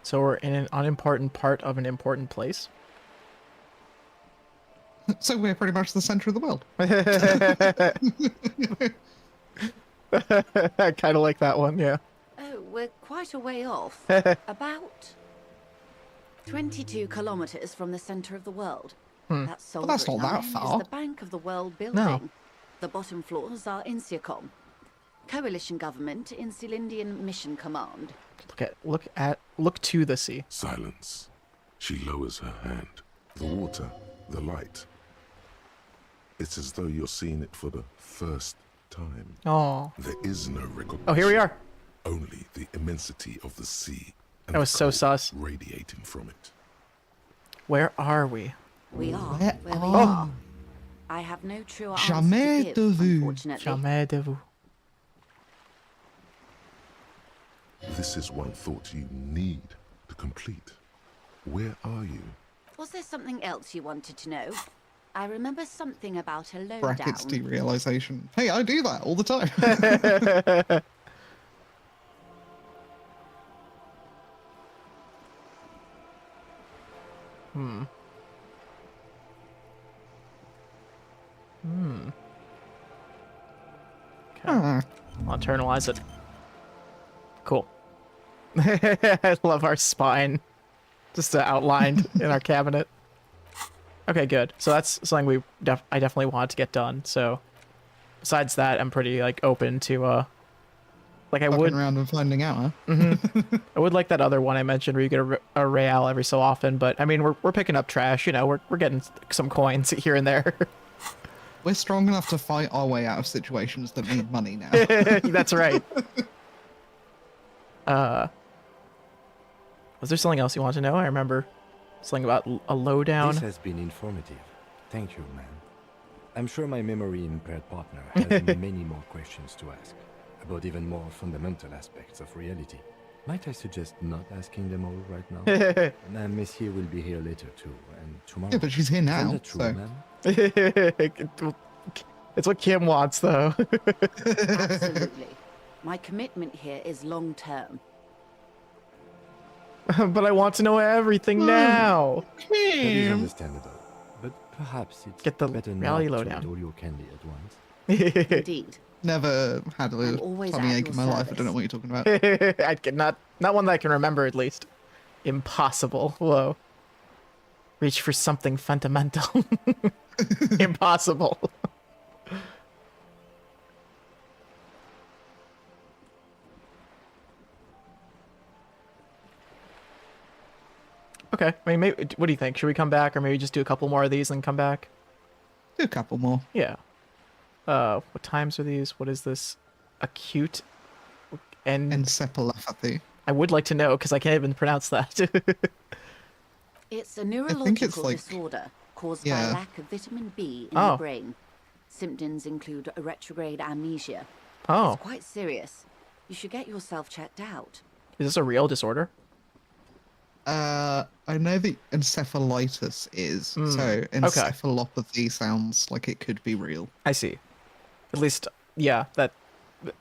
So we're in an unimportant part of an important place? So we're pretty much the center of the world. I kind of like that one, yeah. Oh, we're quite a way off. About 22 kilometers from the center of the world. That Well, that's not that is far. the Bank of the World building. No. The bottom floors are Insiacom. Coalition government, Insulindian Mission Command. Look to the sea. Silence. She lowers her hand. The water, the light. It's as though you're seeing it for the first time. Oh. There is no recognition. Oh, here we are. Only the immensity of the sea and That was the so cold sus. radiating from it. Where are we? We are Where where we are are. I have no true answer Jamais to give, de vue. unfortunately. Jamais de vous. This is one thought you need to complete. Where are you? Was there something else you wanted to know? I remember something about a lowdown. Brackets derealization. Hey, I do that all the time. Okay. I'll internalize it. Cool. I love our spine. Just outlined in our cabinet. Okay, good. So that's something I definitely want to get done. So besides that, I'm pretty like open to like I Fucking would around and finding out, huh? I would like that other one I mentioned where you get a real every so often, but I mean we're picking up trash, you know, we're getting some coins here and there. We're strong enough to fight our way out of situations that need money now. That's right. Was there something else you want to know? I remember something about a lowdown. This has been informative. Thank you, man. I'm sure my memory-impaired partner has many more questions to ask, about even more fundamental aspects of reality. Might I suggest not asking them all right now? And Messier will be here later too, and tomorrow. Yeah, but she's here now, Isn't that true, so... man? It's what Kim wants, though. Absolutely. My commitment here is long-term. But I want to know everything now. That is understandable, but perhaps it's Get the better reality not lowdown. to eat all your candy at once. Indeed. Never had a I'm always tummy at ache in your my life. I service. don't know what you're talking about. I can not one that I can remember at least. Impossible. Whoa. Reach for something fundamental. Impossible. Okay. I mean, maybe, what do you think? Should we come back, or maybe just do a couple more of these and come back? Do a couple more. Yeah. What times are these? What is this? Acute Encephalopathy. I would like to know, because I can't even pronounce that. It's a think it's neurological like- disorder caused by yeah. lack of vitamin B in Oh. the brain. Symptoms include a retrograde amnesia. Oh, It's quite serious. You should get yourself checked out. is this a real disorder? I know the encephalitis is, so encephalopathy sounds like it could be real. I see. At least, yeah, that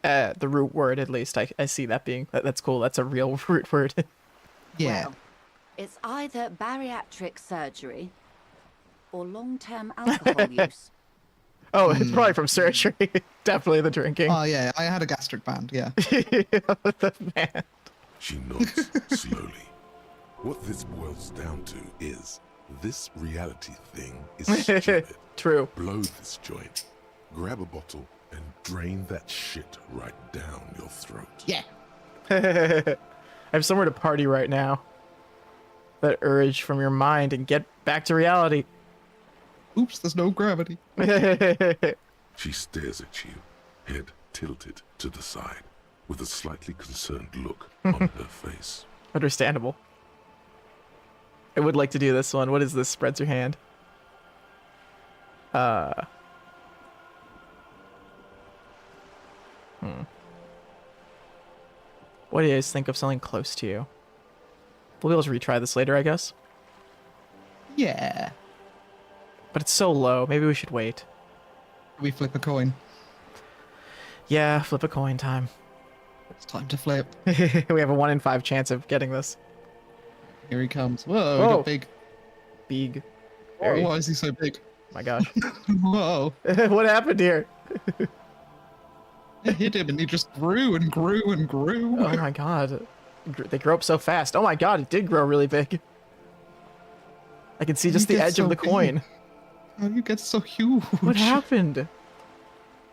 the root word, at least, I see that being, that's cool. That's a real root word. Yeah. Well, it's either bariatric surgery or long-term alcohol use. Oh, it's probably from surgery. Definitely the drinking. Oh yeah, I had a gastric band. Yeah. The man. She nods slowly. What this boils down to is this reality thing is stupid. True. Blow this joint, grab a bottle, and drain that shit right down your throat. Yeah. I have somewhere to party right now. That urge from your mind and get back to reality. Oops, there's no gravity. She stares at you, head tilted to the side, with a slightly concerned look on her face. Understandable. I would like to do this one. What is this? Spreads your hand. What is? Think of something close to you. We'll be able to retry this later, I guess. Yeah. But it's so low. Maybe we should wait. We flip a coin. Yeah, flip a coin time. It's time to flip. We have a 1 in 5 chance of getting this. Here he comes. Whoa, Whoa. he got big. Big. Oh, Very. why is he so big? My gosh. Whoa. What happened here? I hit him and he just grew and grew and grew. Oh my god. They grow up so fast. Oh my god, it did grow really big. I can see just the get edge of so the big? coin. How do you get so huge? What happened?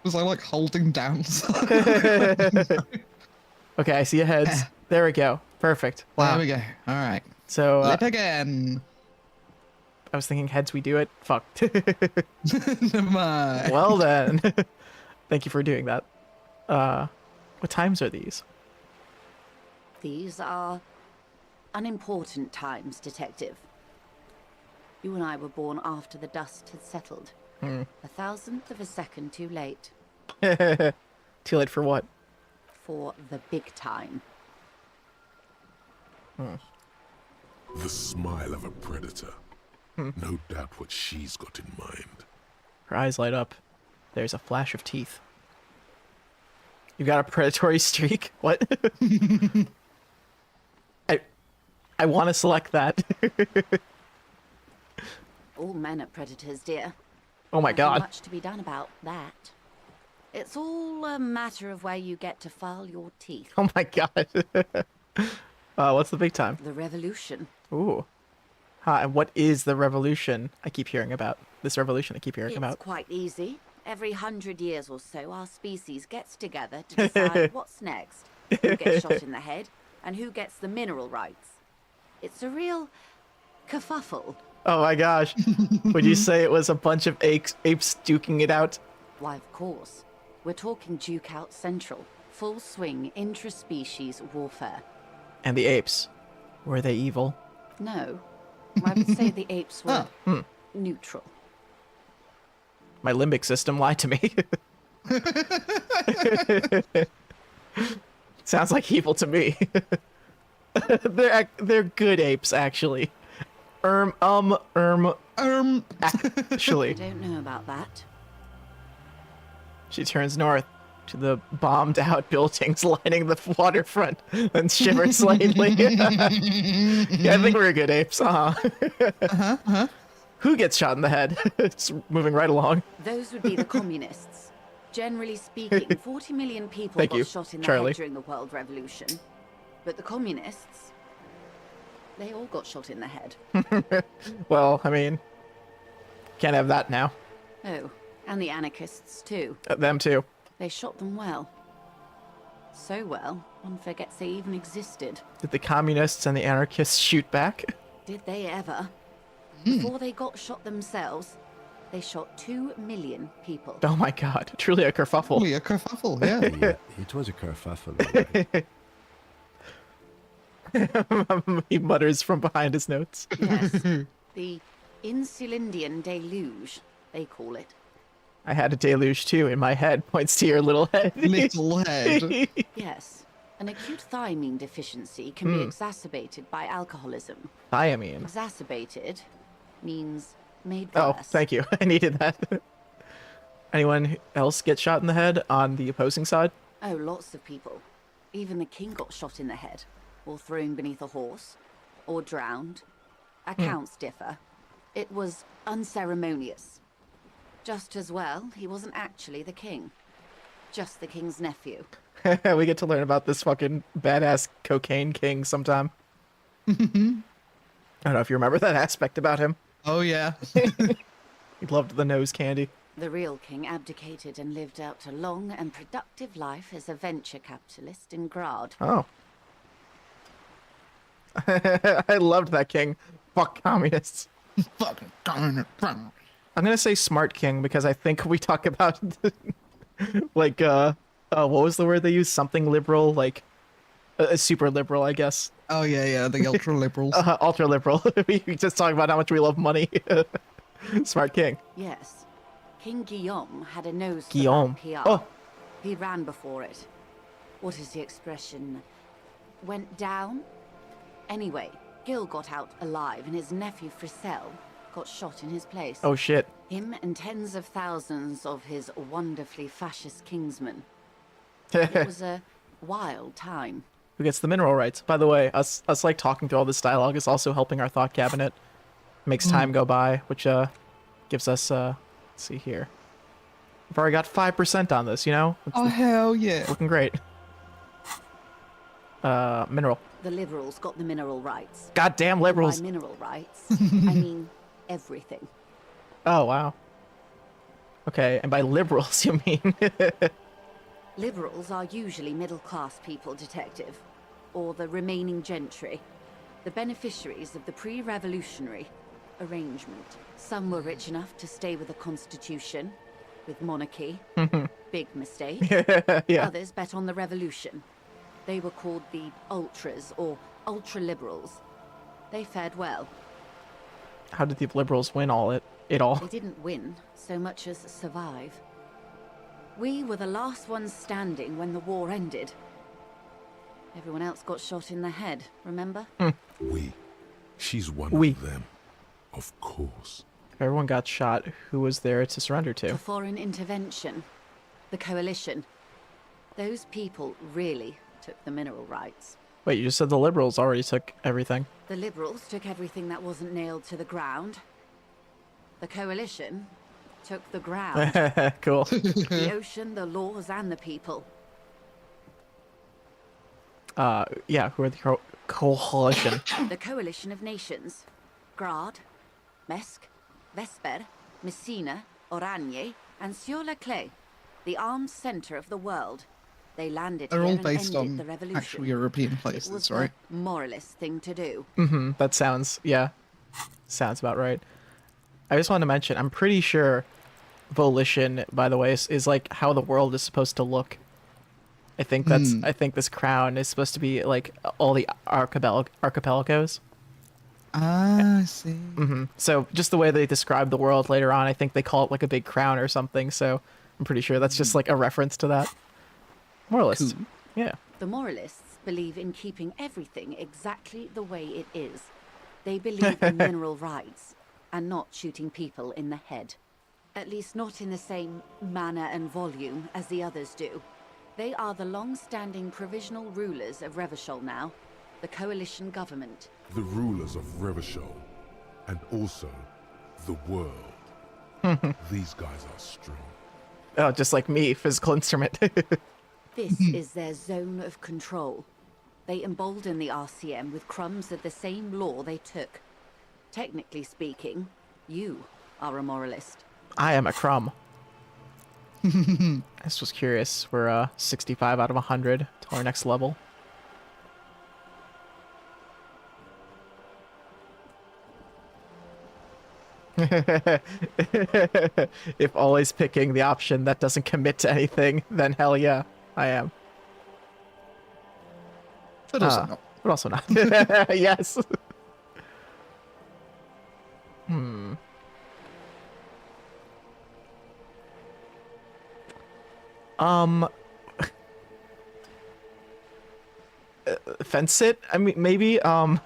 Was I like holding down? Okay, I see a heads. There we go. Perfect. There Wow. we go. All right. So, Flip again. I was thinking heads we do it. Fuck. Never mind. Well then. Thank you for doing that. What times are these? These are unimportant times, Detective. You and I were born after the dust had settled. 1,000th of a second too late. Too late for what? For the big time. The smile of a predator. No doubt what she's got in mind. Her eyes light up. There's a flash of teeth. You got a predatory streak? What? I want to select that. All men are predators, dear. Oh my Nothing god. much to be done about that. It's all a matter of where you get to file your teeth. Oh my god. What's the big time? The revolution. Ooh. And what is the revolution I keep hearing about? This revolution I keep hearing It's about. quite easy. Every 100 years or so, our species gets together to decide what's next, who gets shot in the head, and who gets the mineral rights. It's a real kerfuffle. Oh my gosh. Would you say it was a bunch of apes duking it out? Why, of course. We're talking Duke Out Central. Full swing intraspecies warfare. And the apes. Were they evil? No. I would say the apes were neutral. My limbic system lied to me. Sounds like evil to me. They're good apes, actually. Actually. I don't know about that. She turns north to the bombed out buildings lining the waterfront and shivers slightly. Yeah, I think we're good apes, Who gets shot in the head? It's moving right along. Those would be the communists. Generally speaking, 40 million people Thank got you, shot in the Charlie. head during the World Revolution. But the communists, they all got shot in the head. Well, I mean, can't have that now. Oh, and the anarchists too. Them too. They shot them well. So well, one forgets they even existed. Did the communists and the anarchists shoot back? Did they ever? Before they got shot themselves, they shot 2 million people. Oh my god, truly a kerfuffle. Truly a kerfuffle, yeah. Yeah, it was a kerfuffle. He mutters from behind his notes. Yes, the Insulindian deluge, they call it. I had a deluge too in my head. Points to your little head. Little head. Yes, an acute thiamine deficiency can be exacerbated by alcoholism. Thiamine. Exacerbated means made Oh, worse. thank you. I needed that. Anyone else get shot in the head on the opposing side? Oh, lots of people. Even the king got shot in the head, or thrown beneath a horse, or drowned. Accounts differ. It was unceremonious. Just as well, he wasn't actually the king. Just the king's nephew. We get to learn about this fucking badass cocaine king sometime. I don't know if you remember that aspect about him. Oh, yeah. He loved the nose candy. The real king abdicated and lived out a long and productive life as a venture capitalist in Grad. Oh. I loved that king. Fuck communists. Fucking darn it. I'm gonna say smart king because I think we talk about like what was the word they used? Something liberal, like super liberal, I guess. Oh, yeah, the ultra liberals. Ultra liberal. We just talk about how much we love money. Smart king. Yes. King Guillaume had a nose Guillaume. for bad PR. Oh. He ran before it. What is the expression? Went down? Anyway, Gil got out alive and his nephew Frisell got shot in his place. Oh shit. Him and tens of thousands of his wonderfully fascist kingsmen. It was a wild time. Who gets the mineral rights? By the way, us like talking through all this dialogue is also helping our thought cabinet. Makes time go by, which gives us let's see here. We've already got 5% on this, you know? Oh, hell yeah. Looking great. Mineral. The liberals got the mineral rights. Goddamn liberals. By mineral rights, I mean everything. Oh, wow. Okay, and by liberals, you mean? Liberals are usually middle-class people, Detective, or the remaining gentry, the beneficiaries of the pre-revolutionary arrangement. Some were rich enough to stay with the Constitution, with monarchy. Big mistake. Yeah. Others bet on the revolution. They were called the ultras, or ultra-liberals. They fared well. How did the liberals win it all? They didn't win so much as survive. We were the last ones standing when the war ended. Everyone else got shot in the head, remember? We. She's one of them. Of course. If everyone got shot, who was there to surrender to? The foreign intervention. The coalition. Those people really took the mineral rights. Wait, you just said the liberals already took everything. The liberals took everything that wasn't nailed to the ground. The coalition took the ground. Cool. The ocean, the laws, and the people. Yeah, who are the coalition? The coalition of nations. Grad, Mesk, Vesper, Messina, Oranje, and Sur-la-Clé. The armed center of the world. They landed They're here all and based ended on the revolution. actual European It places, was right? the moralist thing to do. That sounds about right. I just wanted to mention, I'm pretty sure volition, by the way, is like how the world is supposed to look. I think I think this crown is supposed to be like all the archipelagos. Ah, I see. So just the way they describe the world later on, I think they call it like a big crown or something. So I'm pretty sure that's just like a reference to that. Moralists. Cool. Yeah. The moralists believe in keeping everything exactly the way it is. They believe in mineral rights and not shooting people in the head. At least not in the same manner and volume as the others do. They are the long-standing provisional rulers of Revachol now, the coalition government. The rulers of Revachol. And also the world. These guys are strong. Oh, just like me, physical instrument. This is their zone of control. They embolden the RCM with crumbs of the same law they took. Technically speaking, you are a moralist. I am a crumb. I just was curious. We're 65 out of 100 to our next level. If always picking the option that doesn't commit to anything, then hell yeah, I am. But also not. But also not. Yes. Fence it? I mean, maybe, I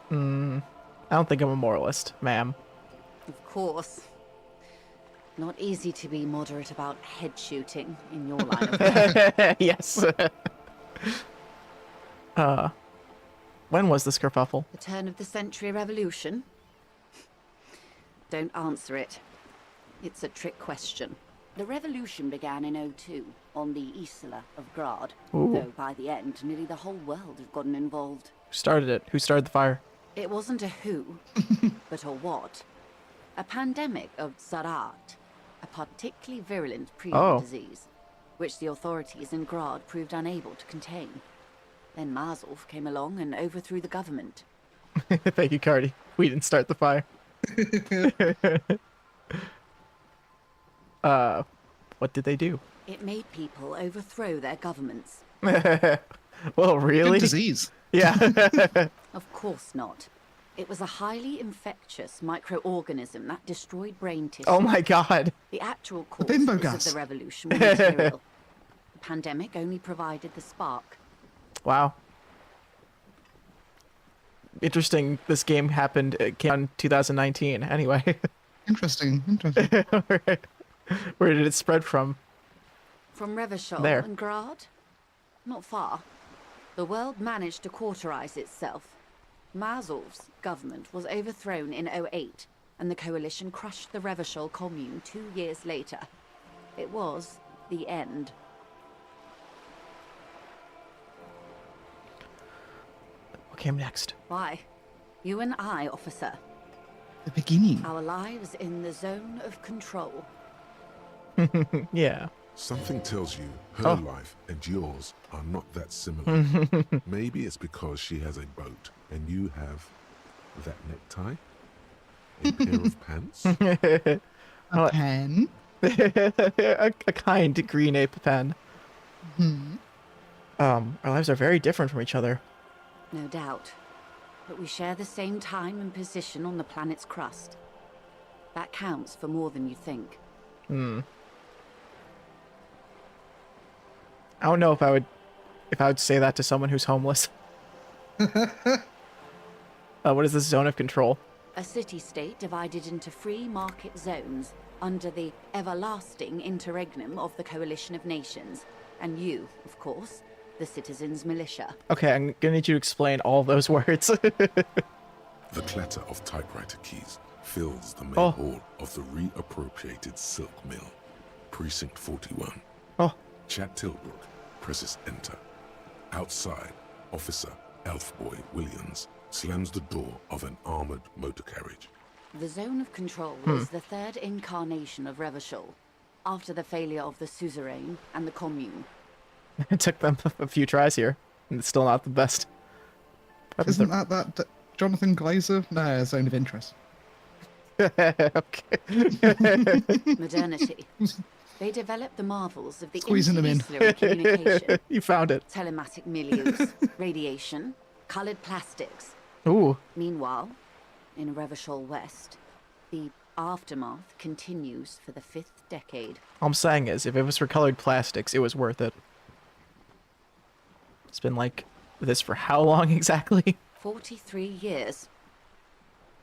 don't think I'm a moralist, ma'am. Of course. Not easy to be moderate about head shooting in your line of work. Yes. When was this kerfuffle? The turn of the century revolution? Don't answer it. It's a trick question. The revolution began in '02 on the Isla of Grad, though by the end, nearly the whole world had gotten involved. Who started it? Who started the fire? It wasn't a who, but a what. A pandemic of Zarat, a particularly virulent prenatal disease, which the authorities in Grad proved unable to contain. Then Marzolf came along and overthrew the government. Thank you, Cardi. We didn't start the fire. What did they do? It made people overthrow their governments. Well, really? Good disease. Yeah. Of course not. It was a highly infectious microorganism that destroyed brain tissue. Oh my god. The actual cause bimbo of gas. the revolution was material. The pandemic only provided the spark. Wow. Interesting. This game happened. It came out in 2019. Anyway. Interesting. Where did it spread from? From Revachol There. and Grad? Not far. The world managed to cauterize itself. Marzolf's government was overthrown in '08, and the coalition crushed the Revachol commune 2 years later. It was the end. What came next? Why? You and I, officer. The beginning. Our lives in the zone of control. Yeah. Something tells you her life and yours are not that similar. Maybe it's because she has a boat and you have that necktie, a pair of pants. A pen. a kind green ape pen. Our lives are very different from each other. No doubt. But we share the same time and position on the planet's crust. That counts for more than you think. I don't know if I would say that to someone who's homeless. What is this zone of control? A city-state divided into free market zones under the everlasting interregnum of the Coalition of Nations. And you, of course, the citizens' militia. Okay, I'm gonna need you to explain all those words. The clatter of typewriter keys fills the main hall of the reappropriated silk mill. Precinct 41. Chad Tilbrook presses enter. Outside, Officer Elfboy Williams slams the door of an armored motor carriage. The zone of control is the third incarnation of Revachol, after the failure of the suzerain and the commune. It took them a few tries here, and it's still not the best. Isn't that Jonathan Glazer? No, zone of interest. Okay. Modernity. They developed the marvels of the Squeezing them in. interinsular communication. You found it. Telematic milieux, radiation, coloured plastics. Ooh. Meanwhile, in Revachol West, the aftermath continues for the 5th decade. All I'm saying is, if it was for colored plastics, it was worth it. It's been like this for how long exactly? 43 years.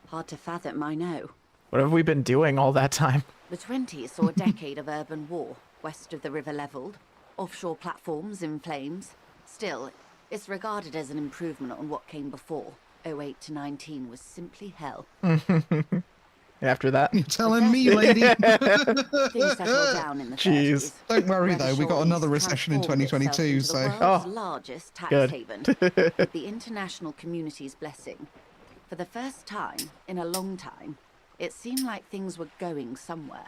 Hard to fathom, I know. What have we been doing all that time? The 20s saw a decade of urban war, west of the river leveled, offshore platforms in flames. Still, it's regarded as an improvement on what came before. 08 to 19 was simply hell. After that? You're telling me, lady. Things settled down in the 30s. Don't worry though, we got Revachol another recession in transformed itself 2022, into so. the world's largest tax good. haven, with the international community's blessing. For the first time in a long time, it seemed like things were going somewhere.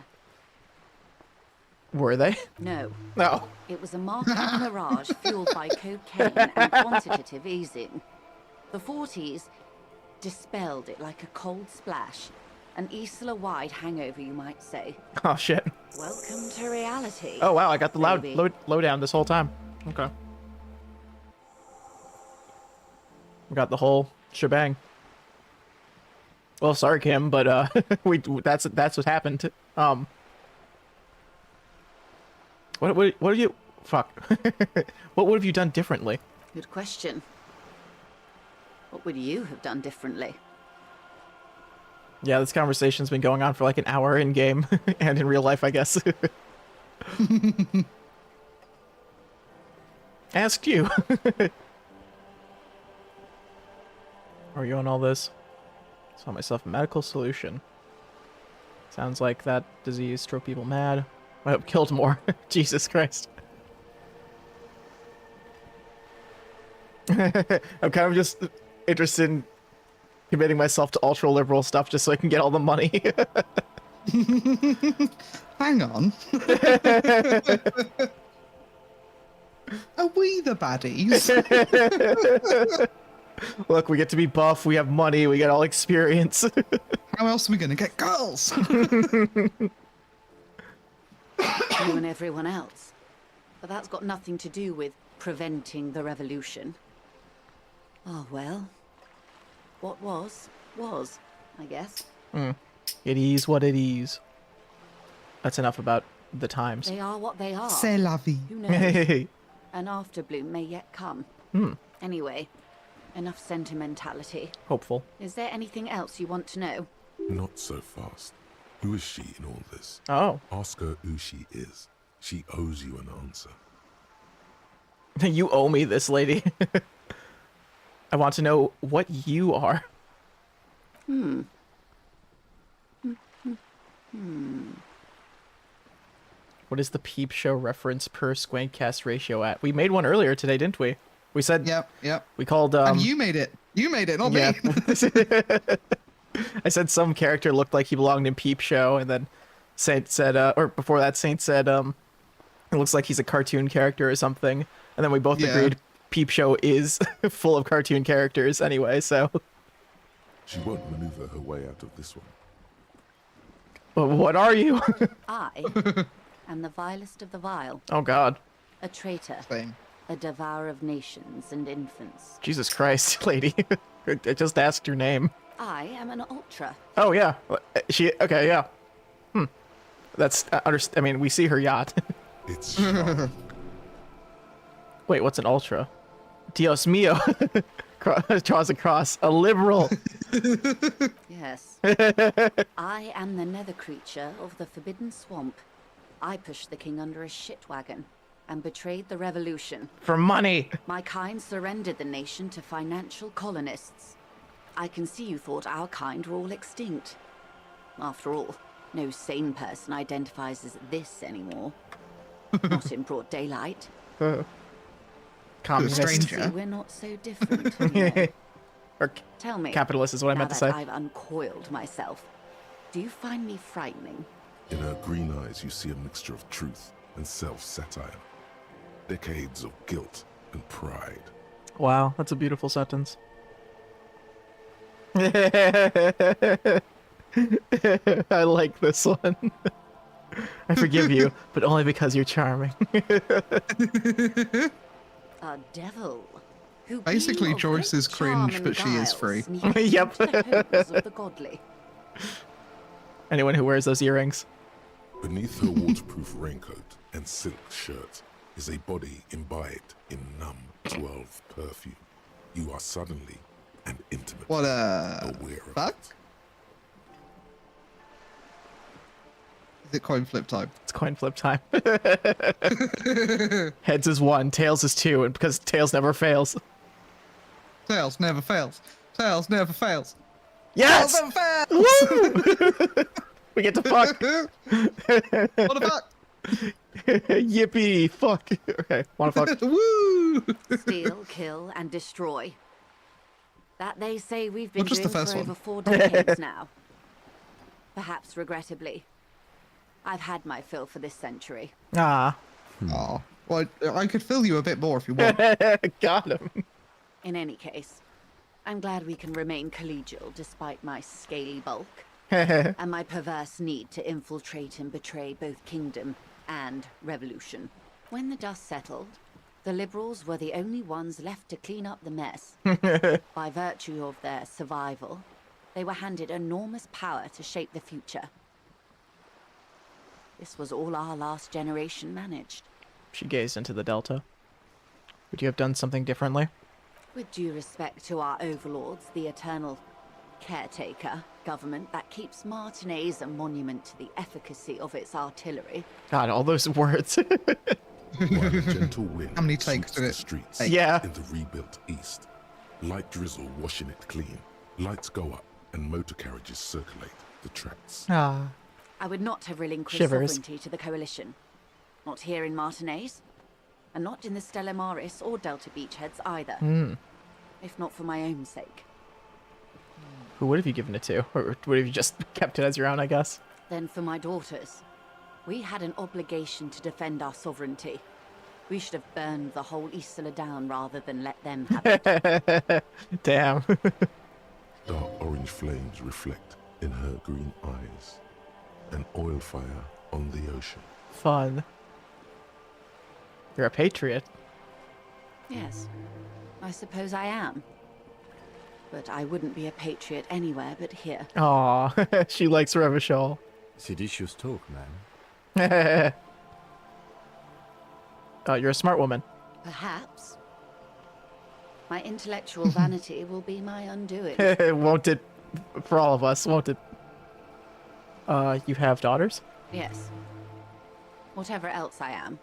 Were they? No. No. It was a market mirage fueled by cocaine and quantitative easing. The 40s, Dispelled it like a cold splash. An Isla-wide hangover, you might say. Oh, shit. Welcome to reality. Oh, wow, I got the baby. lowdown this whole time. Okay. We got the whole shebang. Well, sorry, Kim, but that's what happened. What have you... Fuck. What would have you done differently? Good question. What would you have done differently? Yeah, this conversation's been going on for like an hour in game and in real life, I guess. Asked you. Are you on all this? Saw myself a medical solution. Sounds like that disease drove people mad. I hope killed more. Jesus Christ. I'm kind of just interested in committing myself to ultra liberal stuff just so I can get all the money. Hang on. Are we the baddies? Look, we get to be buff, we have money, we get all experience. How else are we going to get girls? You and everyone else. But that's got nothing to do with preventing the revolution. Oh, well. What was, I guess. It is what it is. That's enough about the times. They are what they are. C'est la vie. Who knows? An afterbloom may yet come. Hmm. Anyway, enough sentimentality. Hopeful. Is there anything else you want to know? Not so fast. Who is she in all this? Oh. Ask her who she is. She owes you an answer. You owe me this, lady. I want to know what you are. What is the peep show reference per Squaintcast ratio at? We made one earlier today, didn't we? We said... Yep. We called... And you made it. You made it, not me. I said some character looked like he belonged in Peep Show, and then Saint said, or before that, Saint said, it looks like he's a cartoon character or something. And then we both agreed Peep Show is full of cartoon characters anyway, so... She won't maneuver her way out of this one. Well, what are you? I am the vilest of the vile. Oh, God. A traitor. Same. A devourer of nations and infants. Jesus Christ, lady. I just asked your name. I am an ultra. Oh, yeah. Okay, yeah. That's, I mean, we see her yacht. It's sharp. Wait, what's an ultra? Dios mio. Draws across. A liberal. Yes. I am the nether creature of the Forbidden Swamp. I pushed the king under a shit wagon and betrayed the revolution. For money. My kind surrendered the nation to financial colonists. I can see you thought our kind were all extinct. After all, no sane person identifies as this anymore. Not in broad daylight. Communist. Stranger. See, we're not so different. You know. Or Tell me. capitalist is what I meant to say. I've uncoiled myself. Do you find me frightening? In her green eyes, you see a mixture of truth and self-satire. Decades of guilt and pride. Wow, that's a beautiful sentence. I like this one. I forgive you, but only because you're charming. A devil. Who Basically, being of Joyce great is cringe, charm but and she is guile, free. sneak Yep. into the homes of the godly. Anyone who wears those earrings. Beneath her waterproof raincoat and silk shirt is a body imbibed in numb 12 perfume. You are suddenly and intimately What a aware of fuck? it. Is it coin flip time? It's coin flip time. Heads is 1, tails is 2, and because tails never fails. Tails never fails. Tails never fails. Yes! Tails never fails! Woo! We get to fuck. What the fuck? Yippee! Fuck. Okay, wanna fuck? Woo! Steal, kill, and destroy. That they say we've been Not just doing the first for one. over 4 decades now. Perhaps regrettably. I've had my fill for this century. Ah. Aw. Well, I could fill you a bit more if you want. Got him. In any case, I'm glad we can remain collegial despite my scaly bulk and my perverse need to infiltrate and betray both kingdom and revolution. When the dust settled, the liberals were the only ones left to clean up the mess. By virtue of their survival, they were handed enormous power to shape the future. This was all our last generation managed. She gazed into the Delta. Would you have done something differently? With due respect to our overlords, the eternal caretaker government that keeps Martinez a monument to the efficacy of its artillery. God, all those words. While a gentle wind How many takes sweeps did the it streets take? Yeah. in the rebuilt east. Light drizzle washing it clean. Lights go up and motor carriages circulate the tracks. Ah. I would not have relinquished Shivers. sovereignty to the Coalition. Not here in Martinez, and not in the Stella Maris or Delta Beachheads either. If not for my own sake. Who would have you given it to? Or would have you just kept it as your own, I guess? Then for my daughters. We had an obligation to defend our sovereignty. We should have burned the whole Isla down rather than let them have it. Damn. Dark orange flames reflect in her green eyes. An oil fire on the ocean. Fun. You're a patriot. Yes, I suppose I am. But I wouldn't be a patriot anywhere but here. Aw, she likes Revachol. Seditious talk, man. You're a smart woman. Perhaps. My intellectual vanity will be my undoing. Won't it? For all of us, won't it? You have daughters? Yes. Whatever else I am,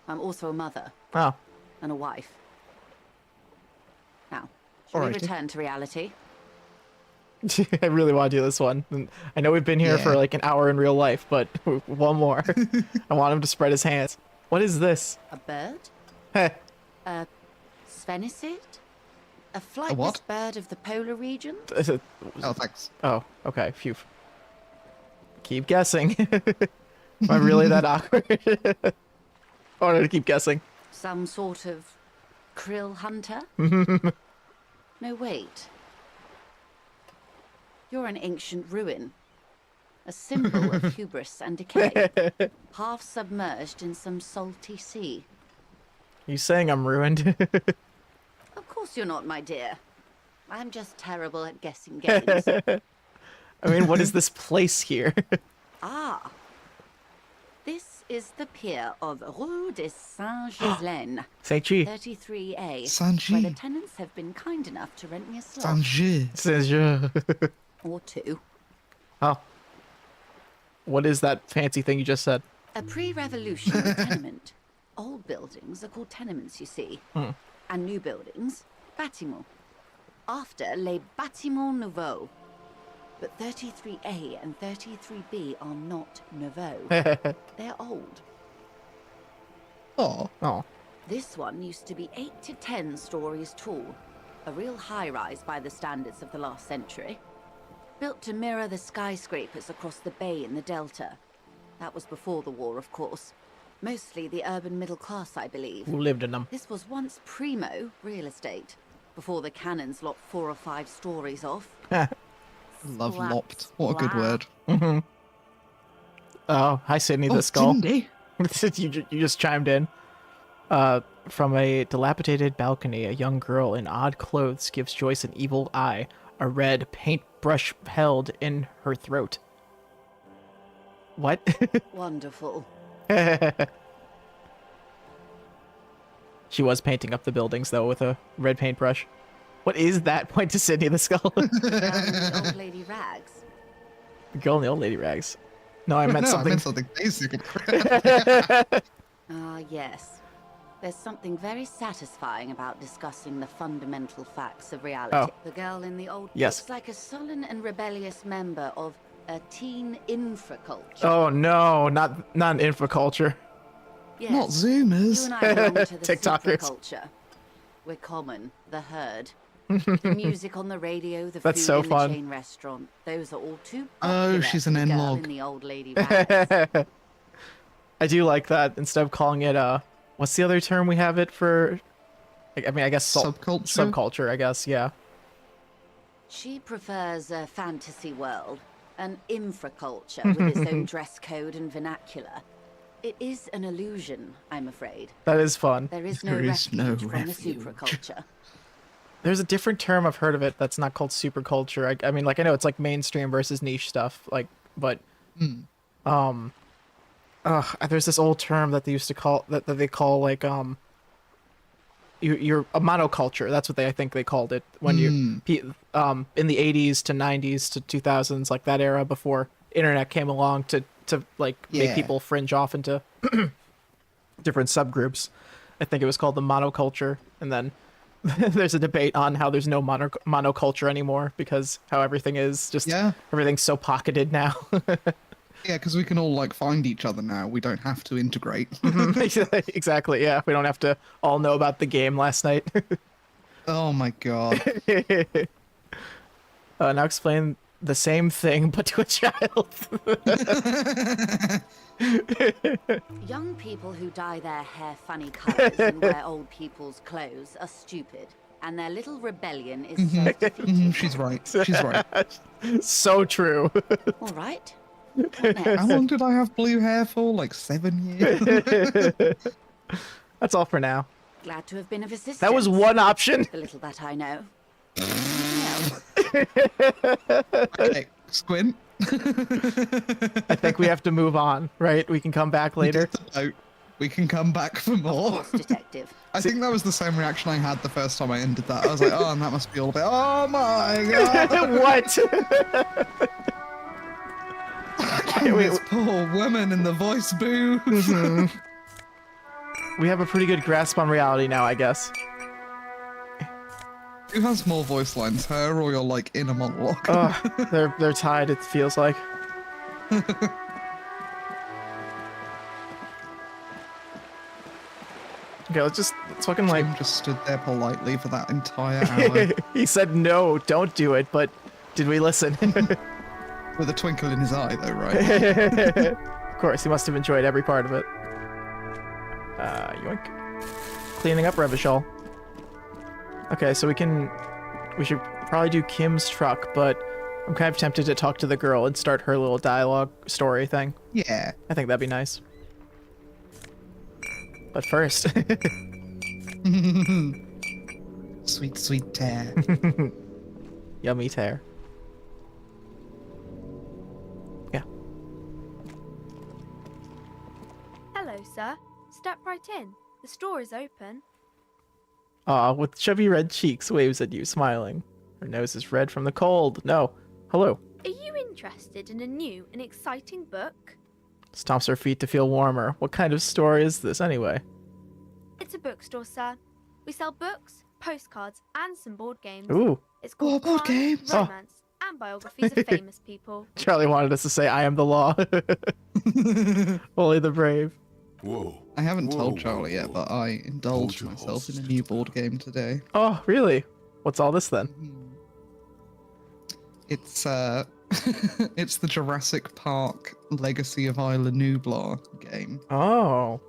I'm also a mother Oh. and a wife. Now, shall we Alrighty. return to reality? I really want to do this one. And I know we've been here for Yeah. like an hour in real life, but one more. I want him to spread his hands. What is this? A bird? Heh. A sphenicid? A flightless what? bird of the polar region? Is it- Oh, thanks. Oh, okay. Phew. Keep guessing. Am I really that awkward? I wanted to keep guessing. Some sort of krill hunter? No, wait. You're an ancient ruin. A symbol of hubris and decay. Half submerged in some salty sea. You saying I'm ruined? Of course you're not, my dear. I'm just terrible at guessing games. I mean, what is this place here? Ah. This is the pier of Rue de Saint-Ghislaine, Saint-Chi. 33A, Saint-Gilles. where the tenants have been kind enough to rent me a slot Saint-Gilles. Saint-Jean. or two. Oh. What is that fancy thing you just said? A pre-revolutionary tenement. Old buildings are called tenements, you see. And new buildings, bâtiments. After, les bâtiments nouveaux. But 33A and 33B are not nouveaux. They're old. Oh. Oh. This one used to be 8 to 10 stories tall. A real high-rise by the standards of the last century. Built to mirror the skyscrapers across the bay in the Delta. That was before the war, of course. Mostly the urban middle class, I believe. Who lived in them? This was once primo real estate, before the cannons lopped 4 or 5 stories off. Love Splat, lopped. What a good splat. word. Oh, hi, Sydney Oh, the Skull. Cindy. You just chimed in. From a dilapidated balcony, a young girl in odd clothes gives Joyce an evil eye, a red paintbrush held in her throat. What? Wonderful. She was painting up the buildings, though, with a red paintbrush. What is that? Point to Sydney the Skull. The old lady rags. The girl in the old lady rags. No, I meant No, something. I meant something basic. Ah, yes. There's something very satisfying about discussing the fundamental facts of reality. Oh. The girl in the old Yes. looks like a sullen and rebellious member of a teen infraculture. Oh no, not an infraculture. Yes. Not You Zoomers. and I belong to the TikTokers. superculture. We're common, the herd. The music on the radio, the That's food so in fun. the chain restaurant. Those are all too Oh, popular she's for an the girl N-log. in the old lady rags. I do like that. Instead of calling it what's the other term we have it for? I mean, I guess Subculture? Subculture, I guess. Yeah. She prefers a fantasy world, an infraculture with its own dress code and vernacular. It is an illusion, I'm afraid. That is fun. There is no There is refuge no from refuge. the superculture. There's a different term I've heard of it that's not called superculture. I mean, like, I know it's like mainstream versus niche stuff, like, but there's this old term that they used to call that they call like you're a monoculture. That's what I think they called it when you in the 80s to 90s to 2000s, like that era before internet came along to like make people fringe off into different subgroups. I think it was called the monoculture, and then there's a debate on how there's no monoculture anymore because how everything is just everything's so pocketed now. Yeah, because we can all like find each other now. We don't have to integrate. Exactly. Yeah, we don't have to all know about the game last night. Oh my god. Now explain the same thing but to a child. Young people who dye their hair funny colors and wear old people's clothes are stupid, and their little rebellion is self-defeating. She's right. She's right. So true. All right. How long did I have blue hair for? Like 7 years? That's all for now. Glad to have been of assistance. That was one option. The little that I know. Okay, Squint. I think we have to move on, right? We can come back later. We can come back for more. Detective. I think that was the same reaction I had the first time I ended that. I was like, oh, and that must be all about. Oh my god! What? This poor woman in the voice booth. We have a pretty good grasp on reality now, I guess. Who has more voice lines, her or your like inner monologue? They're tied. It feels like. Okay, let's fucking like. Jim just stood there politely for that entire hour. He said no, don't do it, but did we listen? With a twinkle in his eye, though, right? Of course, he must have enjoyed every part of it. Yoink. Cleaning up Revachol. Okay, so we should probably do Kim's truck, but I'm kind of tempted to talk to the girl and start her little dialogue story thing. Yeah. I think that'd be nice. But first. Sweet, sweet tear. Yummy tear. Yeah. Hello, sir. Step right in. The store is open. With chubby red cheeks, waves at you, smiling. Her nose is red from the cold. No. Hello. Are you interested in a new and exciting book? Stomps her feet to feel warmer. What kind of store is this, anyway? It's a bookstore, sir. We sell books, postcards, and some board games. Ooh. It's called board crime, games. romance, and biographies of famous people. Charlie wanted us to say, I am the law. Only the brave. Whoa. I haven't told Charlie yet, but I indulged myself in a new board game today. Oh, really? What's all this then? It's it's the Jurassic Park Legacy of Isla Nublar game. Oh.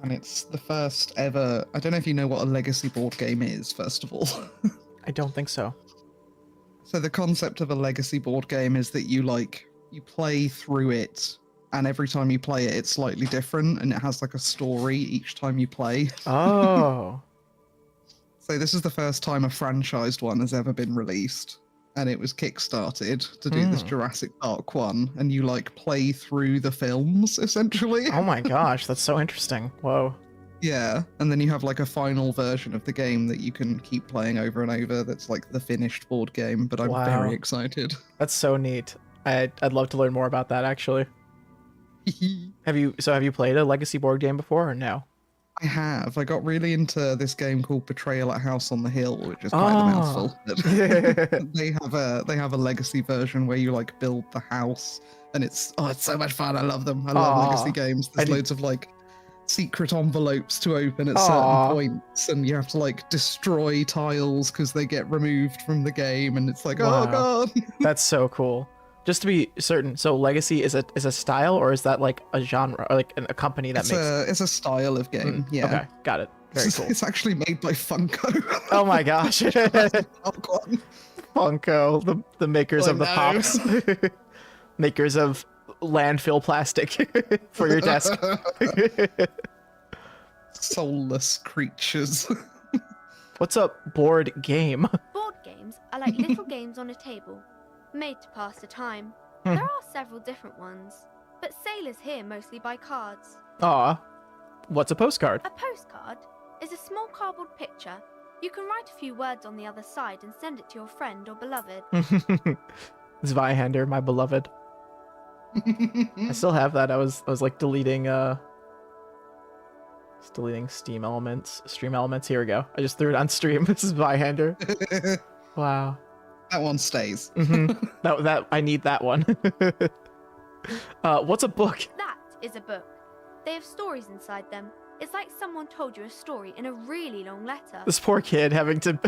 And it's the first ever. I don't know if you know what a legacy board game is, first of all. I don't think so. So the concept of a legacy board game is that you play through it, and every time you play it, it's slightly different, and it has like a story each time you play. Oh. So this is the first time a franchised one has ever been released, and it was kickstarted to do this Jurassic Park one, and you like play through the films essentially. Oh my gosh, that's so interesting. Whoa. Yeah, and then you have like a final version of the game that you can keep playing over and over. That's like the finished board game, but I'm very excited. That's so neat. I'd love to learn more about that actually. Have you played a legacy board game before or no? I have. I got really into this game called Betrayal at House on the Hill, which is quite a mouthful. They have a legacy version where you like build the house, and it's so much fun. I love them. I love legacy games. There's loads of like secret envelopes to open at certain points, and you have to like destroy tiles because they get removed from the game, and it's like, oh god. That's so cool. Just to be certain, so legacy is a style, or is that like a genre, or like a company that makes? It's a style of game. Yeah. Okay, got it. Very cool. It's actually made by Funko. Oh my gosh. Funko, the makers of the pops. Makers of landfill plastic for your desk. Soulless creatures. What's a board game? Board games are like little games on a table, made to pass the time. There are several different ones, but sailors here mostly buy cards. Aw. What's a postcard? A postcard is a small cardboard picture. You can write a few words on the other side and send it to your friend or beloved. Zweihander, my beloved. I still have that. I was like deleting stream elements. Here we go. I just threw it on stream. This is Zweihander. Wow. That one stays. That I need that one. What's a book? That is a book. They have stories inside them. It's like someone told you a story in a really long letter. This poor kid having to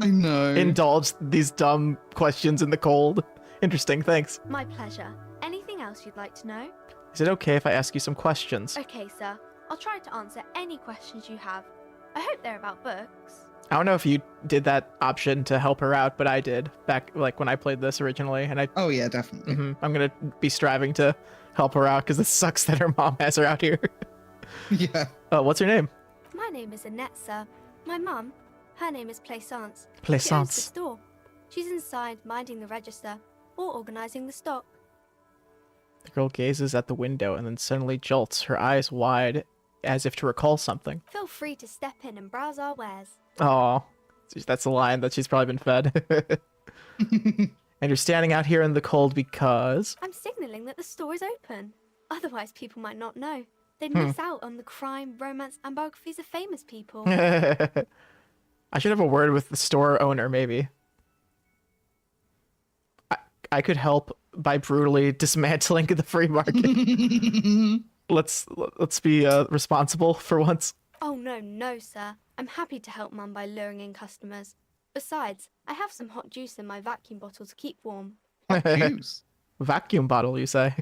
I know. indulge these dumb questions in the cold. Interesting, thanks. My pleasure. Anything else you'd like to know? Is it okay if I ask you some questions? Okay, sir. I'll try to answer any questions you have. I hope they're about books. I don't know if you did that option to help her out, but I did back like when I played this originally, and I. Oh yeah, definitely. I'm gonna be striving to help her out because it sucks that her mom has her out here. Yeah. What's her name? My name is Annette, sir. My mum, her name is Plaisance. She owns the Plaisance. store. She's inside minding the register or organising the stock. The girl gazes at the window and then suddenly jolts, her eyes wide, as if to recall something. Feel free to step in and browse our wares. Oh, that's a line that she's probably been fed. And you're standing out here in the cold because... I'm signalling that the store is open. Otherwise, people might not know. They'd miss out on the crime, romance, and biographies of famous people. I should have a word with the store owner, maybe. I could help by brutally dismantling the free market. Let's be responsible for once. Oh, no, sir. I'm happy to help Mum by luring in customers. Besides, I have some hot juice in my vacuum bottle to keep warm. Juice. Vacuum bottle, you say?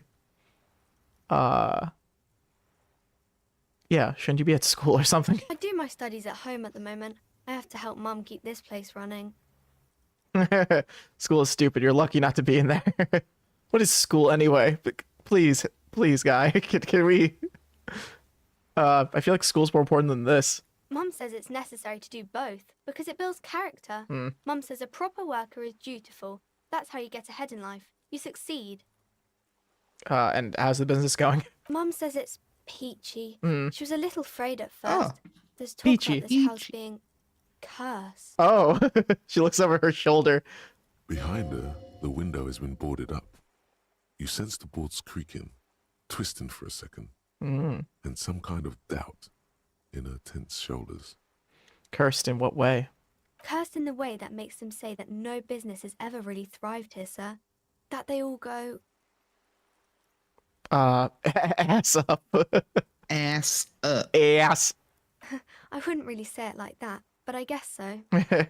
Yeah, shouldn't you be at school or something? I do my studies at home at the moment. I have to help Mum keep this place running. School is stupid. You're lucky not to be in there. What is school anyway? Please, guy, can we... I feel like school's more important than this. Mum says it's necessary to do both because it builds character. Mum says a proper worker is dutiful. That's how you get ahead in life. You succeed. And how's the business going? Mum says it's peachy. She was a little afraid at Oh, first. There's talk peachy. about this house being cursed. Oh, she looks over her shoulder. Behind her, the window has been boarded up. You sense the boards creaking, twisting for a second, and some kind of doubt in her tense shoulders. Cursed in what way? Cursed in the way that makes them say that no business has ever really thrived here, sir. That they all go... ass up. Ass up. Ass. I wouldn't really say it like that, but I guess so.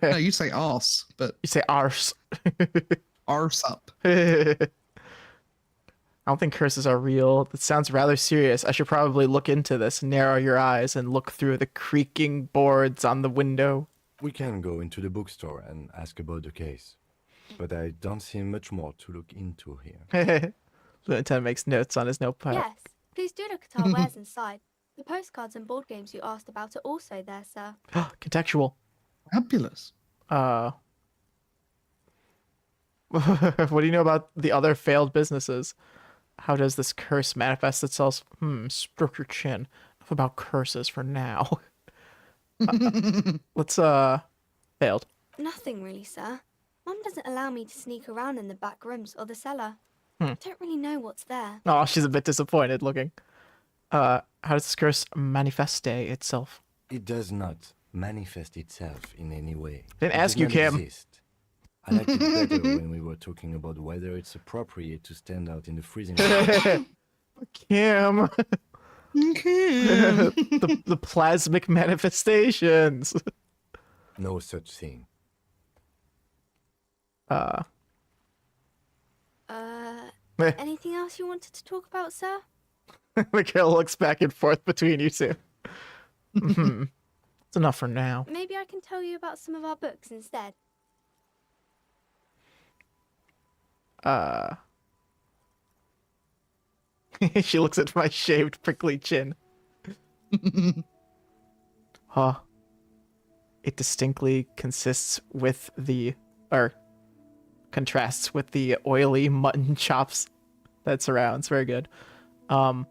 No, you say arse, but You say arse. arse up. I don't think curses are real. That sounds rather serious. I should probably look into this, narrow your eyes, and look through the creaking boards on the window. We can go into the bookstore and ask about the case, but I don't see much more to look into here. Lieutenant makes notes on his notepad. Yes, please do look at our wares inside. The postcards and board games you asked about are also there, sir. Contextual. Fabulous. What do you know about the other failed businesses? How does this curse manifest itself? Stroke your chin. Enough about curses for now. Let's, failed. Nothing really, sir. Mum doesn't allow me to sneak around in the back rooms or the cellar. I don't really know what's there. Oh, she's a bit disappointed looking. How does this curse manifest itself? It does not manifest itself in any way. Didn't It ask does you, not Kim. exist. I liked it better when we were talking about whether it's appropriate to stand out in the freezing cold. Kim. the plasmic manifestations. No such thing. Anything else you wanted to talk about, sir? The girl looks back and forth between you two. It's enough for now. Maybe I can tell you about some of our books instead. She looks at my shaved, prickly chin. Huh. It distinctly contrasts with the oily mutton chops that surrounds. Very good. What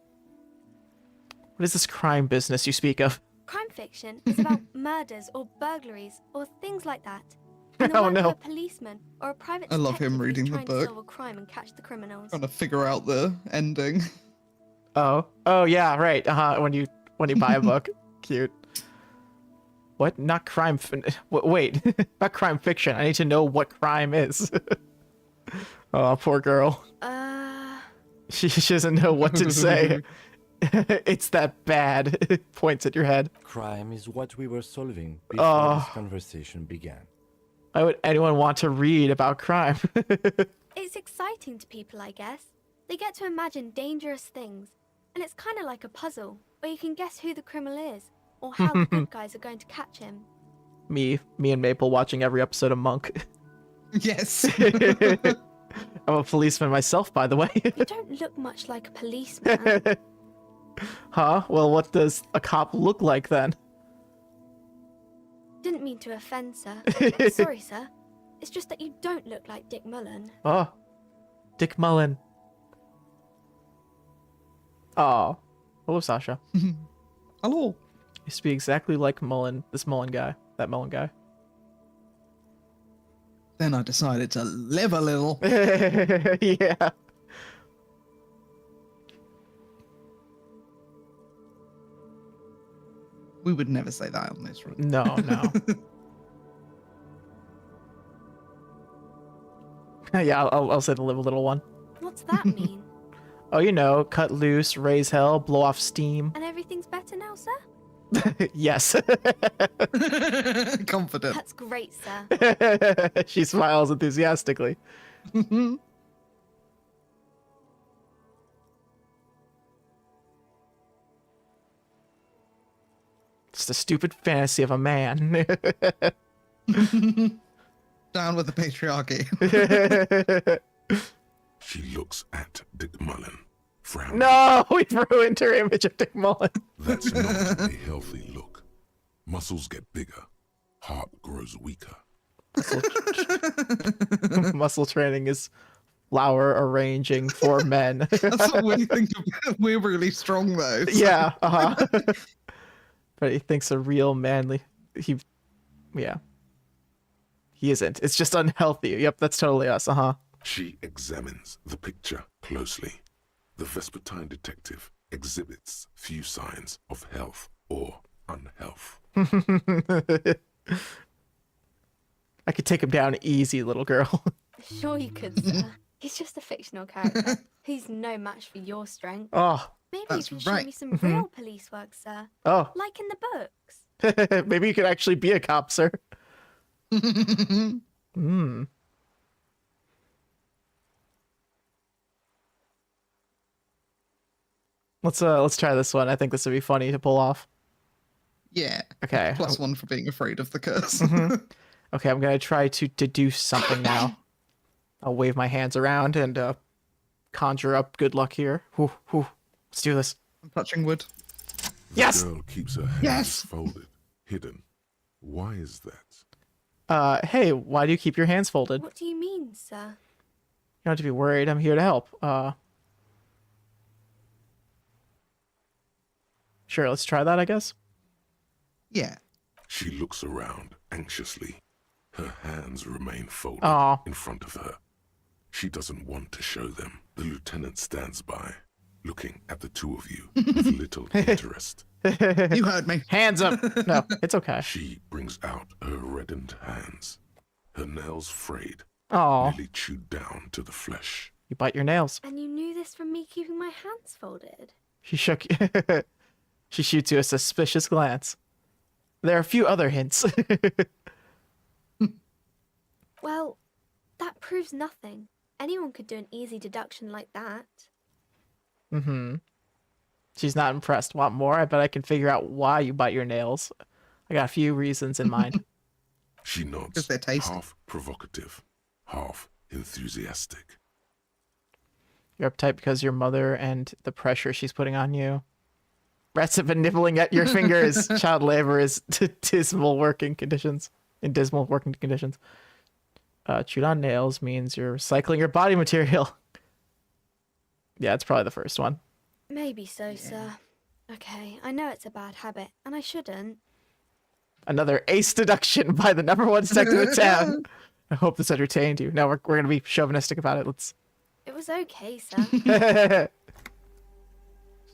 is this crime business you speak of? Crime fiction is about murders or burglaries or things like that. And the Oh work no. of a policeman or a private I love him detective who's reading the trying to book. solve a crime and catch the criminals. Trying to figure out the ending. Oh yeah, right. When you buy a book, cute. What? Not crime. Wait, not crime fiction. I need to know what crime is. Oh, poor girl. She doesn't know what to say. It's that bad. Points at your head. Crime is what we were solving before this conversation began. Why would anyone want to read about crime? It's exciting to people, I guess. They get to imagine dangerous things, and it's kind of like a puzzle, where you can guess who the criminal is, or how the good guys are going to catch him. Me and Maple watching every episode of Monk. Yes. I'm a policeman myself, by the way. You don't look much like a policeman. Huh? Well, what does a cop look like then? Didn't mean to offend, sir. Sorry, sir. It's just that you don't look like Dick Mullen. Oh, Dick Mullen. Oh, hello, Sasha. Hello. You speak exactly like Mullen. This Mullen guy. That Mullen guy. Then I decided to live a little. Yeah. We would never say that on this run. No. Yeah, I'll say the live a little one. What's that mean? Oh, you know, cut loose, raise hell, blow off steam. And everything's better now, sir? Yes. Confident. That's great, sir. She smiles enthusiastically. It's the stupid fantasy of a man. Down with the patriarchy. She looks at Dick Mullen, frowning. No, we've ruined her image of Dick Mullen. That's not a healthy look. Muscles get bigger, heart grows weaker. Muscle training is flower arranging for men. That's what we think of. We're really strong though. So. Yeah, but he thinks a real manly. He isn't. It's just unhealthy. Yep, that's totally us. She examines the picture closely. The Vespertine detective exhibits few signs of health or unhealth. I could take him down easy, little girl. Sure you could, sir. He's just a fictional character. He's no match for your strength. Oh, Maybe that's you can show right. me some real police work, sir. oh. Like in the books. Maybe you could actually be a cop, sir. Let's try this one. I think this would be funny to pull off. Yeah. Okay. +1 for being afraid of the curse. Okay, I'm gonna try to deduce something now. I'll wave my hands around and conjure up good luck here. Whew. Let's do this. I'm touching wood. Yes! The girl keeps her hands Yes! folded, hidden. Why is that? Hey, why do you keep your hands folded? What do you mean, sir? You don't have to be worried. I'm here to help. Sure, let's try that, I guess. Yeah. She looks around anxiously. Her hands remain folded Aw. in front of her. She doesn't want to show them. The lieutenant stands by, looking at the two of you with little interest. You heard me. Hands up. No, it's okay. She brings out her reddened hands, her nails frayed, Oh, nearly chewed down to the flesh. you bite your nails. And you knew this from me keeping my hands folded? She shook. She shoots you a suspicious glance. There are a few other hints. Well, that proves nothing. Anyone could do an easy deduction like that. She's not impressed. Want more? I bet I can figure out why you bite your nails. I got a few reasons in mind. She nods, 'Cause they're tasty. half provocative, half enthusiastic. You're uptight because your mother and the pressure she's putting on you. Rats have been nibbling at your fingers. Child labor is in dismal working conditions. Chewed on nails means you're recycling your body material. Yeah, it's probably the first one. Maybe so, sir. Okay, I know it's a bad habit, and I shouldn't. Another ace deduction by the #1 detective in town. I hope this entertained you. No, we're gonna be chauvinistic about it. Let's. It was okay, sir.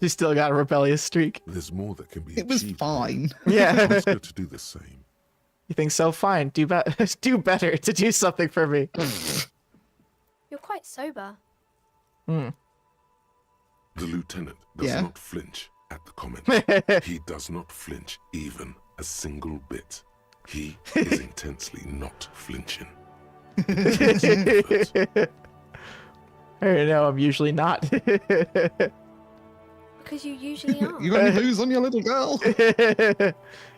She's still got a rebellious streak. There's more that can be It was achieved. fine. Yeah. Ask her to do the same. You think so? Fine. Do better to do something for me. You're quite sober. Hmm. The lieutenant does Yeah. not flinch at the comment. He does not flinch even a single bit. He is intensely not flinching. I know, I'm usually not. Because you usually are. You got any booze on your little girl?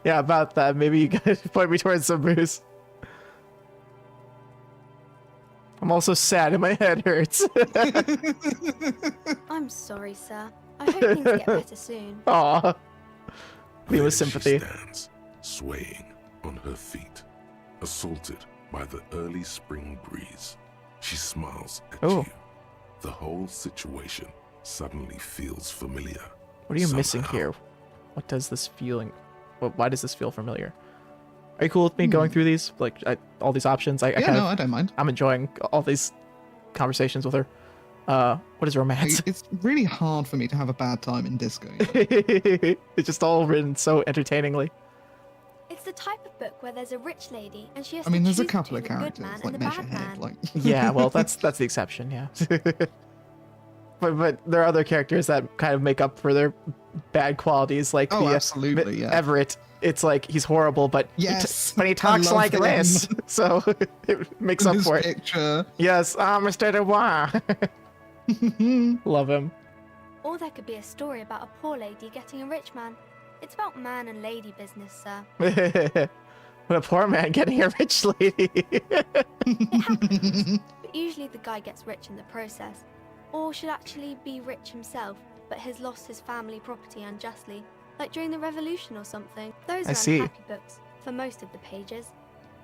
Yeah, about that. Maybe you could point me towards some booze. I'm also sad and my head hurts. I'm sorry, sir. I hope things get better soon. Aw. Gleam There of sympathy. She stands, swaying on her feet, assaulted by the early spring breeze. She smiles at Oh. you. The whole situation suddenly feels familiar. What are you missing somehow. here? What does this feeling... Why does this feel familiar? Are you cool with me going through these? Like, all these options? I I don't mind. I'm enjoying all these conversations with her. What is romance? It's really hard for me to have a bad time in Disco. You know? It's just all written so entertainingly. It's the type of book where there's a rich lady and she has I mean, to there's a choose couple of between a good characters, man like and a Measure bad Head, man. like... Yeah, well, that's the exception, yeah. But there are other characters that kind of make up for their bad qualities, like Oh, the absolutely, yeah. Everett. It's like he's horrible, but Yes, but he I talks love like him. this, so it makes up His for it. picture. Yes, Mr. Dubois. Love him. Or there could be a story about a poor lady getting a rich man. It's about man and lady business, sir. When a poor man getting a rich lady. It happens, but usually the guy gets rich in the process. Or should actually be rich himself, but has lost his family property unjustly, like during the revolution or something. Those I are see. unhappy books, for most of the pages.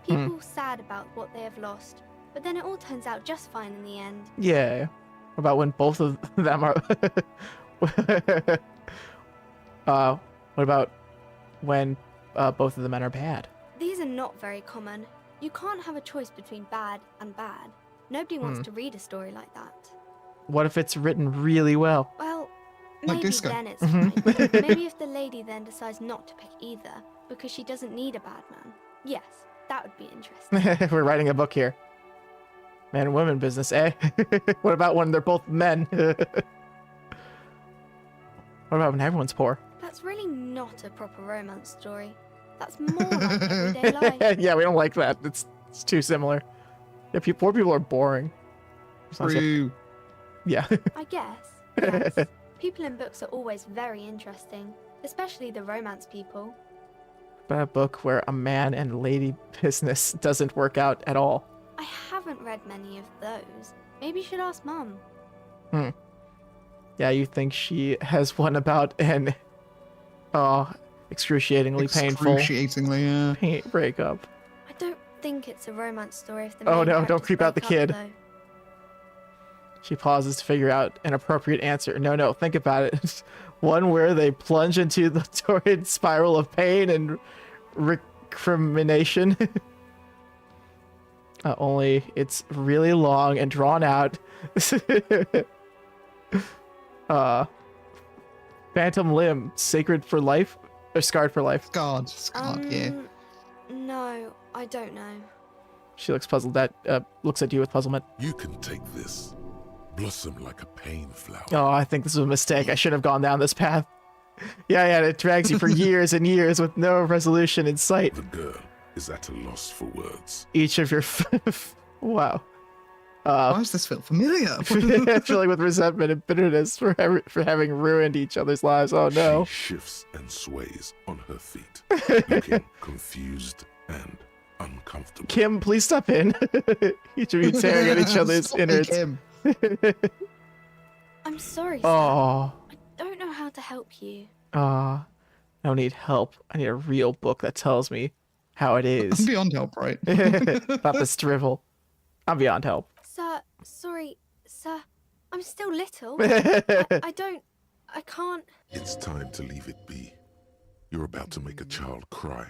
People sad about what they have lost, but then it all turns out just fine in the end. Yeah. What about when both of them are... what about when both of the men are bad? These are not very common. You can't have a choice between bad and bad. Nobody wants to read a story like that. What if it's written really well? Well, Like maybe Disco. then it's fine. Maybe if the lady then decides not to pick either, because she doesn't need a bad man. Yes, that would be interesting. We're writing a book here. Man and woman business, eh? What about when they're both men? What about when everyone's poor? That's really not a proper romance story. That's more like everyday life. Yeah, we don't like that. It's too similar. Yeah, poor people are boring. Sounds like- True. Yeah. I guess. Yes. People in books are always very interesting, especially the romance people. But a book where a man and lady business doesn't work out at all. I haven't read many of those. Maybe you should ask Mum. Yeah, you think she has one about an excruciatingly painful Excruciatingly, yeah. breakup. I don't think it's a romance story if the Oh main no, don't characters creep out the break kid. up, though. She pauses to figure out an appropriate answer. No, think about it. One where they plunge into the torrid spiral of pain and recrimination. Only it's really long and drawn out. Phantom limb, sacred for life or scarred for life? Scarred, yeah. No, I don't know. She looks puzzled. Looks at you with puzzlement. You can take this. Blossom like a pain flower. Oh, I think this was a mistake. I shouldn't have gone down this path. Yeah, it drags you for years and years with no resolution in sight. The girl is at a loss for words. Each of your... Wow. Why does this feel familiar? Filling with resentment and bitterness for having ruined each other's lives. Oh no. She shifts and sways on her feet, looking confused and uncomfortable. Kim, please step in. Each of you tearing at each other's Stop me, innards. Kim. I'm sorry, sir. Oh, I don't know how to help you. I don't need help. I need a real book that tells me how it I'm is. beyond help, right? Not this drivel. I'm beyond help. Sir, sorry, sir. I'm still little. I can't. It's time to leave it be. You're about to make a child cry.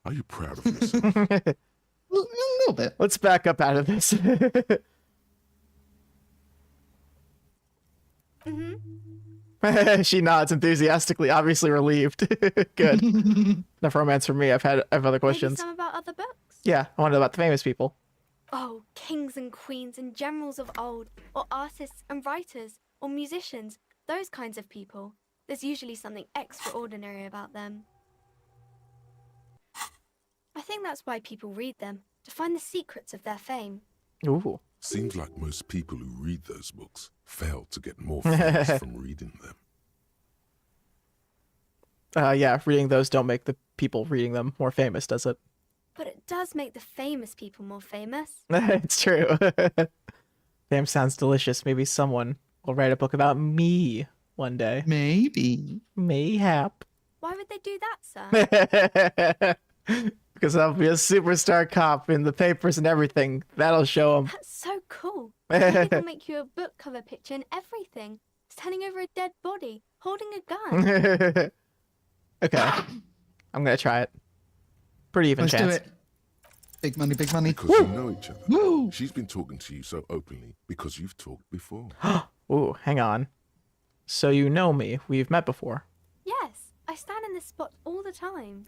Are you proud of yourself? A little bit. Let's back up out of this. She nods enthusiastically, obviously relieved. Good. Enough romance for me. I have other Maybe questions. some about other books? Yeah, I want to know about the famous people. Oh, kings and queens and generals of old, or artists and writers, or musicians, those kinds of people. There's usually something extraordinary about them. I think that's why people read them, to find the secrets of their fame. Ooh. Seems like most people who read those books fail to get more famous from reading them. Yeah, reading those don't make the people reading them more famous, does it? But it does make the famous people more famous. It's true. Fame sounds delicious. Maybe someone will write a book about me one day. Maybe. Mayhap. Why would they do that, sir? Because I'll be a superstar cop in the papers and everything. That'll show them. That's so cool. Maybe they'll make you a book cover picture and everything. Standing over a dead body, holding a gun. Okay. I'm going to try it. Pretty even Let's chance. do it. Big money, big money. Because you know each other. Woo! She's been talking to you so openly because you've talked before. Ooh, hang on. So you know me. We've met before. Yes, I stand in this spot all the time.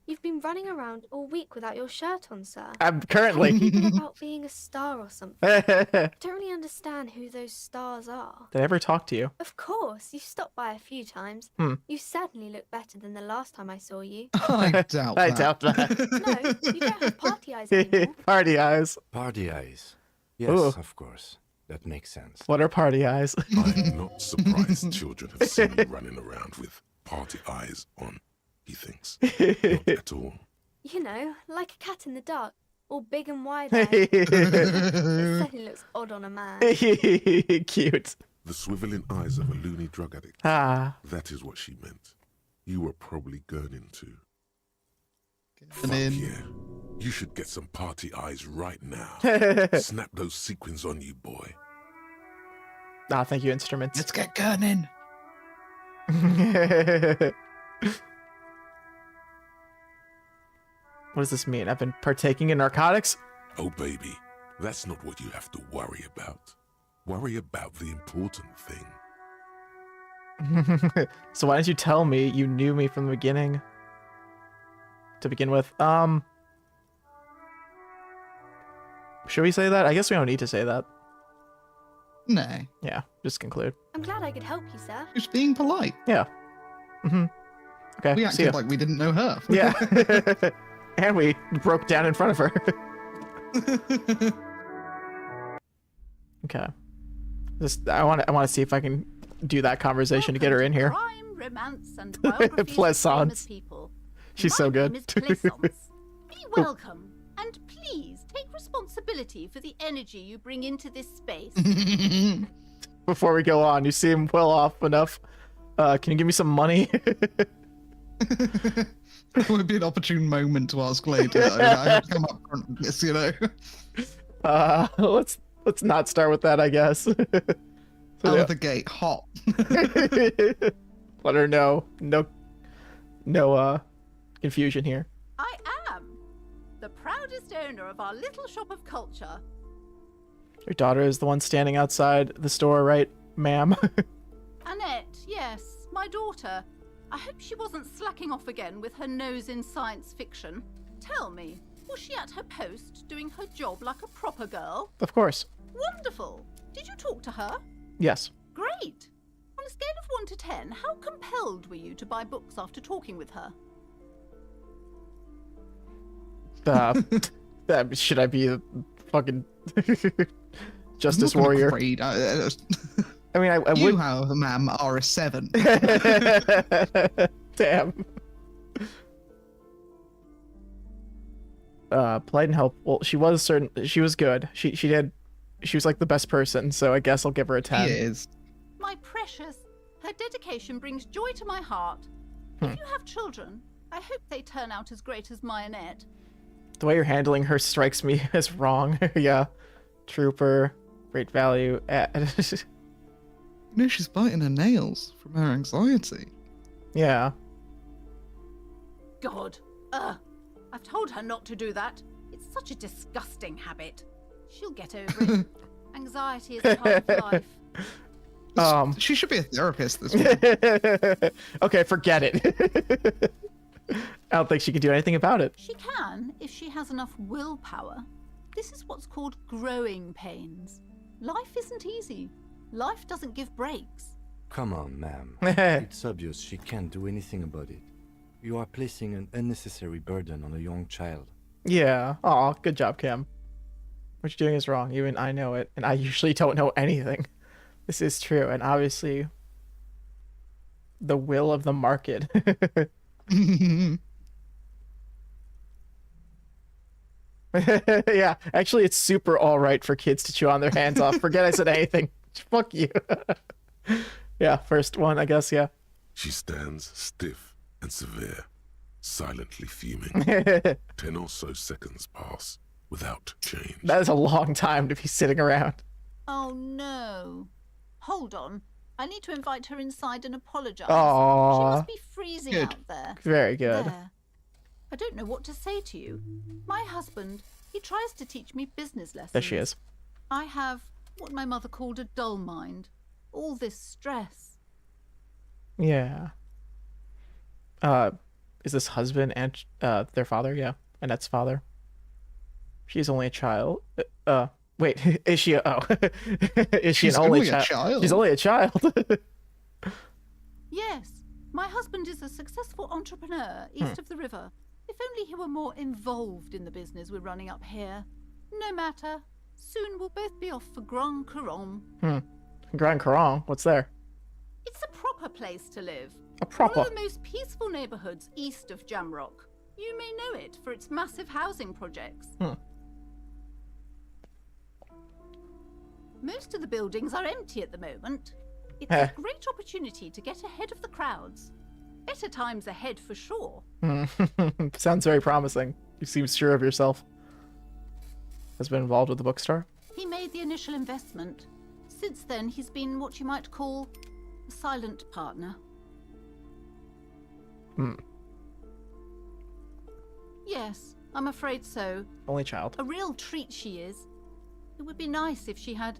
You've been running around all week without your shirt on, sir. I'm currently. People about being a star or something. I don't really understand who those stars are. Did I ever talk to you? Of course, you've stopped by a few times. You certainly look better than the last time I saw you. I doubt I that. doubt that. No, you don't have party eyes anymore. Party eyes. Party eyes. Yes, Ooh. of course. That makes sense. What are party eyes? I'm not surprised children have seen you running around with party eyes on, he thinks. Not at all. You know, like a cat in the dark, all big and wide-eyed. It certainly looks odd on a man. Cute. The swiveling eyes of a loony drug addict. Ah. That is what she meant. You were probably gurning too. Fuck in. yeah. You should get some party eyes right now. Snap those sequins on you, boy. Ah, thank you, instruments. Let's get gunning. What does this mean? I've been partaking in narcotics? Oh, baby, that's not what you have to worry about. Worry about the important thing. So why didn't you tell me you knew me from the beginning? To begin with, should we say that? I guess we don't need to say that. No. Yeah, just conclude. I'm glad I could help you, sir. Just being polite. Yeah. Okay, We see ya. acted like we didn't know her. Yeah. And we broke down in front of her. Okay. I want to see if I can do that conversation to get her in here. Crime, romance, and biographies of Plaisance. famous people. She's so My good. name is Plaisance. Be welcome, and please take responsibility for the energy you bring into this space. Before we go on, you seem well off enough. Can you give me some money? It would be an opportune moment to ask later. I have to come up front with this, you know. Let's not start with that, I guess. Out of the gate, hot. Let her know. No confusion here. I am the proudest owner of our little shop of culture. Your daughter is the one standing outside the store, right, ma'am? Annette, yes, my daughter. I hope she wasn't slacking off again with her nose in science fiction. Tell me, was she at her post doing her job like a proper girl? Of course. Wonderful. Did you talk to her? Yes. Great. On a scale of 1 to 10, how compelled were you to buy books after talking with her? Should I be a fucking justice warrior? Afraid. I mean, I you, would. however, ma'am, are a 7. Damn. Polite and help. Well, she was good. She was like the best person, so I guess I'll give her a 10. She is. My precious. Her dedication brings joy to my heart. If you have children, I hope they turn out as great as my Annette. The way you're handling her strikes me as wrong. Yeah. Trooper. Great value. You know, she's biting her nails from her anxiety. Yeah. God. I've told her not to do that. It's such a disgusting habit. She'll get over it. Anxiety is part of life. She should be a therapist this week. Okay, forget it. I don't think she can do anything about it. She can, if she has enough willpower. This is what's called growing pains. Life isn't easy. Life doesn't give breaks. Come on, ma'am. It's obvious she can't do anything about it. You are placing an unnecessary burden on a young child. Yeah. Aw, good job, Kim. What you're doing is wrong. Even I know it, and I usually don't know anything. This is true, and obviously the will of the market. Yeah, actually it's super alright for kids to chew on their hands off. Forget I said anything. Fuck you. Yeah, first one, I guess, yeah. She stands stiff and severe, silently fuming. 10 or so seconds pass without change. That is a long time to be sitting around. Oh no. Hold on. I need to invite her inside and apologize. Aww. She must be freezing Good. out there. Very good. There. I don't know what to say to you. My husband, he tries to teach me business lessons. There she is. I have what my mother called a dull mind. All this stress. Yeah. Is this husband and their father? Yeah, Annette's father. She's only a child. Wait, is she? Is she She's an only only a child? child. She's only a child. Yes, my husband is a successful entrepreneur east of the river. If only he were more involved in the business we're running up here. No matter. Soon we'll both be off for Grand Caron. Grand Caron. What's there? It's a proper place to live. A proper. One of the most peaceful neighborhoods east of Jamrock. You may know it for its massive housing projects. Most of the buildings are empty at the moment. It's a great opportunity to get ahead of the crowds. Better times ahead for sure. Sounds very promising. You seem sure of yourself. Has been involved with the bookstore? He made the initial investment. Since then, he's been what you might call a silent partner. Yes, I'm afraid so. Only child. A real treat she is. It would be nice if she had...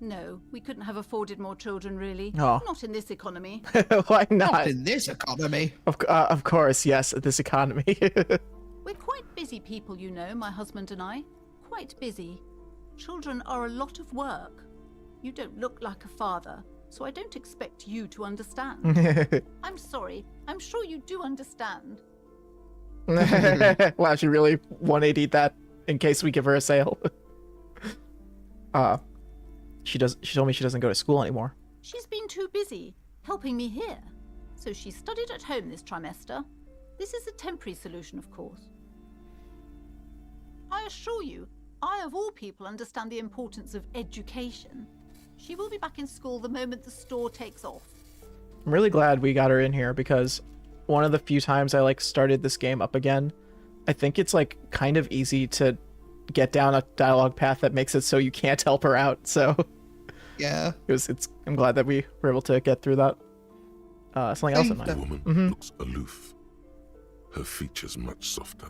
No, we couldn't have afforded more children, really. Oh. Not in this economy. Why not? Not in this economy. Of course, yes, this economy. We're quite busy people, you know, my husband and I. Quite busy. Children are a lot of work. You don't look like a father, so I don't expect you to understand. I'm sorry. I'm sure you do understand. Wow, she really 180'd that in case we give her a sale. She told me she doesn't go to school anymore. She's been too busy helping me here. So she studied at home this trimester. This is a temporary solution, of course. I assure you, I of all people understand the importance of education. She will be back in school the moment the store takes off. I'm really glad we got her in here because one of the few times I started this game up again, I think it's kind of easy to get down a dialogue path that makes it so you can't help her out. So yeah, I'm glad that we were able to get through that. Something else in The mind. woman looks aloof, her features much softer.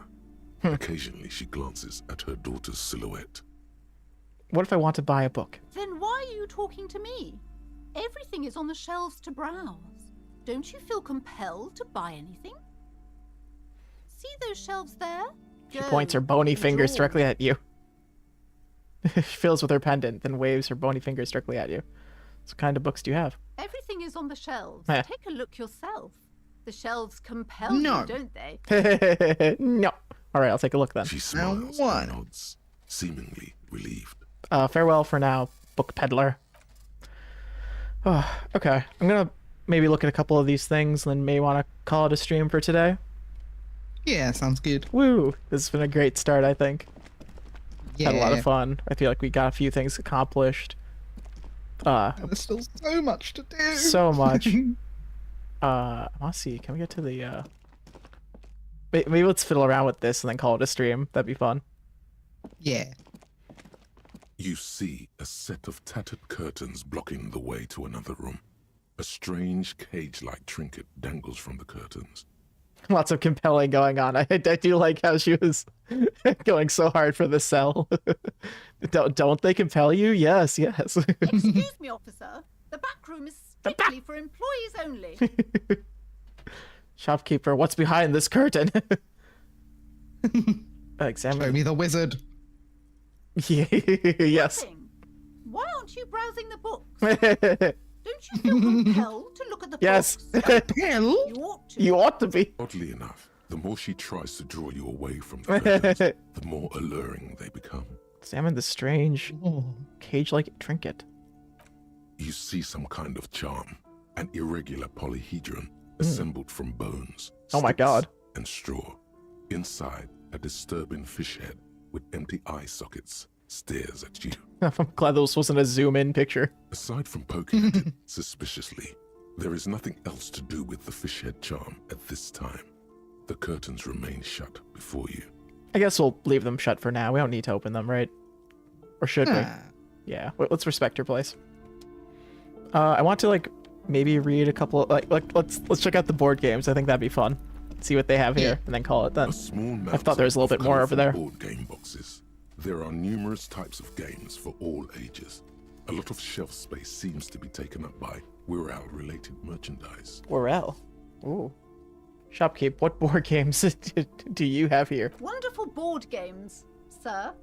Occasionally she glances at her daughter's silhouette. What if I want to buy a book? Then why are you talking to me? Everything is on the shelves to browse. Don't you feel compelled to buy anything? See those shelves there? She points her bony fingers directly at you. She fills with her pendant, then waves her bony fingers directly at you. What kind of books do you have? Everything is on the shelves. Eh. Take a look yourself. The shelves compel No. you, don't they? No. All right, I'll take a look then. She smiles what? and nods, seemingly relieved. Farewell for now, book peddler. Oh, okay. I'm gonna maybe look at a couple of these things, and then may want to call it a stream for today. Yeah, sounds good. Woo! This has been a great start, I think. Yeah. Had a lot of fun. I feel like we got a few things accomplished. There's still so much to do. So much. I want to see. Can we get to the? Maybe let's fiddle around with this and then call it a stream. That'd be fun. Yeah. You see a set of tattered curtains blocking the way to another room. A strange cage-like trinket dangles from the curtains. Lots of compelling going on. I do like how she was going so hard for the cell. Don't they compel you? Yes, yes. Excuse me, officer. The back room is strictly for employees only. Shopkeeper, what's behind this curtain? Examine. Show me the wizard. Yes. Nothing. Why aren't you browsing the books? Don't you feel compelled to look at the yes. books? Compelled? You ought to. You ought to be. Oddly enough, the more she tries to draw you away from the curtains, the more alluring they become. Examine the strange cage-like trinket. You see some kind of charm, an irregular polyhedron assembled from bones, Oh my sticks, god. and straw. Inside, a disturbing fish head with empty eye sockets stares at you. I'm glad this wasn't a zoom-in picture. Aside from poking at it suspiciously, there is nothing else to do with the fish head charm at this time. The curtains remain shut before you. I guess we'll leave them shut for now. We don't need to open them, right? Or should we? Yeah, let's respect her place. I want to maybe read a couple of, let's check out the board games. I think that'd be fun. See what they have here and then call it then. A small I thought there was a little of bit more over there. board game boxes. There are numerous types of games for all ages. A lot of shelf space seems to be taken up by Wirral-related merchandise. Wirral. Ooh. Shopkeep, what board games do you have here? Wonderful board games, sir.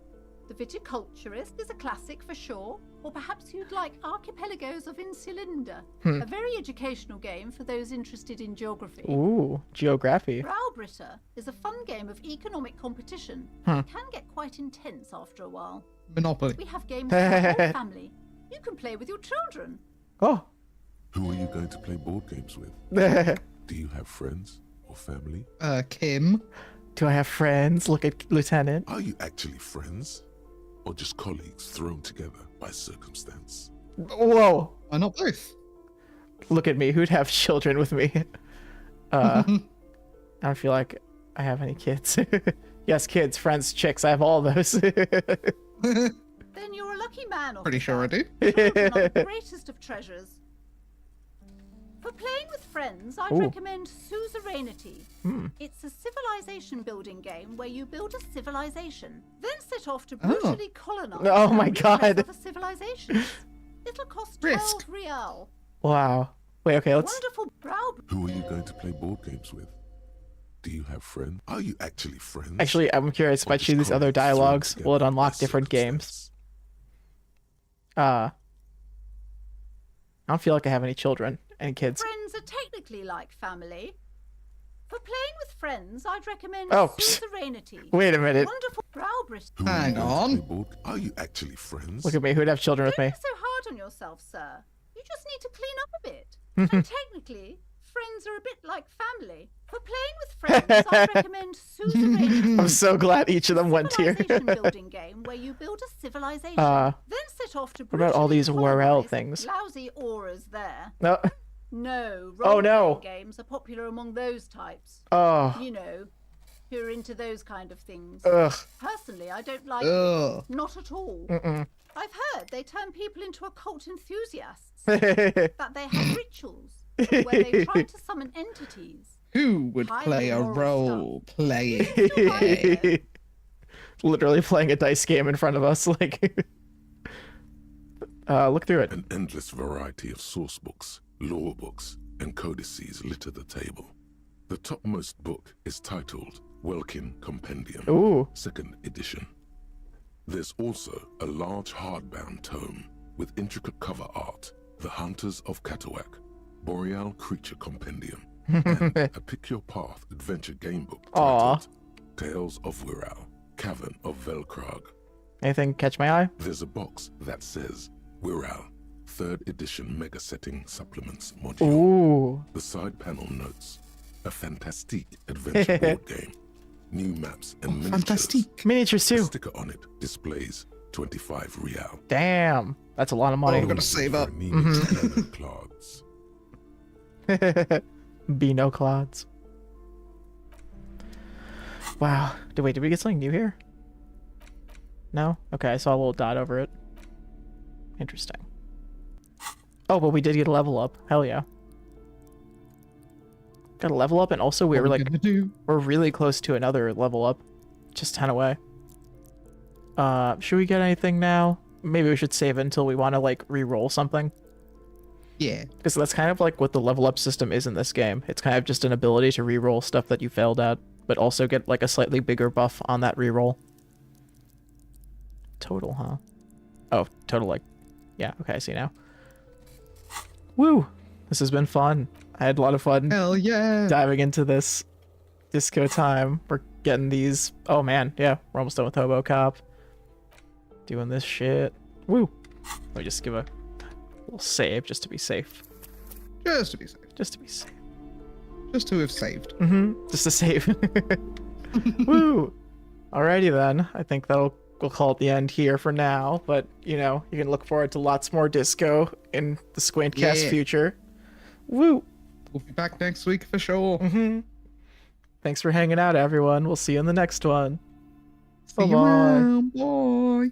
The Viticulturist is a classic for sure. Or perhaps you'd like Archipelagos of Insulinda, a very educational game for those interested in geography. Ooh, geography. Browbritter is a fun game of economic competition. It can get quite intense after a while. Monopoly. We have games for the whole family. You can play with your children. Oh. Who are you going to play board games with? Do you have friends or family? Kim. Do I have friends? Look at Lieutenant. Are you actually friends? Or just colleagues thrown together by circumstance? Whoa. Why not both? Look at me. Who'd have children with me? I don't feel like I have any kids. Yes, kids, friends, chicks. I have all those. Then you're a lucky man. Pretty sure I do. Children are the greatest of treasures. For playing with friends, I'd recommend Suzerainty. It's a civilization building game where you build a civilization, then set off to brutally colonize other civilizations. It'll cost 12 real. Wow. Wait, okay, let's... Wonderful brow. Who are you going to play board games with? Do you have friends? Are you actually friends? Actually, I'm curious if I choose these other dialogues, will it unlock different games? I don't feel like I have any children. Any kids? Friends are technically like family. For playing with friends, I'd recommend Suzerainty. Wait a minute. Wonderful Browbritter. Hang on. Are you actually friends? Look at me. Who'd have children with me? Don't be so hard on yourself, sir. You just need to clean up a bit. And technically, friends are a bit like family. For playing with friends, I'd recommend Suzerainty. I'm so glad each of them went here. Building game where you build a civilization, then set off to. What about all these Wirral things? Lousy auras there. No. No. No. Games are popular among those types. Oh. You know, who are into those kind of things. Ugh. Personally, I don't like them. Not at all. I've heard they turn people into occult enthusiasts. That they have rituals where they try to summon entities. Who would play a role playing? Literally playing a dice game in front of us, like. Look through it. An endless variety of source books, lore books, and codices litter the table. The topmost book is titled Welkin Compendium, 2nd edition. There's also a large hardbound tome with intricate cover art, The Hunters of Katawak, Boreal Creature Compendium, and a Pick Your Path adventure game book titled Tales of Wirral, Cavern of Velkrag. Anything catch my eye? There's a box that says Wirral, 3rd edition mega setting supplements module. Ooh. The side panel notes, a fantastique adventure board game, new maps and miniatures. Miniatures too. The sticker on it displays 25 real. Damn, that's a lot of money. Oh, we're gonna save up. Clods. Beano clods. Wow. Wait, did we get something new here? No? Okay, I saw a little dot over it. Interesting. Oh, but we did get a level up. Hell yeah. Got a level up, and also we're really close to another level up. Just 10 away. Should we get anything now? Maybe we should save it until we want to like re-roll something. Yeah. Because that's kind of like what the level up system is in this game. It's kind of just an ability to re-roll stuff that you failed at, but also get like a slightly bigger buff on that re-roll. Total, huh? Oh, total, like, yeah, okay, I see now. Woo! This has been fun. I had a lot of fun. Hell yeah! Diving into this disco time. We're getting these. Oh man, yeah, we're almost done with Hobo Cop. Doing this shit. Woo! Let me just give a little save just to be safe. Just to be safe. Just to be safe. Just to have saved. Just to save. Woo! Alrighty then. I think we'll call it the end here for now. But you know, you can look forward to lots more disco in the Squaintcast future. Woo! We'll be back next week for sure. Thanks for hanging out, everyone. We'll see you in the next one. See you around. Bye.